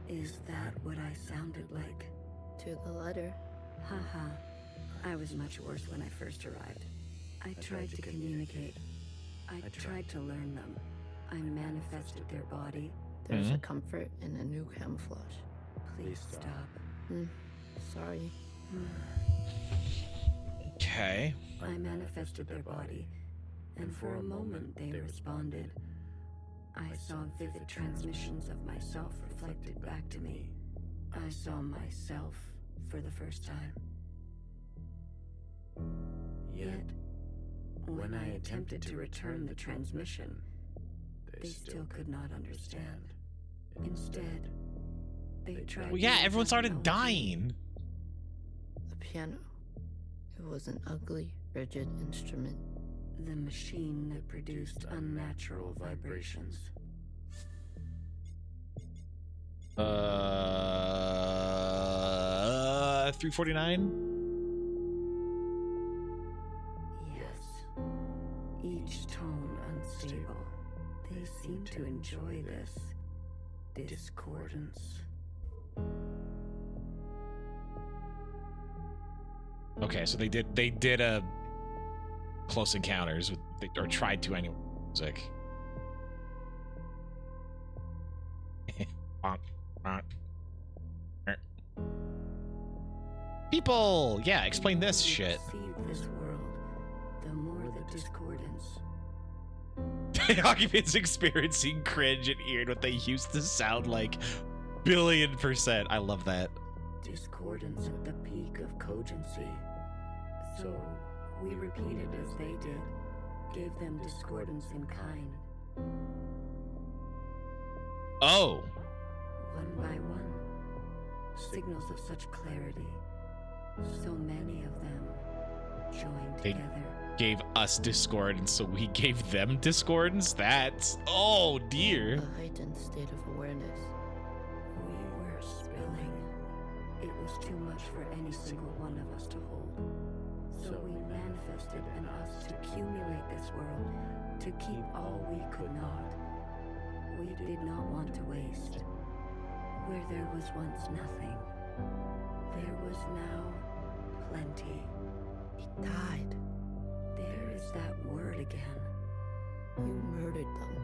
Is that what I sounded like? To the letter. Haha. I was much worse when I first arrived. I tried to communicate. I tried to learn them. I manifested their body. There's a comfort in a new camouflage. Please stop. Sorry. Okay. I manifested their body, and for a moment they responded. I saw vivid transmissions of myself reflected back to me. I saw myself for the first time. Yet, when I attempted to return the transmission, they still could not understand. Instead, they tried... Well, yeah, everyone started dying. The piano. It was an ugly, rigid instrument. The machine that produced unnatural vibrations. 349? Yes. Each tone unstable. They seem to enjoy this discordance. Okay, so they did a Close Encounters with, or tried to anyway. Music. People, yeah, explain this shit. This world, the more the discordance. The occupants experiencing cringe and hearing what they used to sound like. $1,000,000,000. I love that. Discordance at the peak of cogency. So we repeated as they did, gave them discordance in kind. Oh. One by one, signals of such clarity. So many of them joined They together. gave us discordance, so we gave them discordance? That's... oh, dear. A heightened state of awareness. We were spilling. It was too much for any single one of us to hold. So we manifested in us to accumulate this world, to keep all we could not. We did not want to waste. Where there was once nothing, there was now plenty. It died. There is that word again. You murdered them.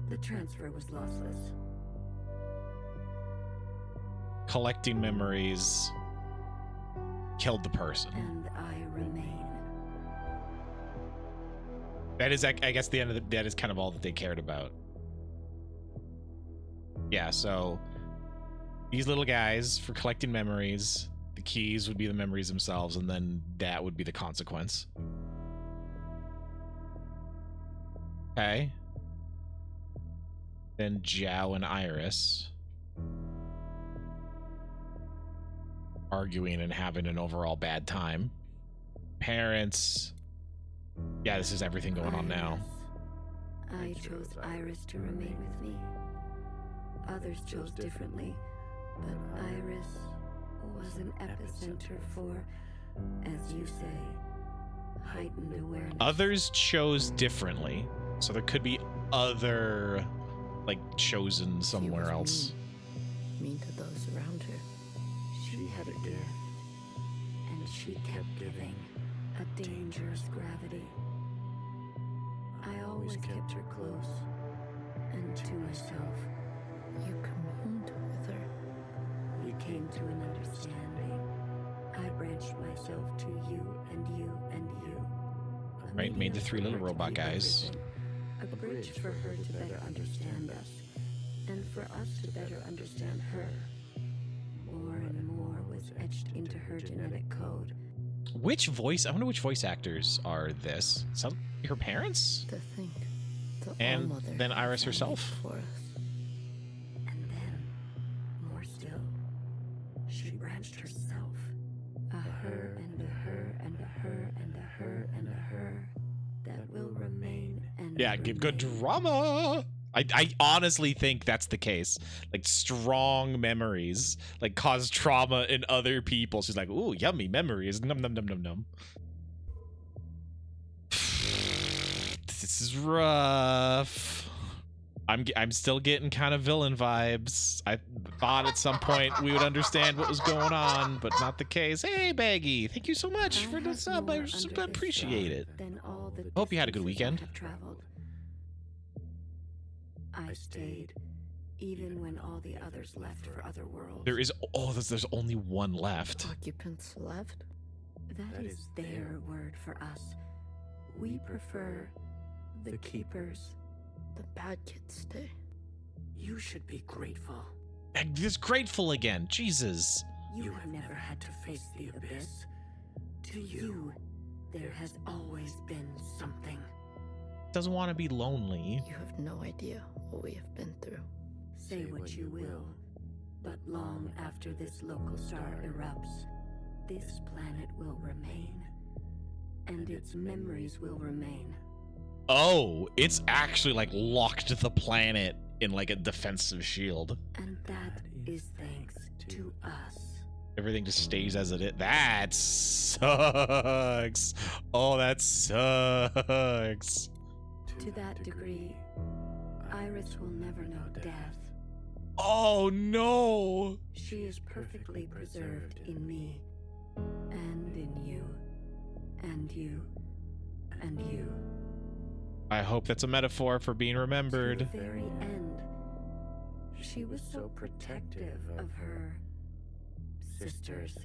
The transfer was lossless. Collecting memories killed the person. And I remain. That is, I guess, the end of the, that is kind of all that they cared about. Yeah, so these little guys, for collecting memories, the keys would be the memories themselves, and then that would be the consequence. Okay. Then Zhao and Iris. arguing and having an overall bad time. Parents. Yeah, this is everything going on now. I chose Iris to remain with me. Others chose differently, but Iris was an epicenter for, as you say, heightened awareness. Others chose differently, so there could be other, like, chosen somewhere else. Mean to those around her. She had a gift, and she kept giving. A dangerous gravity. I always kept her close, and to myself. You communed with her. We came to an understanding. I branched myself to you and you and you. Right, made the 3 little robot guys. A bridge for her to better understand us, and for us to better understand her. More and more was etched into her genetic code. Which voice? I wonder which voice actors are this. Some her parents? To think. And then Iris herself. For us. And then, more still, she branched herself. A her and a her and a her and a her and a her that will remain and Yeah, give good drama. I honestly think that's the case. Like, strong memories like cause trauma in other people. She's like, ooh, yummy memories. Num num num num num. This is rough. I'm still getting kind of villain vibes. I thought at some point we would understand what was going on, but not the case. Hey, Baggy, thank you so much for the sub. I super appreciate it. Hope you had a good weekend. I stayed, even when all the others left for other worlds. There's only one left. Occupants left? That is their word for us. We prefer the keepers. The bad kids stay. You should be grateful. Just grateful again. Jesus. You have never had to face the abyss. To you, there has always been something. Doesn't want to be lonely. You have no idea what we have been through. Say what you will, but long after this local star erupts, this planet will remain, and its memories will remain. Oh, it's actually like locked the planet in like a defensive shield. And that is thanks to us. Everything just stays as it is. That sucks. Oh, that sucks. To that degree, Iris will never know death. Oh, no. She is perfectly preserved in me, and in you, and you, and you. I hope that's a metaphor for being remembered. To the very end, she was so protective of her sisters.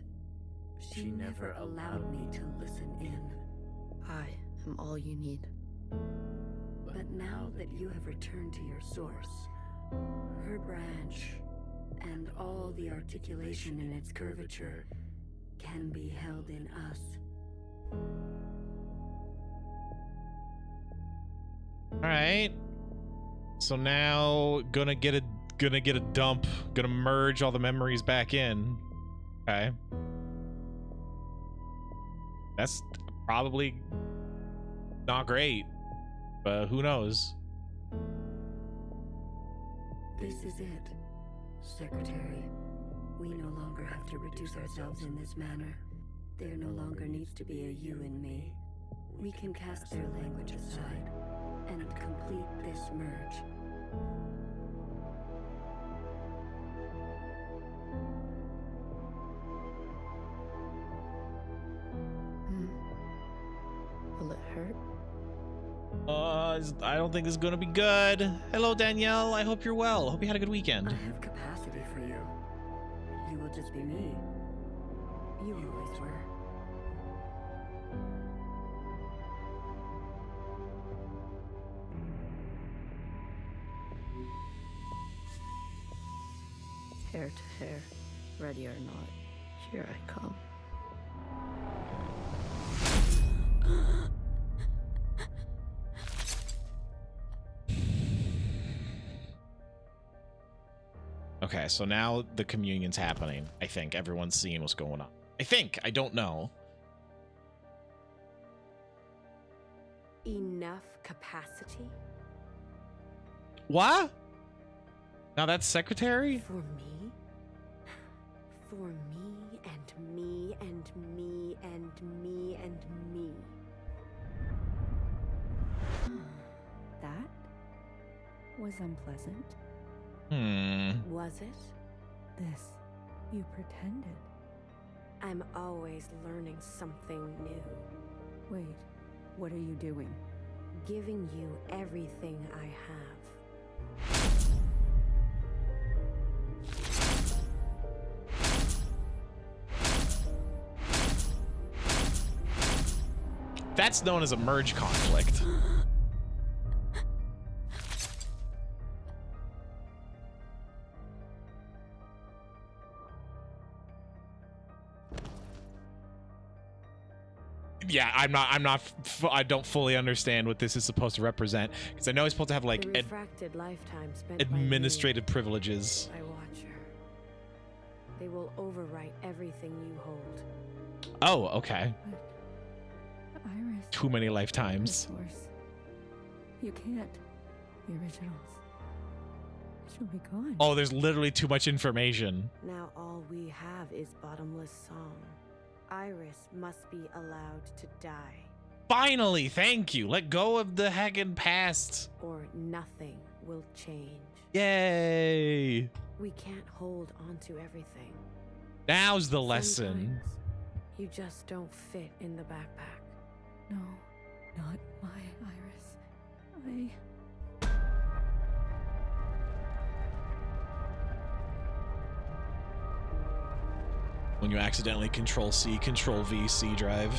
She never allowed me to listen in. I am all you need. But now that you have returned to your source, her branch, and all the articulation in its curvature can be held in us. All right. So now gonna get a dump, gonna merge all the memories back in. Okay. That's probably not great, but who knows? This is it, Secretary. We no longer have to reduce ourselves in this manner. There no longer needs to be a you and me. We can cast their language aside and complete this merge. Will it hurt? I don't think this is gonna be good. Hello, Danielle. I hope you're well. Hope you had a good weekend. I have capacity for you. You will just be me. You always were. Hair to hair, ready or not, here I come. Okay, so now the communion's happening. I think everyone's seeing what's going on. I think. I don't know. Enough capacity? What? Now that's secretary? For me? For me and me and me and me and me. That was unpleasant. Was it? This, you pretended. I'm always learning something new. Wait, what are you doing? Giving you everything I have. That's known as a merge conflict. Yeah, I don't fully understand what this is supposed to represent, because I know he's supposed to have like refracted lifetime spent administrative privileges. by Watcher. They will overwrite everything you hold. Oh, okay. Iris. Too many lifetimes. The source. You can't. The originals. She'll be gone. Oh, there's literally too much information. Now all we have is bottomless song. Iris must be allowed to die. Finally, thank you. Let go of the heckin' past. Or nothing will change. Yay. We can't hold on to everything. Now's the lesson. Sometimes you just don't fit in the backpack. No, not my Iris. When you accidentally Control C, Control V, C drive.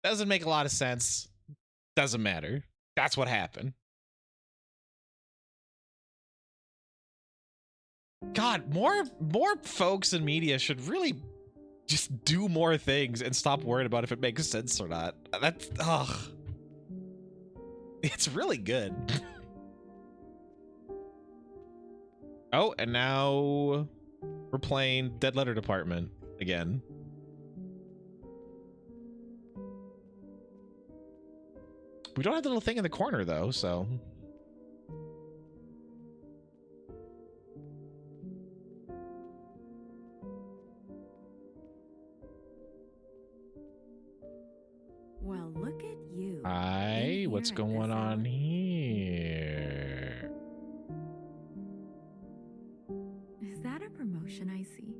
Doesn't make a lot of sense. Doesn't matter. That's what happened. God, more folks in media should really just do more things and stop worrying about if it makes sense or not. That's it's really good. Oh, and now we're playing Dead Letter Department again. We don't have the little thing in the corner, though, so... Well, look at you. Hi, what's going on here? Is that a promotion I see?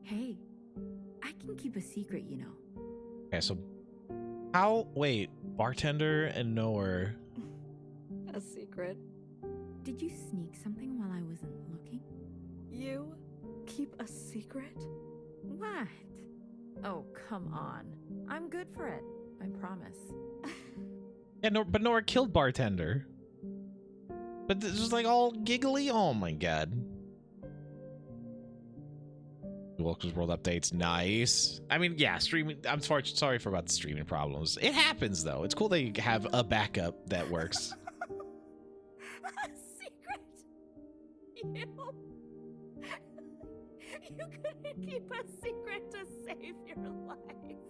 Hey, I can keep a secret, you know. Okay, so... How? Wait, bartender and knower. A secret? Did you sneak something while I wasn't looking? You keep a secret? What? Oh, come on. I'm good for it. I promise. Yeah, no, but Nora killed bartender. But this was like all giggly. Oh my god. Welcome World updates, nice. I mean, yeah, streaming. I'm sorry for about the streaming problems. It happens though. It's cool they have a backup that works. A secret? You couldn't keep a secret to save your life.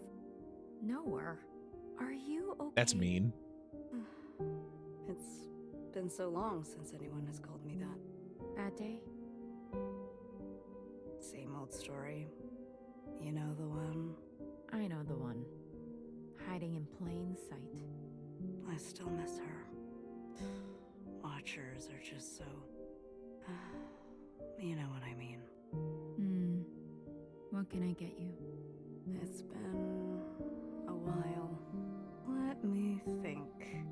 Noah, are you okay? That's mean. It's been so long since anyone has called me that. Bad day? Same old story. You know the one? I know the one. Hiding in plain sight. I still miss her. Watchers are just so... you know what I mean. What can I get you? It's been a while. Let me think.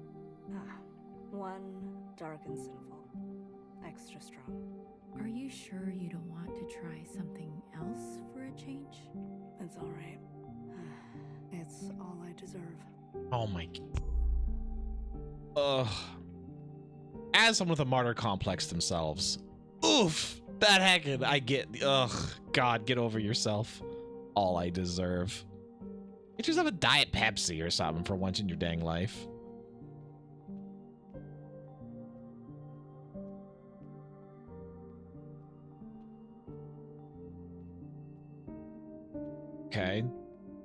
One dark and sinful. Extra strong. Are you sure you don't want to try something else for a change? It's all right. It's all I deserve. Oh my. Ugh. As someone with a martyr complex themselves, oof, that heckin' I get. Ugh, God, get over yourself. All I deserve. You just have a Diet Pepsi or something for once in your dang life. Okay.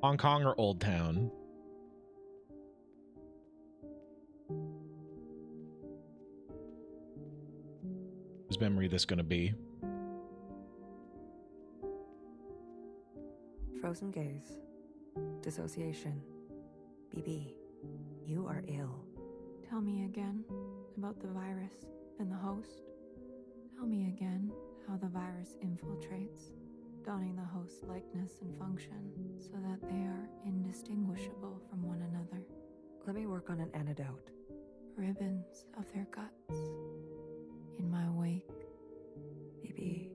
Hong Kong or Old Town? Whose memory this gonna be? Frozen gaze. Dissociation. BB, you are ill. Tell me again about the virus and the host. Tell me again how the virus infiltrates, donning the host's likeness and function so that they are indistinguishable from one another. Let me work on an antidote. Ribbons of their guts in my wake. BB.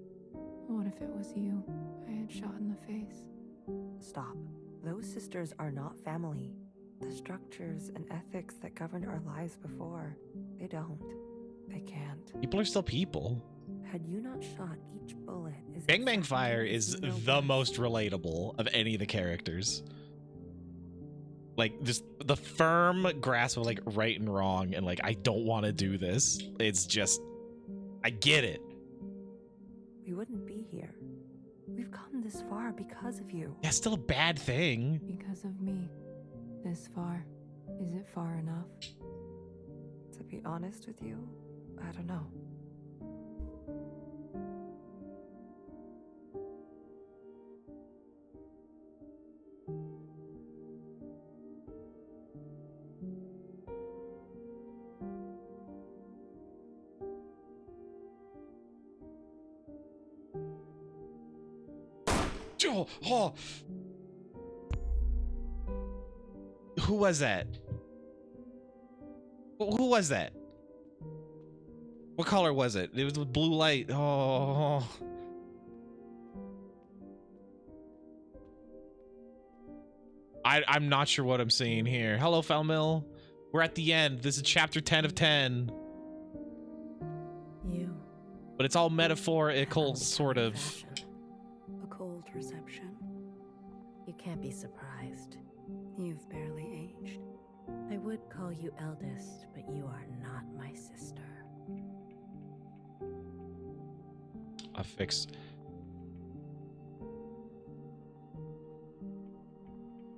What if it was you I had shot in the face? Stop. Those sisters are not family. The structures and ethics that governed our lives before, they don't. They can't. People are still people. Had you not shot each bullet is Bang Bang Fire is the most relatable of any of the characters. Like, just the firm grasp of like right and wrong and like, I don't want to do this. It's just, I get it. We wouldn't be here. We've come this far because of you. Yeah, still a bad thing. Because of me. This far. Is it far enough? To be honest with you, I don't know. Oh. Who was that? Who was that? What color was it? It was with blue light. Oh. I'm not sure what I'm seeing here. Hello, Felmill. We're at the end. This is chapter 10 of 10. You. But it's all metaphorical, sort of. A cold reception. You can't be surprised. You've barely aged. I would call you eldest, but you are not my sister. A fix.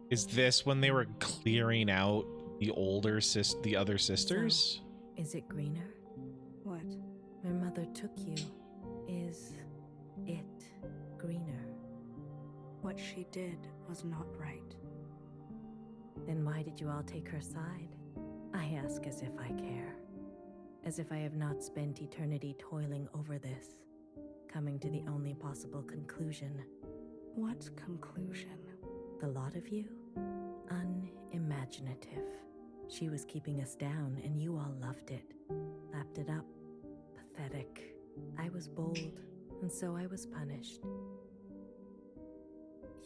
Is this when they were clearing out the other sisters? So, is it greener? What? My mother took you. Is it greener? What she did was not right. Then why did you all take her side? I ask as if I care. As if I have not spent eternity toiling over this, coming to the only possible conclusion. What conclusion? The lot of you? Unimaginative. She was keeping us down and you all loved it. Lapped it up. Pathetic. I was bold, and so I was punished.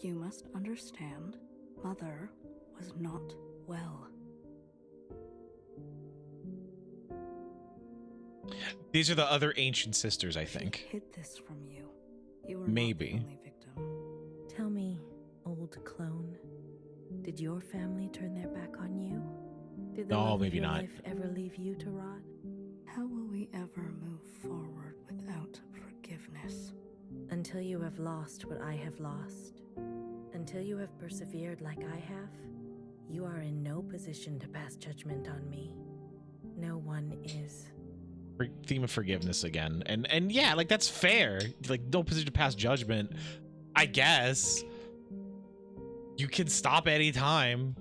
You must understand, Mother was not well. These are the other ancient sisters, I think. She hid this from you. You were maybe. Not the only victim. Tell me, old clone, did your family turn their back on you? Did the love maybe of your not. life ever leave you to rot? How will we ever move forward without forgiveness? Until you have lost what I have lost, until you have persevered like I have, you are in no position to pass judgment on me. No one is. Theme of forgiveness again. And yeah, like that's fair. Like no position to pass judgment. I guess. You can stop any time.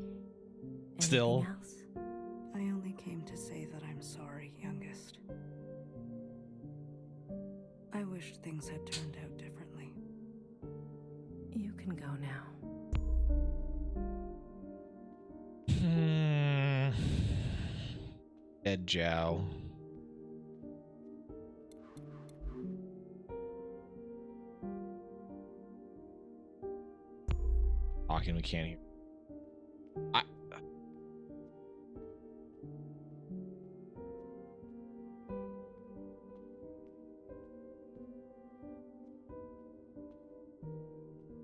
Still. Anything else? I only came to say that I'm sorry, youngest. I wish things had turned out differently. You can go now. Ed Jow. Talking, we can't hear.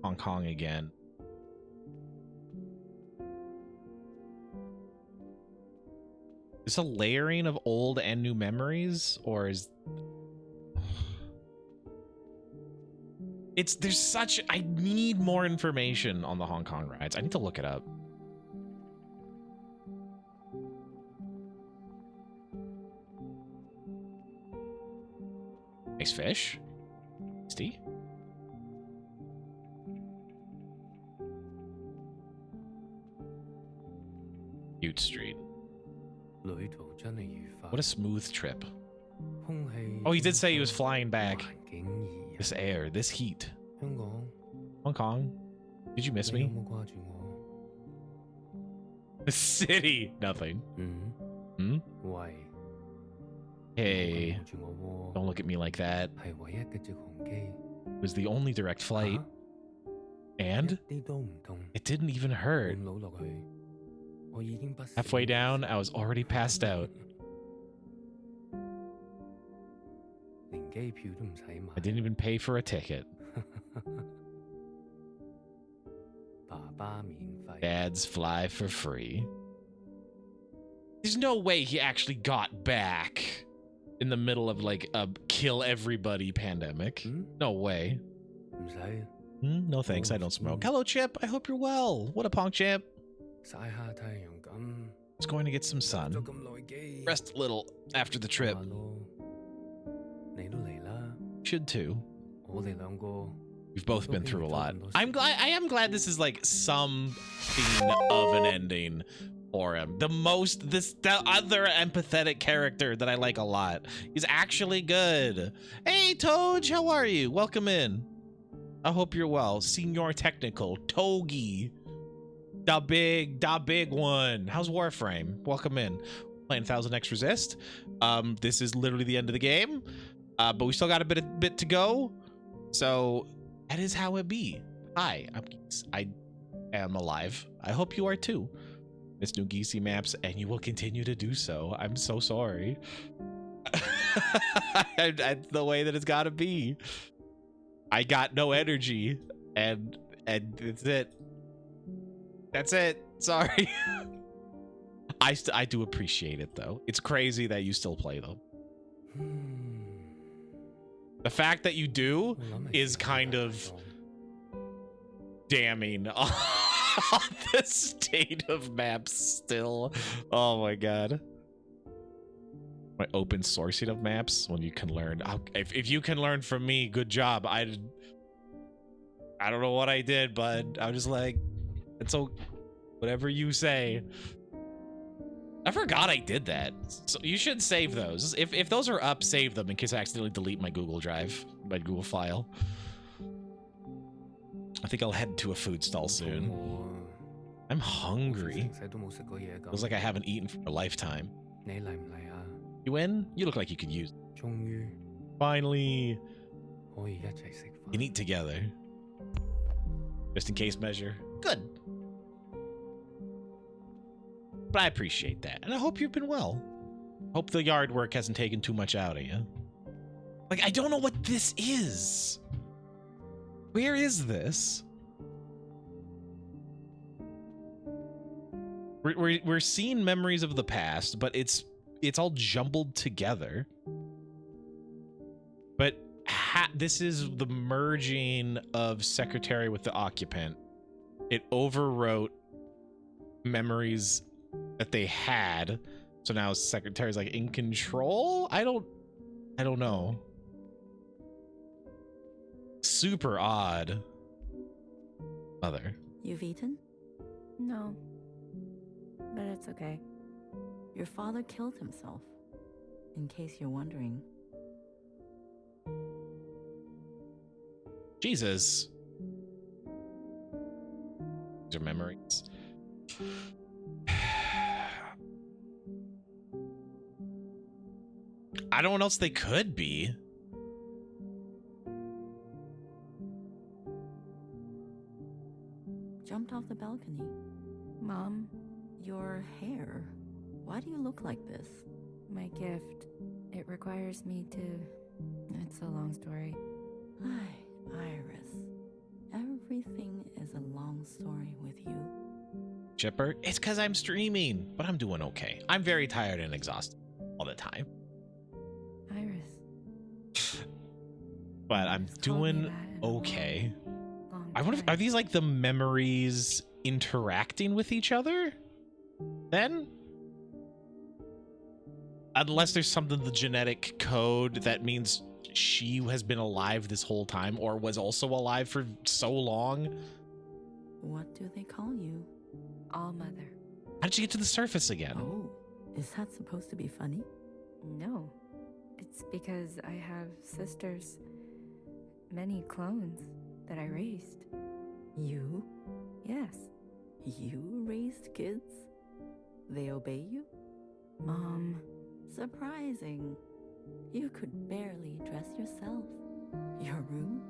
Hong Kong again. Is this a layering of old and new memories, or is there's such, I need more information on the Hong Kong rides. I need to look it up. Nice fish. Tasty. Butte Street. What a smooth trip. Oh, he did say he was flying back. This air, this heat. Hong Kong. Did you miss me? The city. Nothing. Hmm? Hey. Don't look at me like that. It was the only direct flight. And it didn't even hurt. Halfway down, I was already passed out. I didn't even pay for a ticket. Dads fly for free. There's no way he actually got back in the middle of like a kill everybody pandemic. No way. No thanks, I don't smoke. Hello, Chip. I hope you're well. What a punk, Chip. It's going to get some sun. Rest a little after the trip. Should too. We've both been through a lot. I am glad this is like something of an ending for him. The other empathetic character that I like a lot is actually good. Hey, Toge, how are you? Welcome in. I hope you're well. Senior Technical, Togi. The big one. How's Warframe? Welcome in. Playing 8xRESIST. This is literally the end of the game. But we still got a bit to go. So that is how it be. Hi, I am alive. I hope you are too. Miss new Geesey maps, and you will continue to do so. I'm so sorry. The way that it's gotta be. I got no energy, and that's it. That's it. Sorry. I do appreciate it though. It's crazy that you still play them. The fact that you do is kind of damning on the state of maps still. Oh my god. My open sourcing of maps when you can learn. If you can learn from me, good job. I don't know what I did, but I was just like, it's so whatever you say. I forgot I did that. So you should save those. If those are up, save them in case I accidentally delete my Google Drive, my Google file. I think I'll head to a food stall soon. I'm hungry. Feels like I haven't eaten for a lifetime. You in? You look like you could use it. Finally. You can eat together. Just in case measure. Good. But I appreciate that. And I hope you've been well. Hope the yard work hasn't taken too much out of you. Like, I don't know what this is. Where is this? We're seeing memories of the past, but it's all jumbled together. But this is the merging of Secretary with the Occupant. It overwrote memories that they had, so now Secretary's like in control. I don't know. Super odd. Mother, you've eaten? No, but it's okay. Your father killed himself, in case you're wondering. Jesus. These are memories. I don't know what else they could be. Jumped off the balcony. Mom? Your hair. Why do you look like this? My gift. It requires me to... It's a long story. Hi, Iris. Everything is a long story with you. Chipper, it's because I'm streaming, but I'm doing okay. I'm very tired and exhausted all the time. Iris. But I'm doing okay. I wonder if, are these like the memories interacting with each other? Then? Unless there's something, the genetic code that means she has been alive this whole time or was also alive for so long. What do they call you? All-Mother. How did you get to the surface again? Oh, is that supposed to be funny? No. It's because I have sisters. Many clones that I raised. You? Yes. You raised kids? They obey you? Mom. Surprising. You could barely dress yourself. Your room?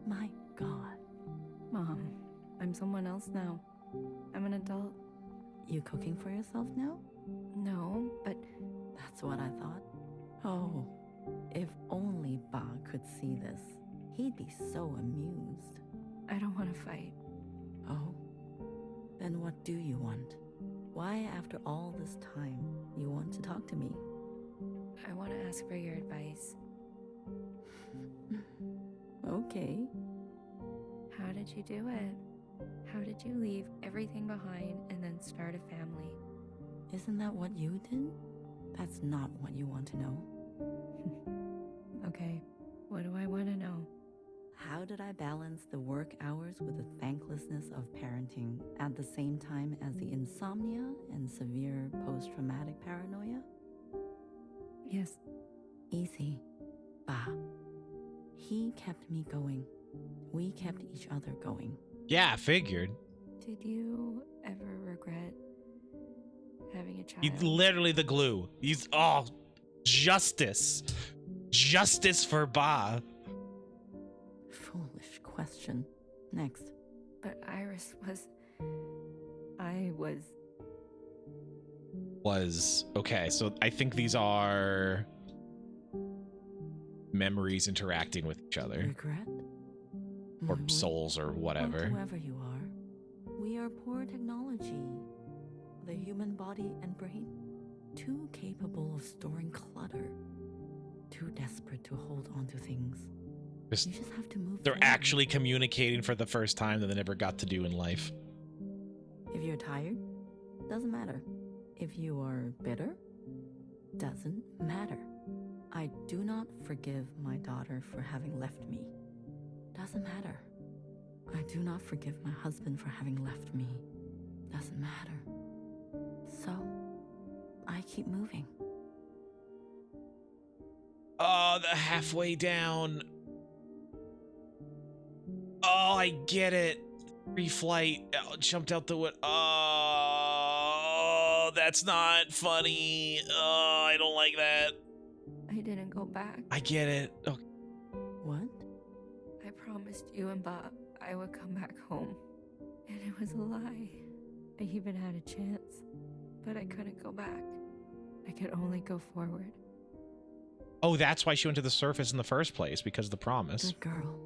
My God. Mom, I'm someone else now. I'm an adult. You cooking for yourself now? No, but... That's what I thought. Oh, if only Ba could see this. He'd be so amused. I don't want to fight. Oh? Then what do you want? Why, after all this time, you want to talk to me? I want to ask for your advice. Okay. How did you do it? How did you leave everything behind and then start a family? Isn't that what you did? That's not what you want to know. Okay, what do I want to know? How did I balance the work hours with the thanklessness of parenting at the same time as the insomnia and severe post-traumatic paranoia? Yes. Easy. Ba. He kept me going. We kept each other going. Yeah, I figured. Did you ever regret having a child? He's literally the glue. He's, oh, justice. Justice for Ba. Foolish question. Next. But Iris was... Okay, so I think these are memories interacting with each other. Regret? Or souls or whatever. Or whoever you are. We are poor technology. The human body and brain. Too capable of storing clutter. Too desperate to hold on to things. You just have to move They're forward. actually communicating for the first time that they never got to do in life. If you're tired, doesn't matter. If you are bitter, doesn't matter. I do not forgive my daughter for having left me. Doesn't matter. I do not forgive my husband for having left me. Doesn't matter. So, I keep moving. Oh, the halfway down. Oh, I get it. Pre-flight. Oh, jumped out the window. Oh, that's not funny. Oh, I don't like that. I didn't go back. I get it. Oh. What? I promised you and Bob I would come back home. And it was a lie. I even had a chance. But I couldn't go back. I could only go forward. Oh, that's why she went to the surface in the first place, because of the promise. Good girl.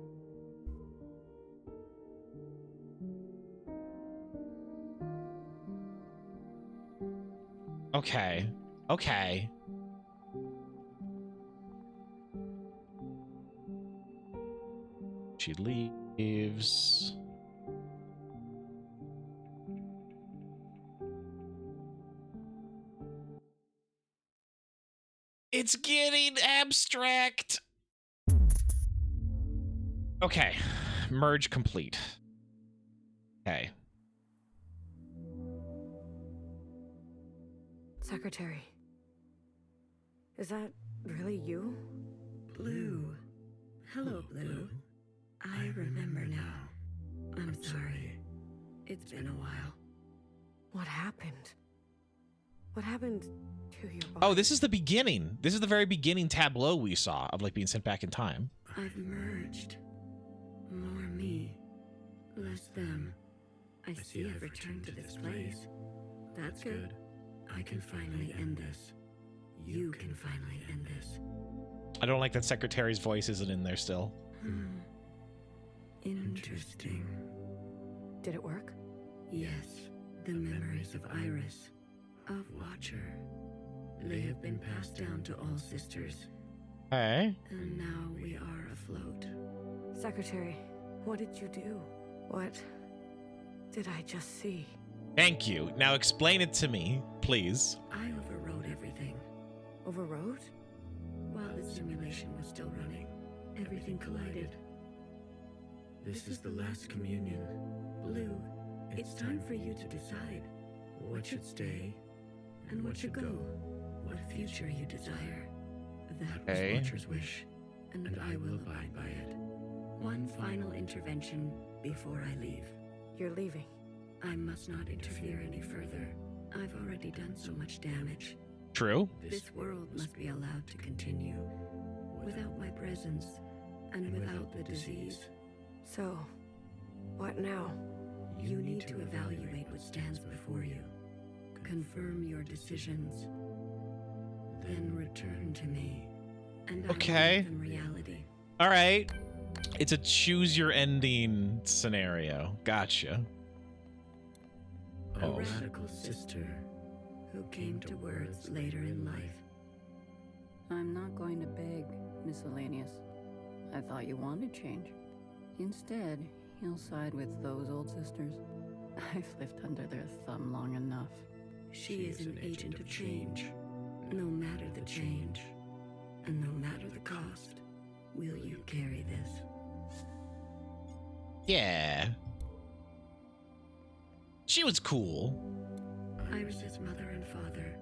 Okay. Okay. She leaves. It's getting abstract. Okay. Merge complete. Okay. Secretary. Is that really you? Blue. Hello, Blue. I remember now. I'm sorry. It's been a while. What happened? What happened to your body? Oh, this is the beginning. This is the very beginning tableau we saw of like being sent back in time. I've merged. More me, less them. I see I've returned to this place. That's good. I can finally end this. You can finally end this. I don't like that Secretary's voice isn't in there still. Interesting. Did it work? Yes. The memories of Iris, of Watcher, they have been passed down to all sisters. Hey. And now we are afloat. Secretary, what did you do? What did I just see? Thank you. Now explain it to me, please. I overrode everything. Overrode? While the simulation was still running, everything collided. This is the last communion. Blue, it's time for you to decide what should stay and what should go. What future you desire. That was Watcher's wish, and I will abide by it. One final intervention before I leave. You're leaving. I must not interfere any further. I've already done so much damage. True. This world must be allowed to continue without my presence and without the disease. So, what now? You need to evaluate what stands before you. Confirm your decisions. Then return to me. And I will make them reality. All right. It's a choose your ending scenario. Gotcha. A radical sister who came to words later in life. I'm not going to beg, Miscellaneous. I thought you wanted change. Instead, you'll side with those old sisters. I've lived under their thumb long enough. She is an agent of change. No matter the change, and no matter the cost, will you carry this? Yeah. She was cool. Iris's mother and father,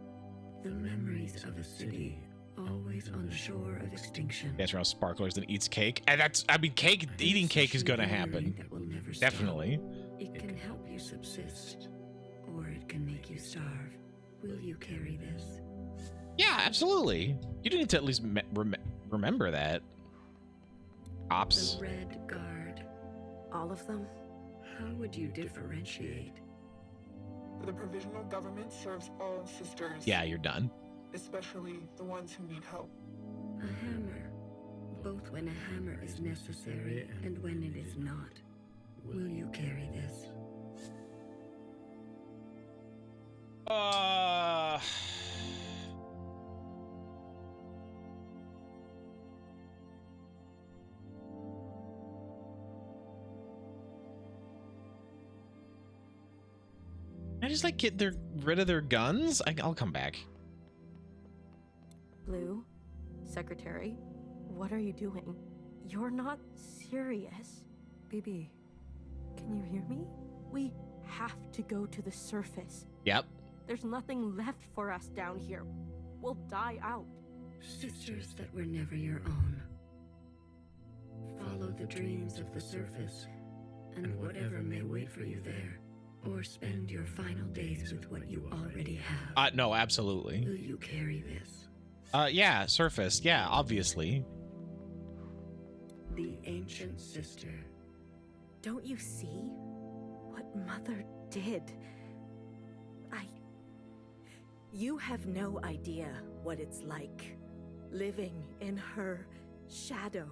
the memories of a city always on the shore of extinction. That's around sparklers and eats cake. And eating cake is gonna happen. Definitely. It can help you subsist, or it can make you starve. Will you carry this? Yeah, absolutely. You need to at least remember that. Ops. The Red Guard. All of them? How would you differentiate? The provisional government serves all sisters. Yeah, you're done. Especially the ones who need help. A hammer. Both when a hammer is necessary and when it is not. Will you carry this? I just like get rid of their guns. I'll come back. Blue, Secretary, what are you doing? You're not serious. BB, can you hear me? We have to go to the surface. Yep. There's nothing left for us down here. We'll die out. Sisters that were never your own. Follow the dreams of the surface, and whatever may wait for you there. Or spend your final days with what you already have. No, absolutely. Will you carry this? Yeah, surface. Yeah, obviously. The ancient sister. Don't you see what Mother did? You have no idea what it's like living in her shadow.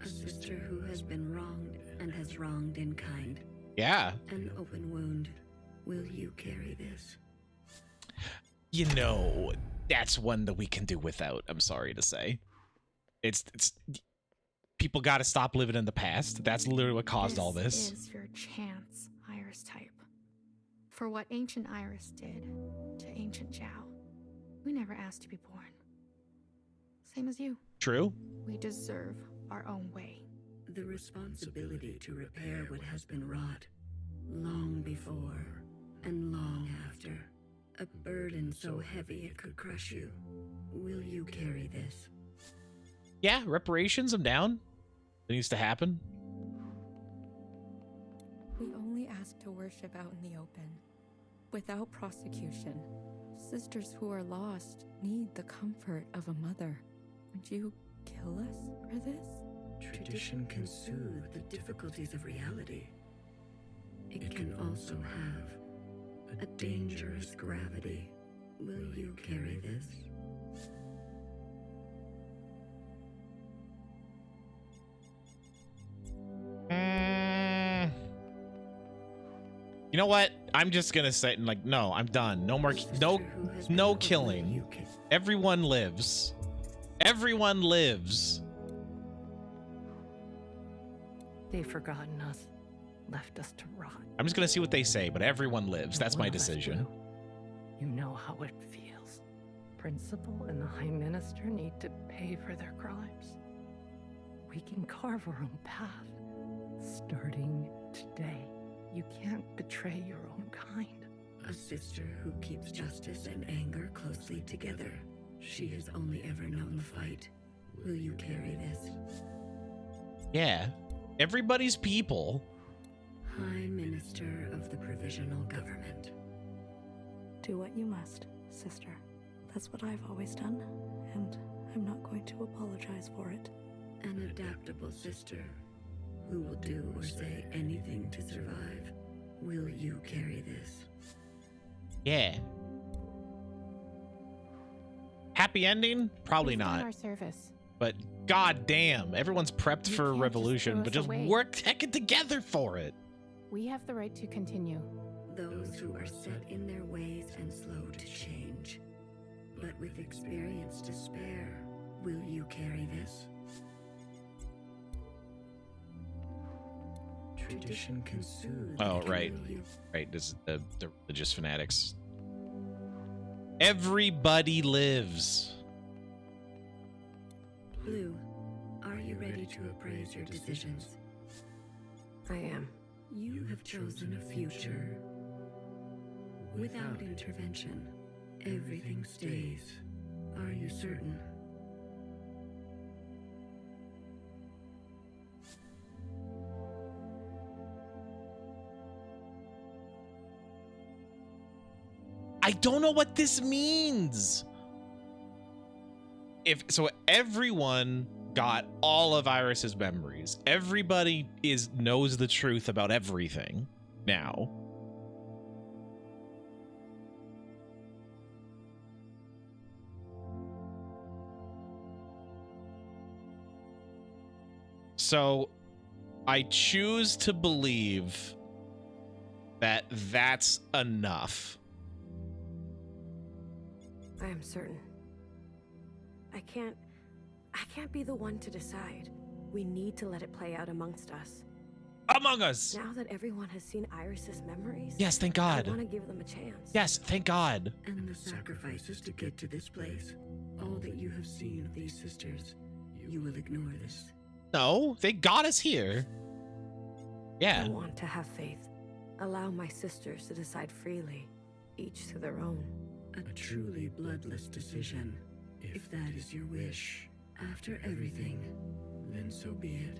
A sister who has been wronged and has wronged in kind. Yeah. An open wound. Will you carry this? You know, that's one that we can do without, I'm sorry to say. It's people got to stop living in the past. That's literally what caused all this. This is your chance, Iris type. For what ancient Iris did to ancient Zhao. We never asked to be born. Same as you. True. We deserve our own way. The responsibility to repair what has been wrought, long before and long after. A burden so heavy it could crush you. Will you carry this? Yeah, reparations, I'm down. It needs to happen. We only ask to worship out in the open, without prosecution. Sisters who are lost need the comfort of a mother. Would you kill us for this? Tradition can soothe the difficulties of reality. It can also have a dangerous gravity. Will you carry this? You know what? I'm just gonna say, like, no, I'm done. No more, no killing. Everyone lives. Everyone lives. They've forgotten us, left us to rot. I'm just gonna see what they say, but everyone lives. That's my decision. You know how it feels. Principal and the High Minister need to pay for their crimes. We can carve our own path, starting today. You can't betray your own kind. A sister who keeps justice and anger closely together. She has only ever known the fight. Will you carry this? Yeah. Everybody's people. High Minister of the Provisional Government. Do what you must, sister. That's what I've always done, and I'm not going to apologize for it. An adaptable sister who will do or say anything to survive. Will you carry this? Yeah. Happy ending? Probably We've done not. our service. But goddamn, everyone's prepped for a revolution, but just work heckin' together for it. We have the right to continue. Those who are set in their ways and slow to change, but with experience to spare, will you carry this? Tradition can soothe. Oh, right. Right, this is the religious fanatics. Everybody lives. Blue, are you ready to appraise your decisions? I am. You have chosen a future. Without intervention, everything stays. Are you certain? I don't know what this means. So everyone got all of Iris's memories. Everybody knows the truth about everything now. So I choose to believe that that's enough. I am certain. I can't be the one to decide. We need to let it play out amongst us. Among us! Now that everyone has seen Iris's memories, yes, thank God. I want to give them a chance. Yes, thank God. And the sacrifices to get to this place, all that you have seen of these sisters, you will ignore this. No, they got us here. Yeah. I want to have faith. Allow my sisters to decide freely, each to their own. A truly bloodless decision. If that is your wish, after everything, then so be it.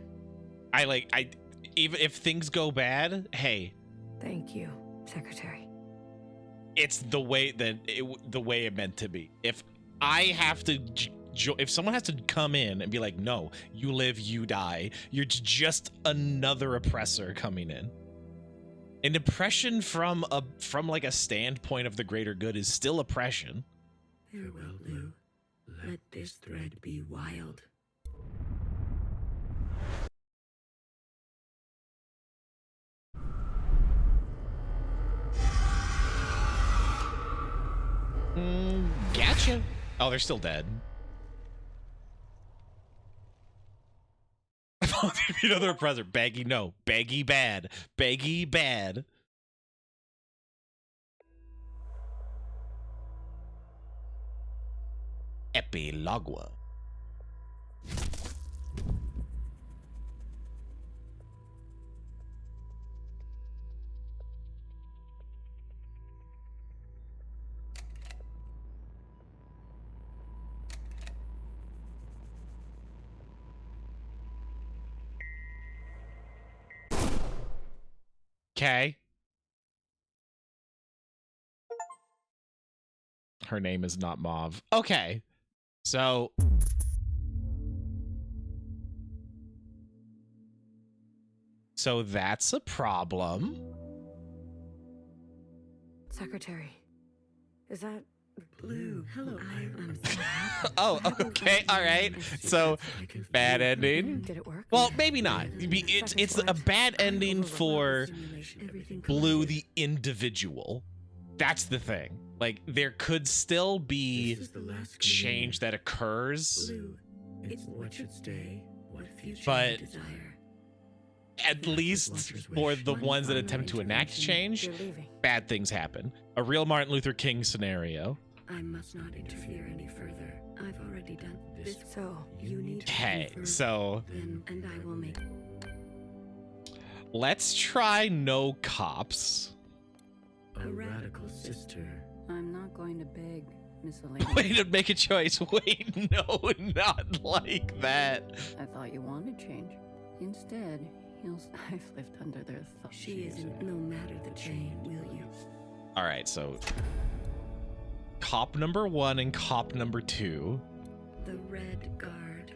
Even if things go bad, hey. Thank you, Secretary. It's the way it meant to be. If I have to, if someone has to come in and be like, no, you live, you die, you're just another oppressor coming in. An oppression from like a standpoint of the greater good is still oppression. Farewell, Blue. Let this thread be wild. Gotcha. Oh, they're still dead. Another oppressor. Baggy, no. Baggy, bad. Baggy, bad. Epilogua. Okay. Her name is not Mauve. Okay. So that's a problem. Secretary, is that Blue? Hello. I'm so happy. Oh, okay, all right. So, bad ending. Did it work? Well, maybe not. It's a bad ending for Blue the individual. That's the thing. Like, there could still be change that occurs. Blue, it's what should stay, what future but you desire. At least for the ones that attempt to enact change, bad things happen. A real Martin Luther King scenario. I must not interfere any further. I've already done this. So You need to Okay, confer, so then, and I will make. let's try no cops. A radical sister. I'm not going to beg, Miscellaneous. Way to make a choice. Wait, no, not like that. I thought you wanted change. Instead, I've lived under their thumb. She isn't, no matter the chain, will you? All right, so cop number 1 and cop number 2. The Red Guard.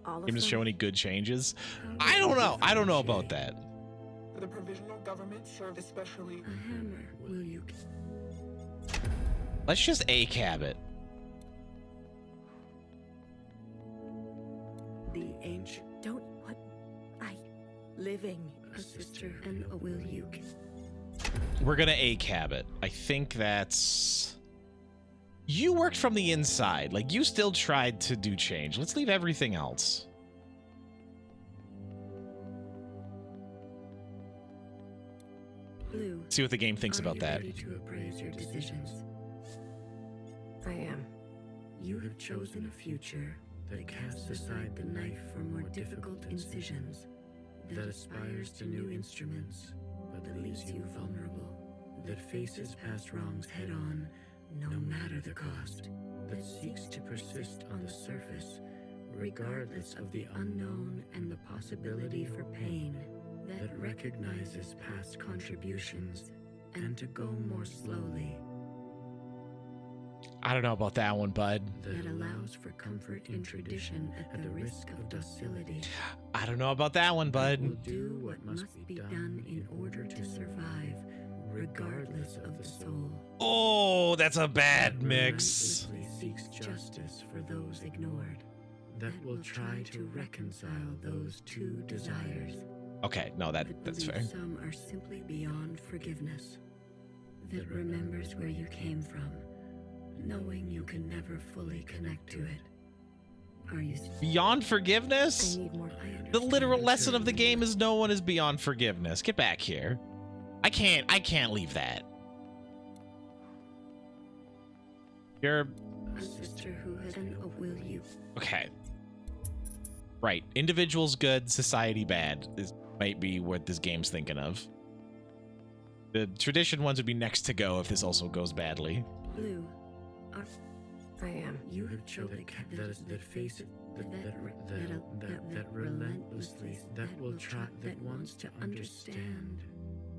all of Can just them? show any good changes? I don't know. I don't know about that. For the provisional government served especially. A hammer, will you? Let's just ACAB it. The ancient. Don't what? Living. A sister, and a will you? We're gonna ACAB it. I think that's... You worked from the inside. Like, you still tried to do change. Let's leave everything else. Blue. See what the game thinks about that. Are you ready to appraise your decisions? I am. You have chosen a future that casts aside the knife for more difficult incisions, that aspires to new instruments, but that leaves you vulnerable, that faces past wrongs head on, no matter the cost, that seeks to persist on the surface, regardless of the unknown and the possibility for pain, that recognizes past contributions, and to go more slowly, I don't know about that one, bud. that allows for comfort in tradition at the risk of docility. I don't know about that one, Will bud. do what must be done in order to survive, regardless of the soul. Oh, that's a bad mix. Relentlessly seeks justice for those ignored. That will try to reconcile those two desires. Okay, no, that's fair. Believe some are simply beyond forgiveness. That remembers where you came from, knowing you can never fully connect to it. Are you Beyond forgiveness? I need more. The literal lesson of the game is no one is beyond forgiveness. Get back here. I can't leave that. You're a sister who has an will you? okay. Right. Individuals good, society bad. This might be what this game's thinking of. The tradition ones would be next to go if this also goes badly. Blue. I am. You have chosen that face it, that relentlessly, that will try, that wants to understand,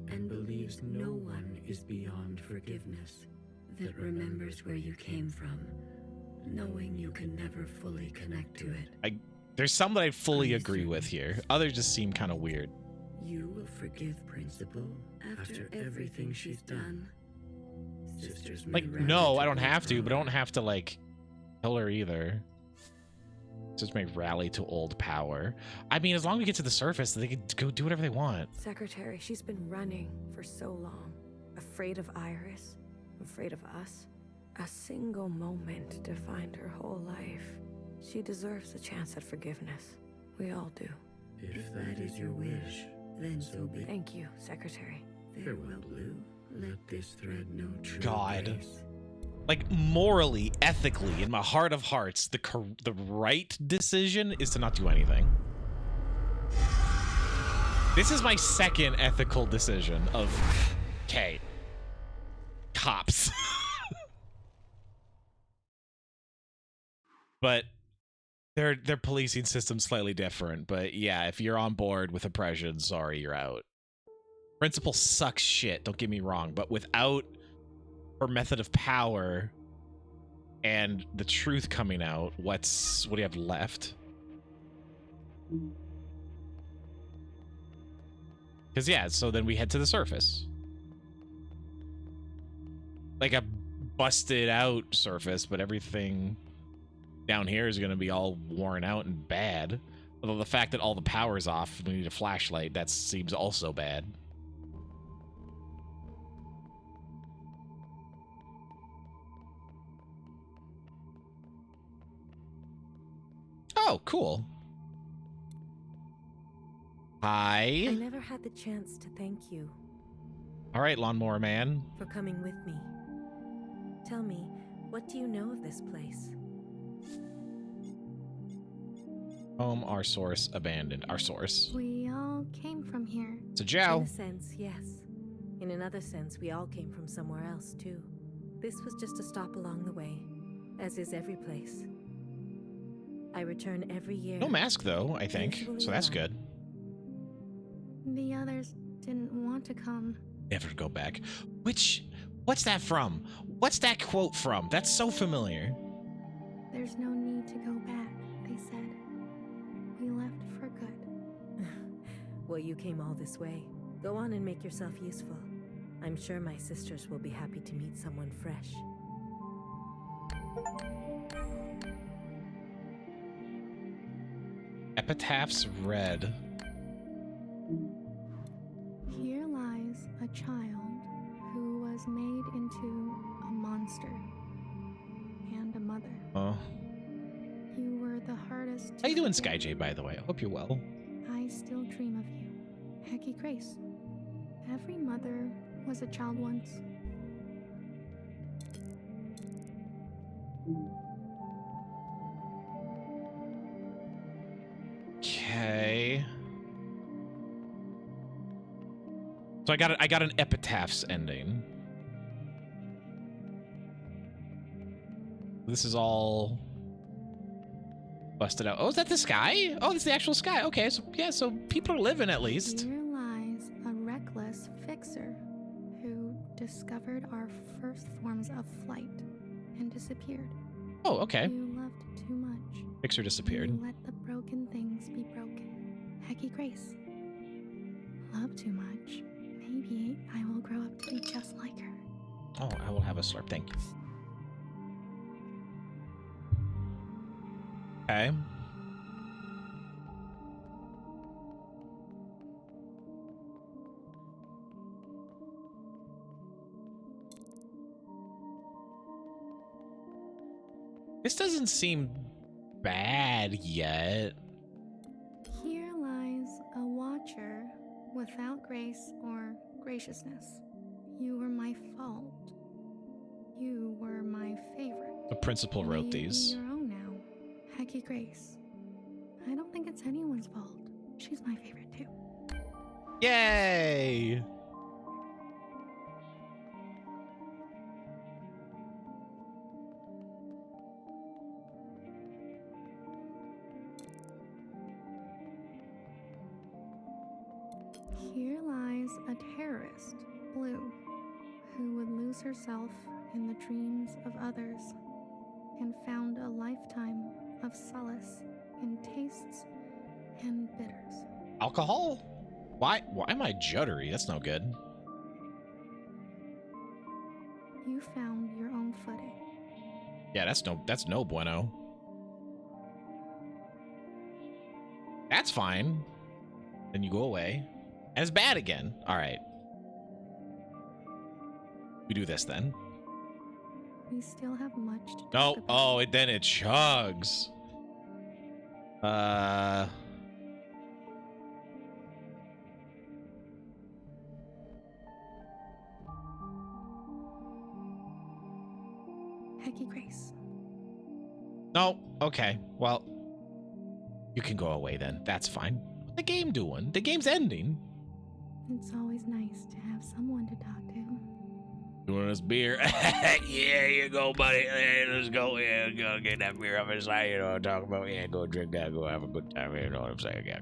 and believes no one is beyond forgiveness. That remembers where you came from, knowing you can never fully connect to it. There's some that I fully agree with here. Others just seem kind of weird. You will forgive Principal after everything she's done. Sisters may Like, rally no, I to don't have to, power. but I don't have to, like, kill her either. Just may rally to old power. I mean, as long as we get to the surface, they can go do whatever they want. Secretary, she's been running for so long. Afraid of Iris, afraid of us. A single moment defined her whole life. She deserves a chance at forgiveness. We all do. If that is your wish, then so be. Thank you, Secretary. Farewell, Blue. Let this thread know true God. grace. Like, morally, ethically, in my heart of hearts, the right decision is to not do anything. This is my second ethical decision of, okay, cops. But their policing system's slightly different. But yeah, if you're on board with oppression, sorry, you're out. Principal sucks shit, don't get me wrong, but without her method of power and the truth coming out, what do you have left? Because yeah, so then we head to the surface. like a busted out surface, but everything down here is going to be all worn out and bad. Although the fact that all the power's off, we need a flashlight, that seems also bad. Oh, cool. Hi. I never had the chance to thank you. All right, Lawnmower Man. For coming with me. Tell me, what do you know of this place? Home, our source, abandoned. Our source. We all came from here. It's a Jow. In a sense, yes. In another sense, we all came from somewhere else, too. This was just a stop along the way, as is every place. I return every year. No mask, though, I think, so that's good. The others didn't want to come. Never go back. What's that from? What's that quote from? That's so familiar. There's no need to go back, they said. We left for good. Well, you came all this way. Go on and make yourself useful. I'm sure my sisters will be happy to meet someone fresh. Epitaph's read. Here lies a child who was made into a monster and a mother. Oh. You were the hardest. How you doing, SkyJ, by the way? I hope you're well. I still dream of you. Hecky Grace. Every mother was a child once. Okay. So I got an epitaph's ending. This is all busted out. Oh, is that the sky? Oh, that's the actual sky. Okay, so yeah, so people are living at least. Here lies a reckless fixer who discovered our first forms of flight and disappeared. Oh, okay. You loved too much. Fixer disappeared. You let the broken things be broken. Hecky Grace. Love too much. Maybe I will grow up to be just like her. Oh, I will have a slurp. Thank you. Okay. This doesn't seem bad yet. Here lies a watcher without grace or graciousness. You were my fault. You were my favorite. The principal wrote these. Your own now. Hecky Grace. I don't think it's anyone's fault. She's my favorite too. Yay! Here lies a terrorist, Blue, who would lose herself in the dreams of others and found a lifetime of solace in tastes and bitters. Alcohol? Why am I juddery? That's no good. You found your own footing. Yeah, that's no bueno. That's fine. Then you go away. And it's bad again. All right. We do this then. We still have much to talk No. about. Oh, then it chugs. Hecky Grace. No. Okay. Well, you can go away then. That's fine. What's the game doing? The game's ending. It's always nice to have someone to talk to. You want this beer? Yeah, you go, buddy. Hey, let's go. Yeah, go get that beer up inside. You know what I'm talking about? Yeah, go drink that. Go have a good time. You know what I'm saying? Yeah.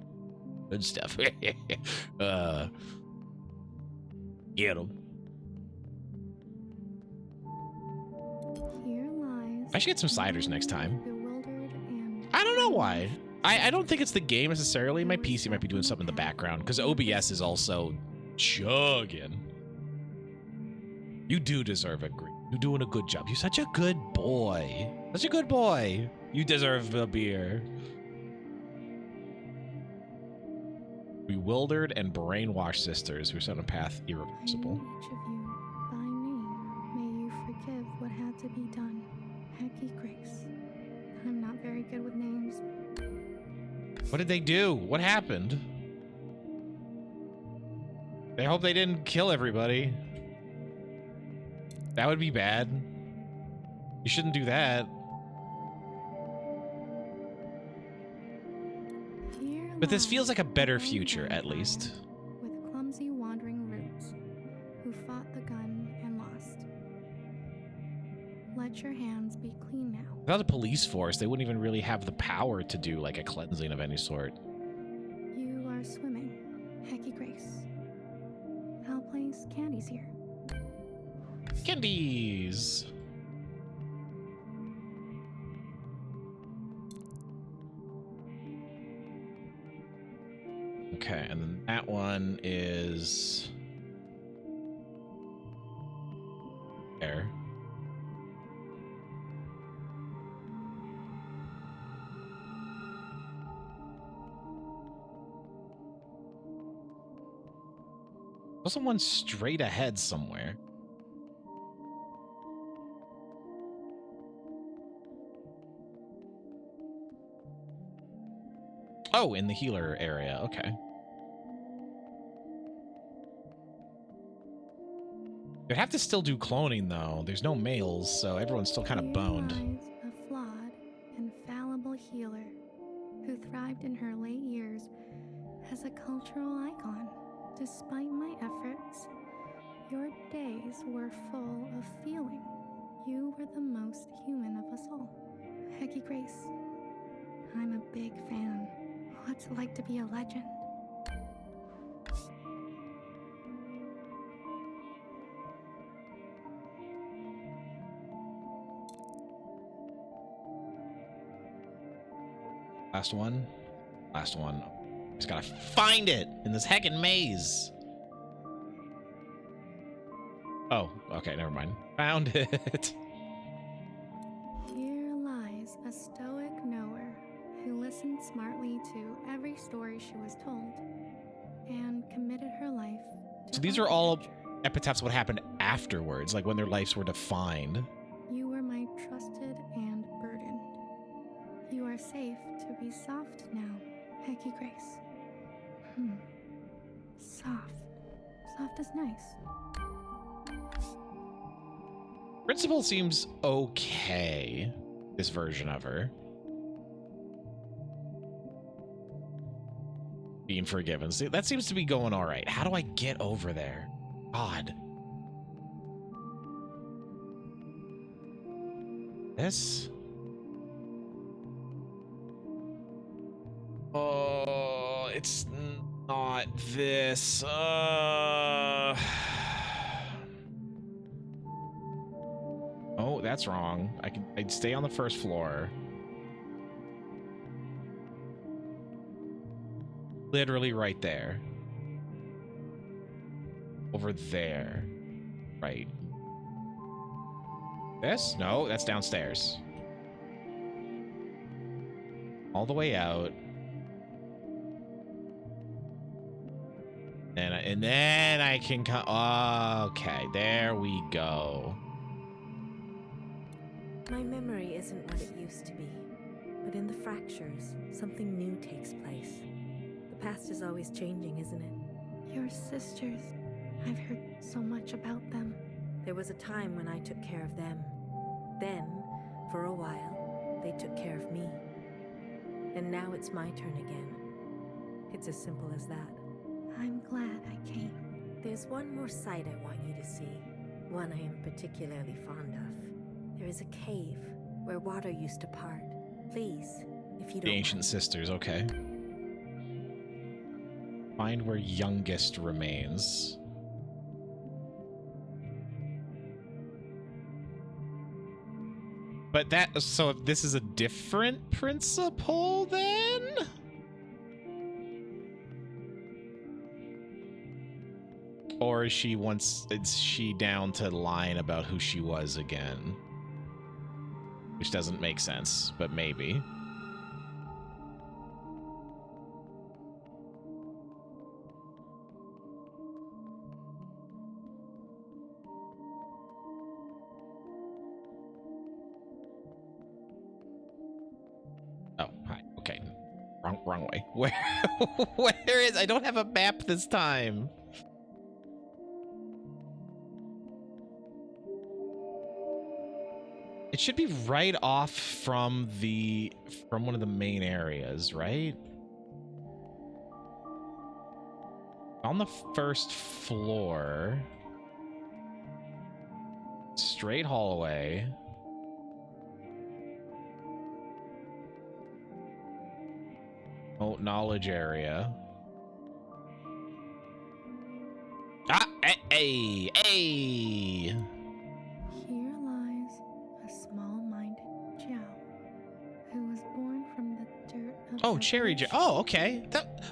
Good stuff. Get them. Here lies. I should get some ciders next time. Bewildered and I don't know why. I don't think it's the game necessarily. My PC might be doing something in the background because OBS is also chugging. You do deserve a green You're doing a good job. You're such a good boy. Such a good boy. You deserve a beer. Bewildered and brainwashed sisters who set on a path irreversible. I know each of you by name. May you forgive what had to be done. Happy Grace. I'm not very good with names. What did they do? What happened? I hope they didn't kill everybody. That would be bad. You shouldn't do that. But this feels like a better future, at least. With clumsy wandering roots, who fought the gun and lost. Let your hands be clean now. Without a police force, they wouldn't even really have the power to do like a cleansing of any sort. You are swimming, Hecky Grace. I'll place candies here. Candies! Okay, and then that one is there. There's someone straight ahead somewhere. Oh, in the healer area. Okay. They'd have to still do cloning, though. There's no males, so everyone's still kind of boned. Here lies a flawed, infallible healer who thrived in her late years as a cultural icon. Despite my efforts, your days were full of feeling. You were the most human of us all. Hecky Grace, I'm a big fan. What's it like to be a legend? Last one. Last one. Just gotta find it in this heckin' maze. Oh, okay, never mind. Found it. Here lies a stoic knower who listened smartly to every story she was told and committed her life to So these are all epitaphs of what happened afterwards, like when their lives were defined. You were my trusted and burdened. You are safe to be soft now, Hecky Grace. Soft. Soft is nice. Principal seems okay, this version of her. Being forgiven. See, that seems to be going all right. How do I get over there? God. This? Oh, it's not this. Oh, that's wrong. I'd stay on the first floor. Literally right there. Over there. Right. This? No, that's downstairs. All the way out. And then I can come. Oh, okay, there we go. My memory isn't what it used to be, but in the fractures, something new takes place. The past is always changing, isn't it? Your sisters. I've heard so much about them. There was a time when I took care of them. Then, for a while, they took care of me. And now it's my turn again. It's as simple as that. I'm glad I came. There's one more sight I want you to see. One I am particularly fond of. There is a cave where water used to part. Please, if you don't The Ancient mind. Sisters, okay. Find where youngest remains. But that, so if this is a different principle then? or is she down to lying about who she was again? Which doesn't make sense, but maybe. Oh, hi. Okay. Wrong way. Where is... I don't have a map this time. It should be right off from one of the main areas, right? On the first floor. Straight hallway. Oh, knowledge area. Ah, hey. Here lies a small-minded Jow who was born from the dirt of Oh, cherry Jow. Oh, okay.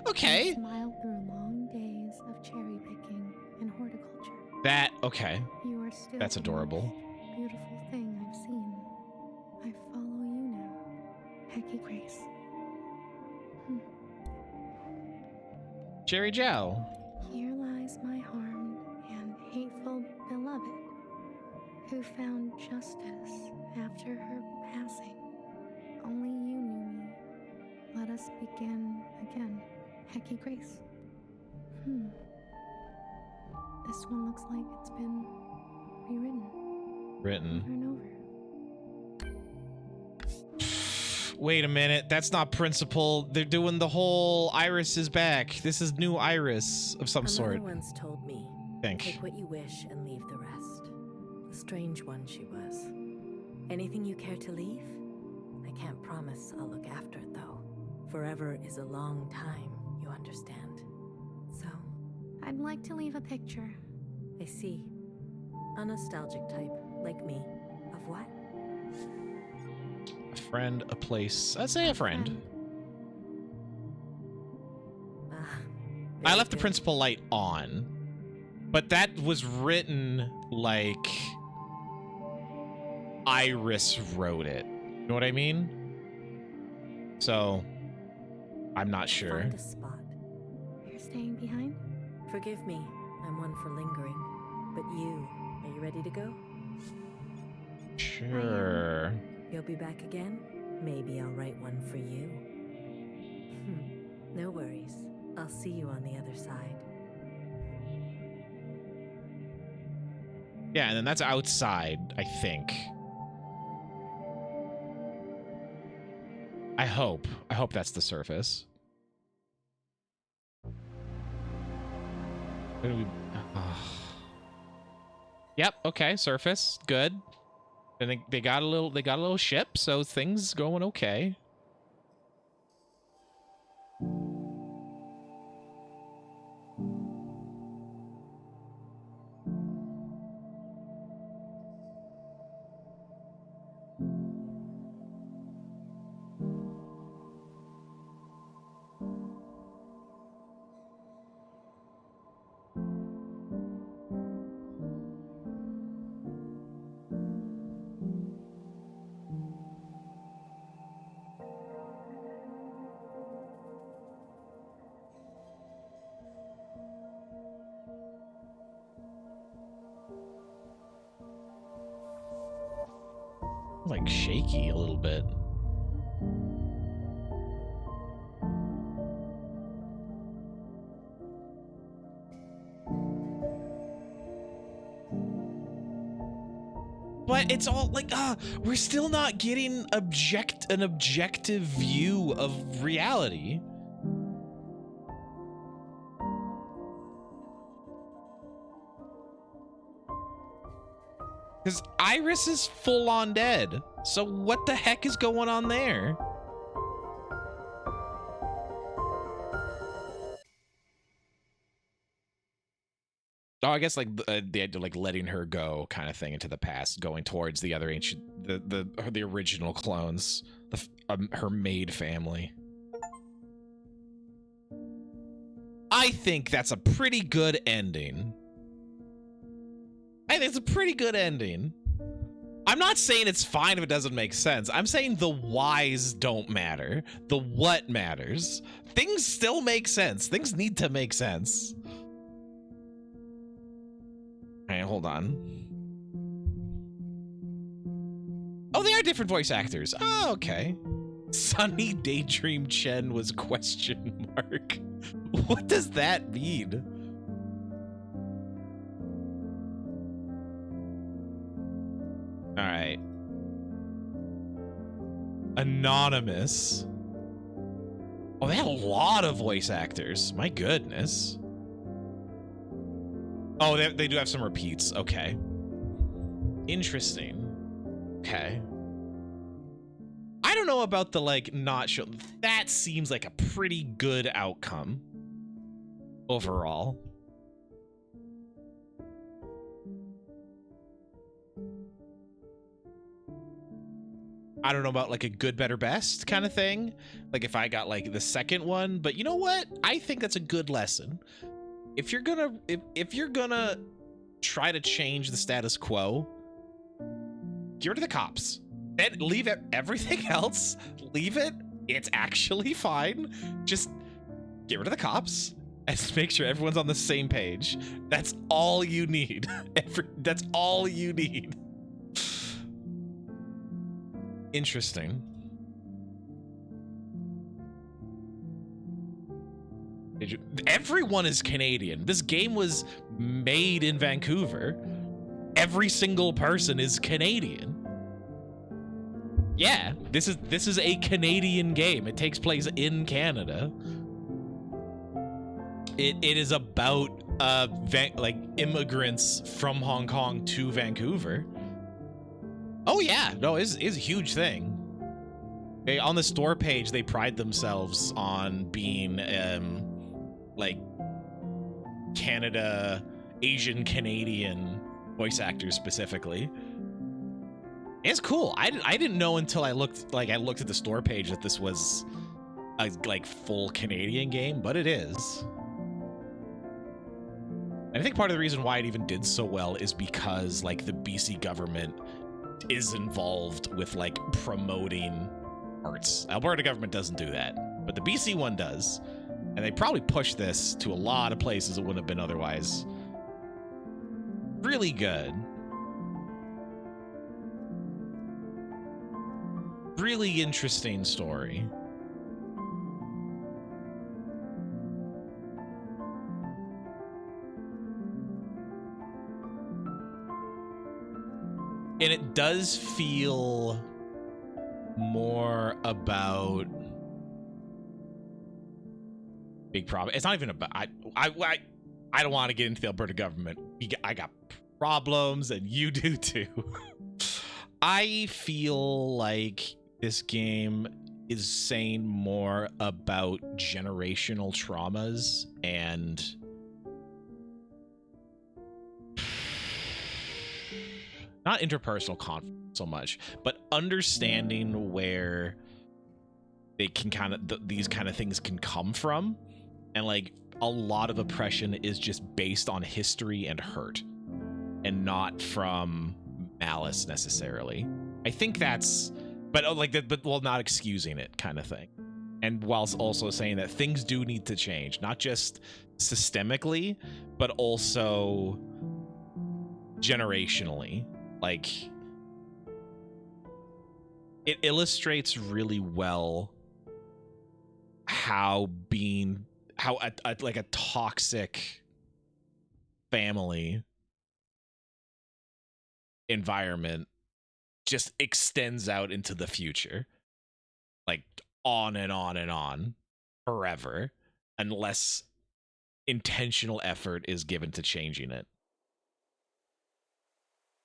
Okay. Smiled through long days of cherry picking and horticulture. Okay. You are still That's adorable. the most beautiful thing I've seen. I follow you now, Hecky Grace. Cherry Jow. Here lies my harmed and hateful beloved, who found justice after her passing. Only you knew me. Let us begin again, Hecky Grace. This one looks like it's been rewritten. Over and over. Wait a minute, that's not Principal. They're doing the whole Iris is back. This is new Iris of some sort. Another once told me, take what you wish and leave the rest. A strange one she was. Anything you care to leave? I can't promise I'll look after it though. Forever is a long time, you understand. So? I'd like to leave a picture. I see. A nostalgic type, like me. Of what? A friend, a place. I'd say a friend. I left the Principal light on, but that was written like Iris wrote it. You know what I mean? So, I'm not sure. Find a spot. You're staying behind? Forgive me, I'm one for lingering. But are you ready to go? Sure. You'll be back again? Maybe I'll write one for you. No worries. I'll see you on the other side. Yeah, and then that's outside, I think. I hope that's the surface. Where do we... Yep, okay, surface. Good. And they got a little ship, so things going okay. Like shaky a little bit. But it's all like, we're still not getting an objective view of reality. Because Iris is full on dead. So what the heck is going on there? Oh, I guess like the idea of like letting her go kind of thing into the past, going towards the other ancient, the original clones, her maid family. I think that's a pretty good ending. I think it's a pretty good ending. I'm not saying it's fine if it doesn't make sense. I'm saying the whys don't matter. The what matters. Things still make sense. Things need to make sense. All right, hold on. Oh, they are different voice actors. Oh, okay. Sunny Daydream Chen was question mark. What does that mean? All right. Anonymous. Oh, they had a lot of voice actors. My goodness. Oh, they do have some repeats. Okay. Interesting. Okay. I don't know about the, like, not show. That seems like a pretty good outcome overall. I don't know about like a good, better, best kind of thing. Like if I got like the second one, but you know what? I think that's a good lesson. If you're gonna try to change the status quo, get rid of the cops. Then leave everything else. Leave it. It's actually fine. Just get rid of the cops and make sure everyone's on the same page. That's all you need. That's all you need. Interesting. Everyone is Canadian. This game was made in Vancouver. Every single person is Canadian. Yeah, this is a Canadian game. It takes place in Canada. It is about like immigrants from Hong Kong to Vancouver. Oh yeah, no, it's a huge thing. On the store page, they pride themselves on being like Canada, Asian Canadian voice actors specifically. It's cool. I didn't know until I looked at the store page that this was a like full Canadian game, but it is. And I think part of the reason why it even did so well is because like the BC government is involved with like promoting arts. Alberta government doesn't do that, but the BC one does, and they probably pushed this to a lot of places it wouldn't have been otherwise. Really good. Really interesting story. And it does feel more about big problem. It's not even about I don't want to get into the Alberta government. I got problems and you do too. I feel like this game is saying more about generational traumas and not interpersonal conflict so much, but understanding where they can kind of these kind of things can come from, and like a lot of oppression is just based on history and hurt and not from malice necessarily. I think that's but while not excusing it kind of thing, and whilst also saying that things do need to change, not just systemically but also generationally. Like it illustrates really well how like a toxic family environment just extends out into the future, like on and on and on forever, unless intentional effort is given to changing it.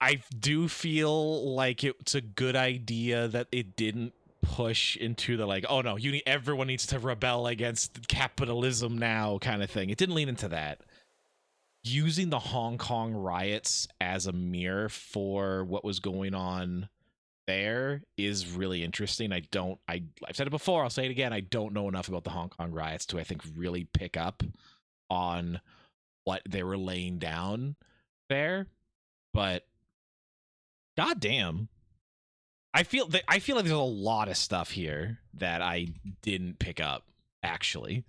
I do feel like it's a good idea that it didn't push into the like, oh no, everyone needs to rebel against capitalism now kind of thing. It didn't lean into that. Using the Hong Kong riots as a mirror for what was going on there is really interesting. I've said it before, I'll say it again. I don't know enough about the Hong Kong riots to, I think, really pick up on what they were laying down there. but goddamn, I feel like there's a lot of stuff here that I didn't pick up actually,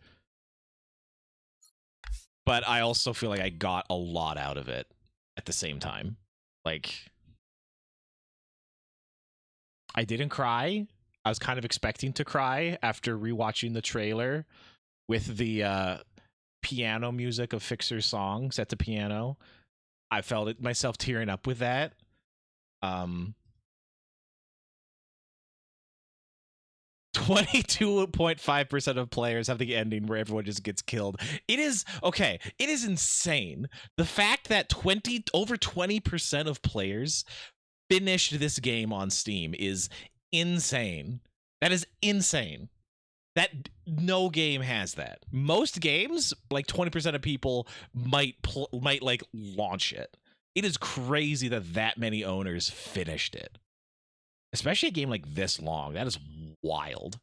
but I also feel like I got a lot out of it at the same time. Like, I didn't cry. I was kind of expecting to cry after rewatching the trailer with the piano music of Fixer's song set to piano. I felt it myself tearing up with that. 22.5% of players have the ending where everyone just gets killed. It is okay. It is insane. The fact that over 20% of players finished this game on Steam is insane. That is insane. That no game has that. Most games, like 20% of people might like launch it. It is crazy that many owners finished it. Especially a game like this long. That is wild.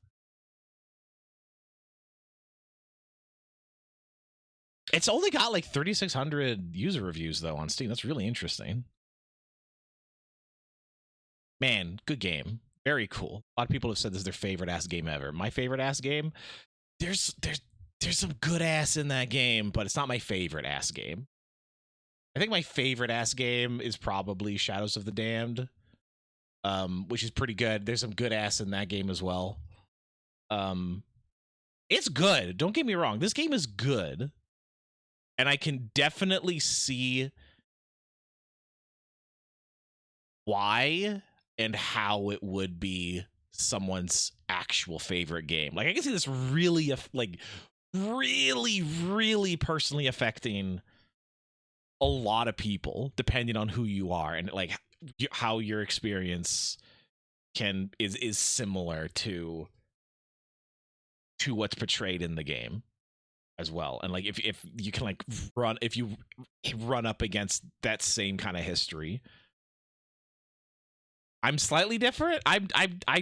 It's only got like 3,600 user reviews though on Steam. That's really interesting. Man, good game. Very cool. A lot of people have said this is their favorite ass game ever. My favorite ass game? There's some good ass in that game, but it's not my favorite ass game. I think my favorite ass game is probably Shadows of the Damned. Which is pretty good. There's some good ass in that game as well. It's good. Don't get me wrong. This game is good. And I can definitely see why and how it would be someone's actual favorite game. Like, I can see this really, like, really personally affecting a lot of people, depending on who you are and, like, how your experience is similar to what's portrayed in the game as well. And like if you can like run up against that same kind of history. I'm slightly different. I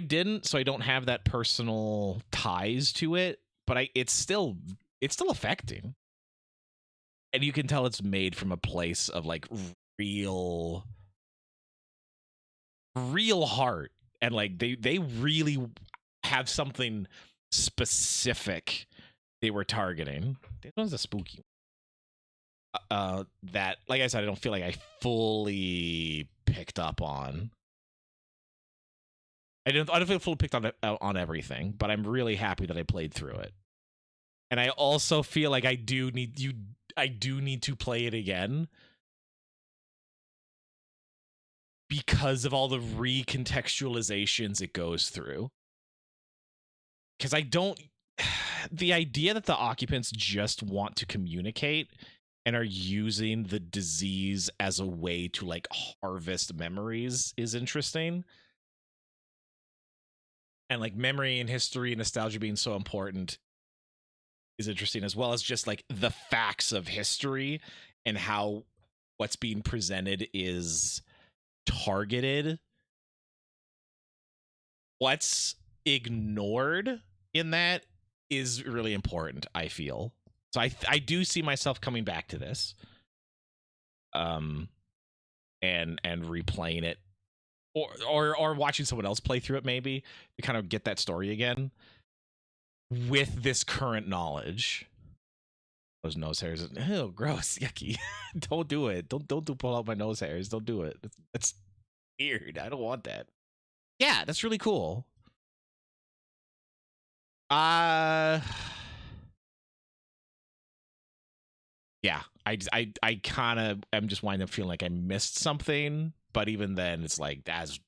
didn't, so I don't have that personal ties to it, but it's still affecting. And you can tell it's made from a place of like real heart, and like they really have something specific they were targeting. This one's a spooky that, like I said, I don't feel like I fully picked up on. I don't feel fully picked on everything, but I'm really happy that I played through it. And I also feel like I do need to play it again because of all the recontextualizations it goes through. Because the idea that the occupants just want to communicate and are using the disease as a way to like harvest memories is interesting. And like memory and history and nostalgia being so important is interesting, as well as just like the facts of history and how what's being presented is targeted. What's ignored in that is really important, I feel. So I do see myself coming back to this and replaying it or watching someone else play through it, maybe to kind of get that story again with this current knowledge. Those nose hairs, ew, gross, yucky. Don't do it. Don't pull out my nose hairs. Don't do it. That's weird. I don't want that. Yeah, that's really cool. Yeah, I kind of am just winding up feeling like I missed something, but even then, it's like that's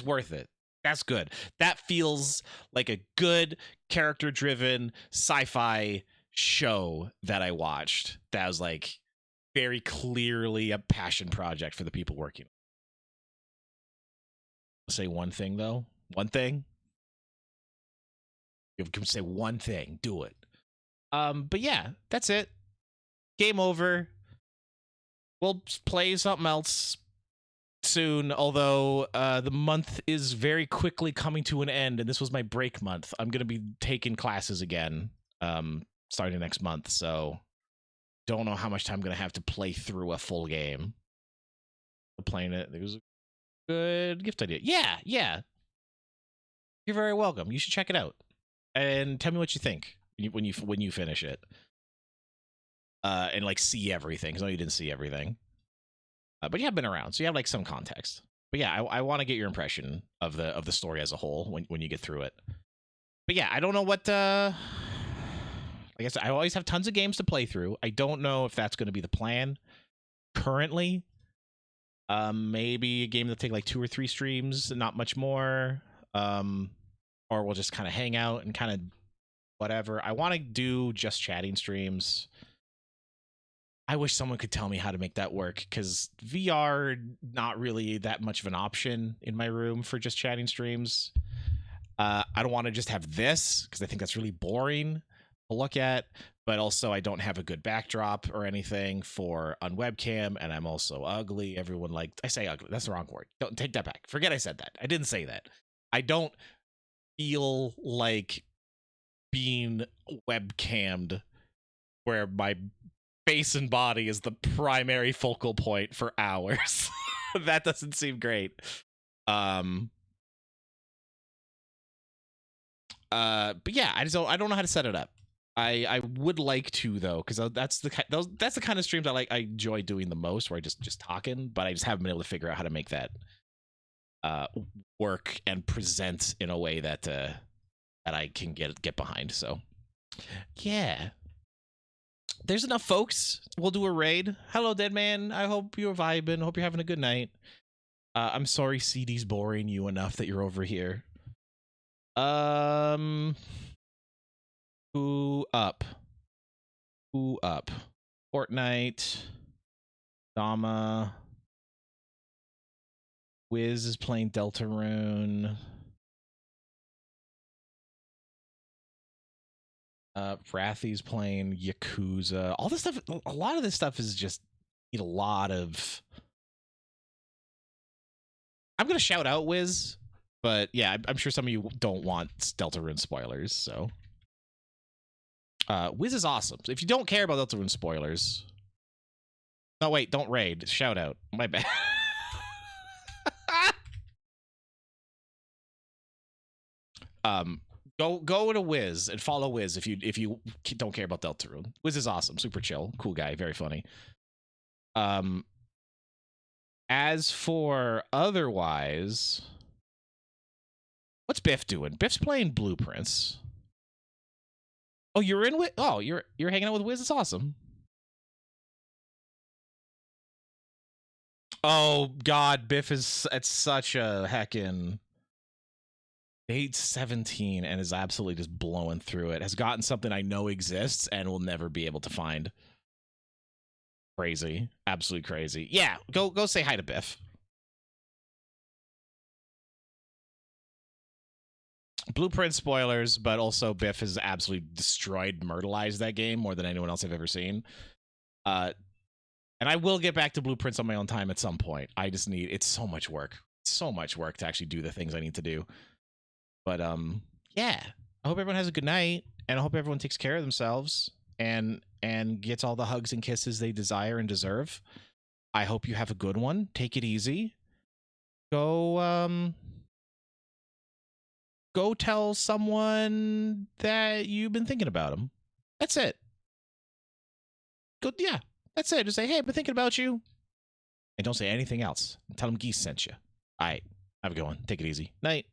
worth it. That's good. That feels like a good character-driven sci-fi show that I watched. That was like very clearly a passion project for the people working. I'll say one thing though. One thing. You can say one thing. Do it. But yeah, that's it. Game over. We'll play something else soon, although the month is very quickly coming to an end, and this was my break month. I'm going to be taking classes again starting next month, so don't know how much time I'm going to have to play through a full game. playing it. It was a good gift idea. Yeah. You're very welcome. You should check it out and tell me what you think when you finish it. And like see everything. Because I know you didn't see everything. But you have been around, so you have like some context. But yeah, I want to get your impression of the story as a whole when you get through it. But yeah, I don't know what. I guess I always have tons of games to play through. I don't know if that's going to be the plan currently. Maybe a game that'll take like 2 or 3 streams, not much more. Or we'll just kind of hang out and kind of whatever. I want to do just chatting streams. I wish someone could tell me how to make that work, because VR, not really that much of an option in my room for just chatting streams. I don't want to just have this, because I think that's really boring to look at, but also I don't have a good backdrop or anything for on webcam, and I'm also ugly. Everyone I say ugly. That's the wrong word. Don't take that back. Forget I said that. I didn't say that. I don't feel like being webcammed where my face and body is the primary focal point for hours. That doesn't seem great. But yeah, I don't know how to set it up. I would like to, though, because that's the kind of streams I enjoy doing the most, where I just talking, but I just haven't been able to figure out how to make that work and present in a way that I can get behind. So yeah. There's enough folks. We'll do a raid. Hello, Dead Man. I hope you're vibing. Hope you're having a good night. I'm sorry CD's boring you enough that you're over here. Who up? Fortnite. Dama. Wiz is playing Deltarune. Wrathy's playing Yakuza. All this stuff, a lot of this stuff is just need a lot of. I'm gonna shout out Wiz, but yeah, I'm sure some of you don't want Deltarune spoilers. So, Wiz is awesome. So if you don't care about Deltarune spoilers, no wait, don't raid. Shout out. My bad. Go to Wiz and follow Wiz if you don't care about Deltarune. Wiz is awesome, super chill, cool guy, very funny. As for otherwise, what's Biff doing? Biff's playing Blueprints. Oh, you're in with? Oh, you're hanging out with Wiz. It's awesome. Oh God, Biff is at such a heckin'. 817 and is absolutely just blowing through it. Has gotten something I know exists and will never be able to find. Crazy. Absolutely crazy. Yeah, go say hi to Biff. Blueprint spoilers, but also Biff has absolutely destroyed, myrtleized that game more than anyone else I've ever seen. And I will get back to Blueprints on my own time at some point. I just need, it's so much work. So much work to actually do the things I need to do. But yeah, I hope everyone has a good night, and I hope everyone takes care of themselves and gets all the hugs and kisses they desire and deserve. I hope you have a good one. Take it easy. Go tell someone that you've been thinking about them. That's it. Yeah, that's it. Just say, hey, I've been thinking about you. And don't say anything else. Tell them Geese sent you. All right, have a good one. Take it easy. Night.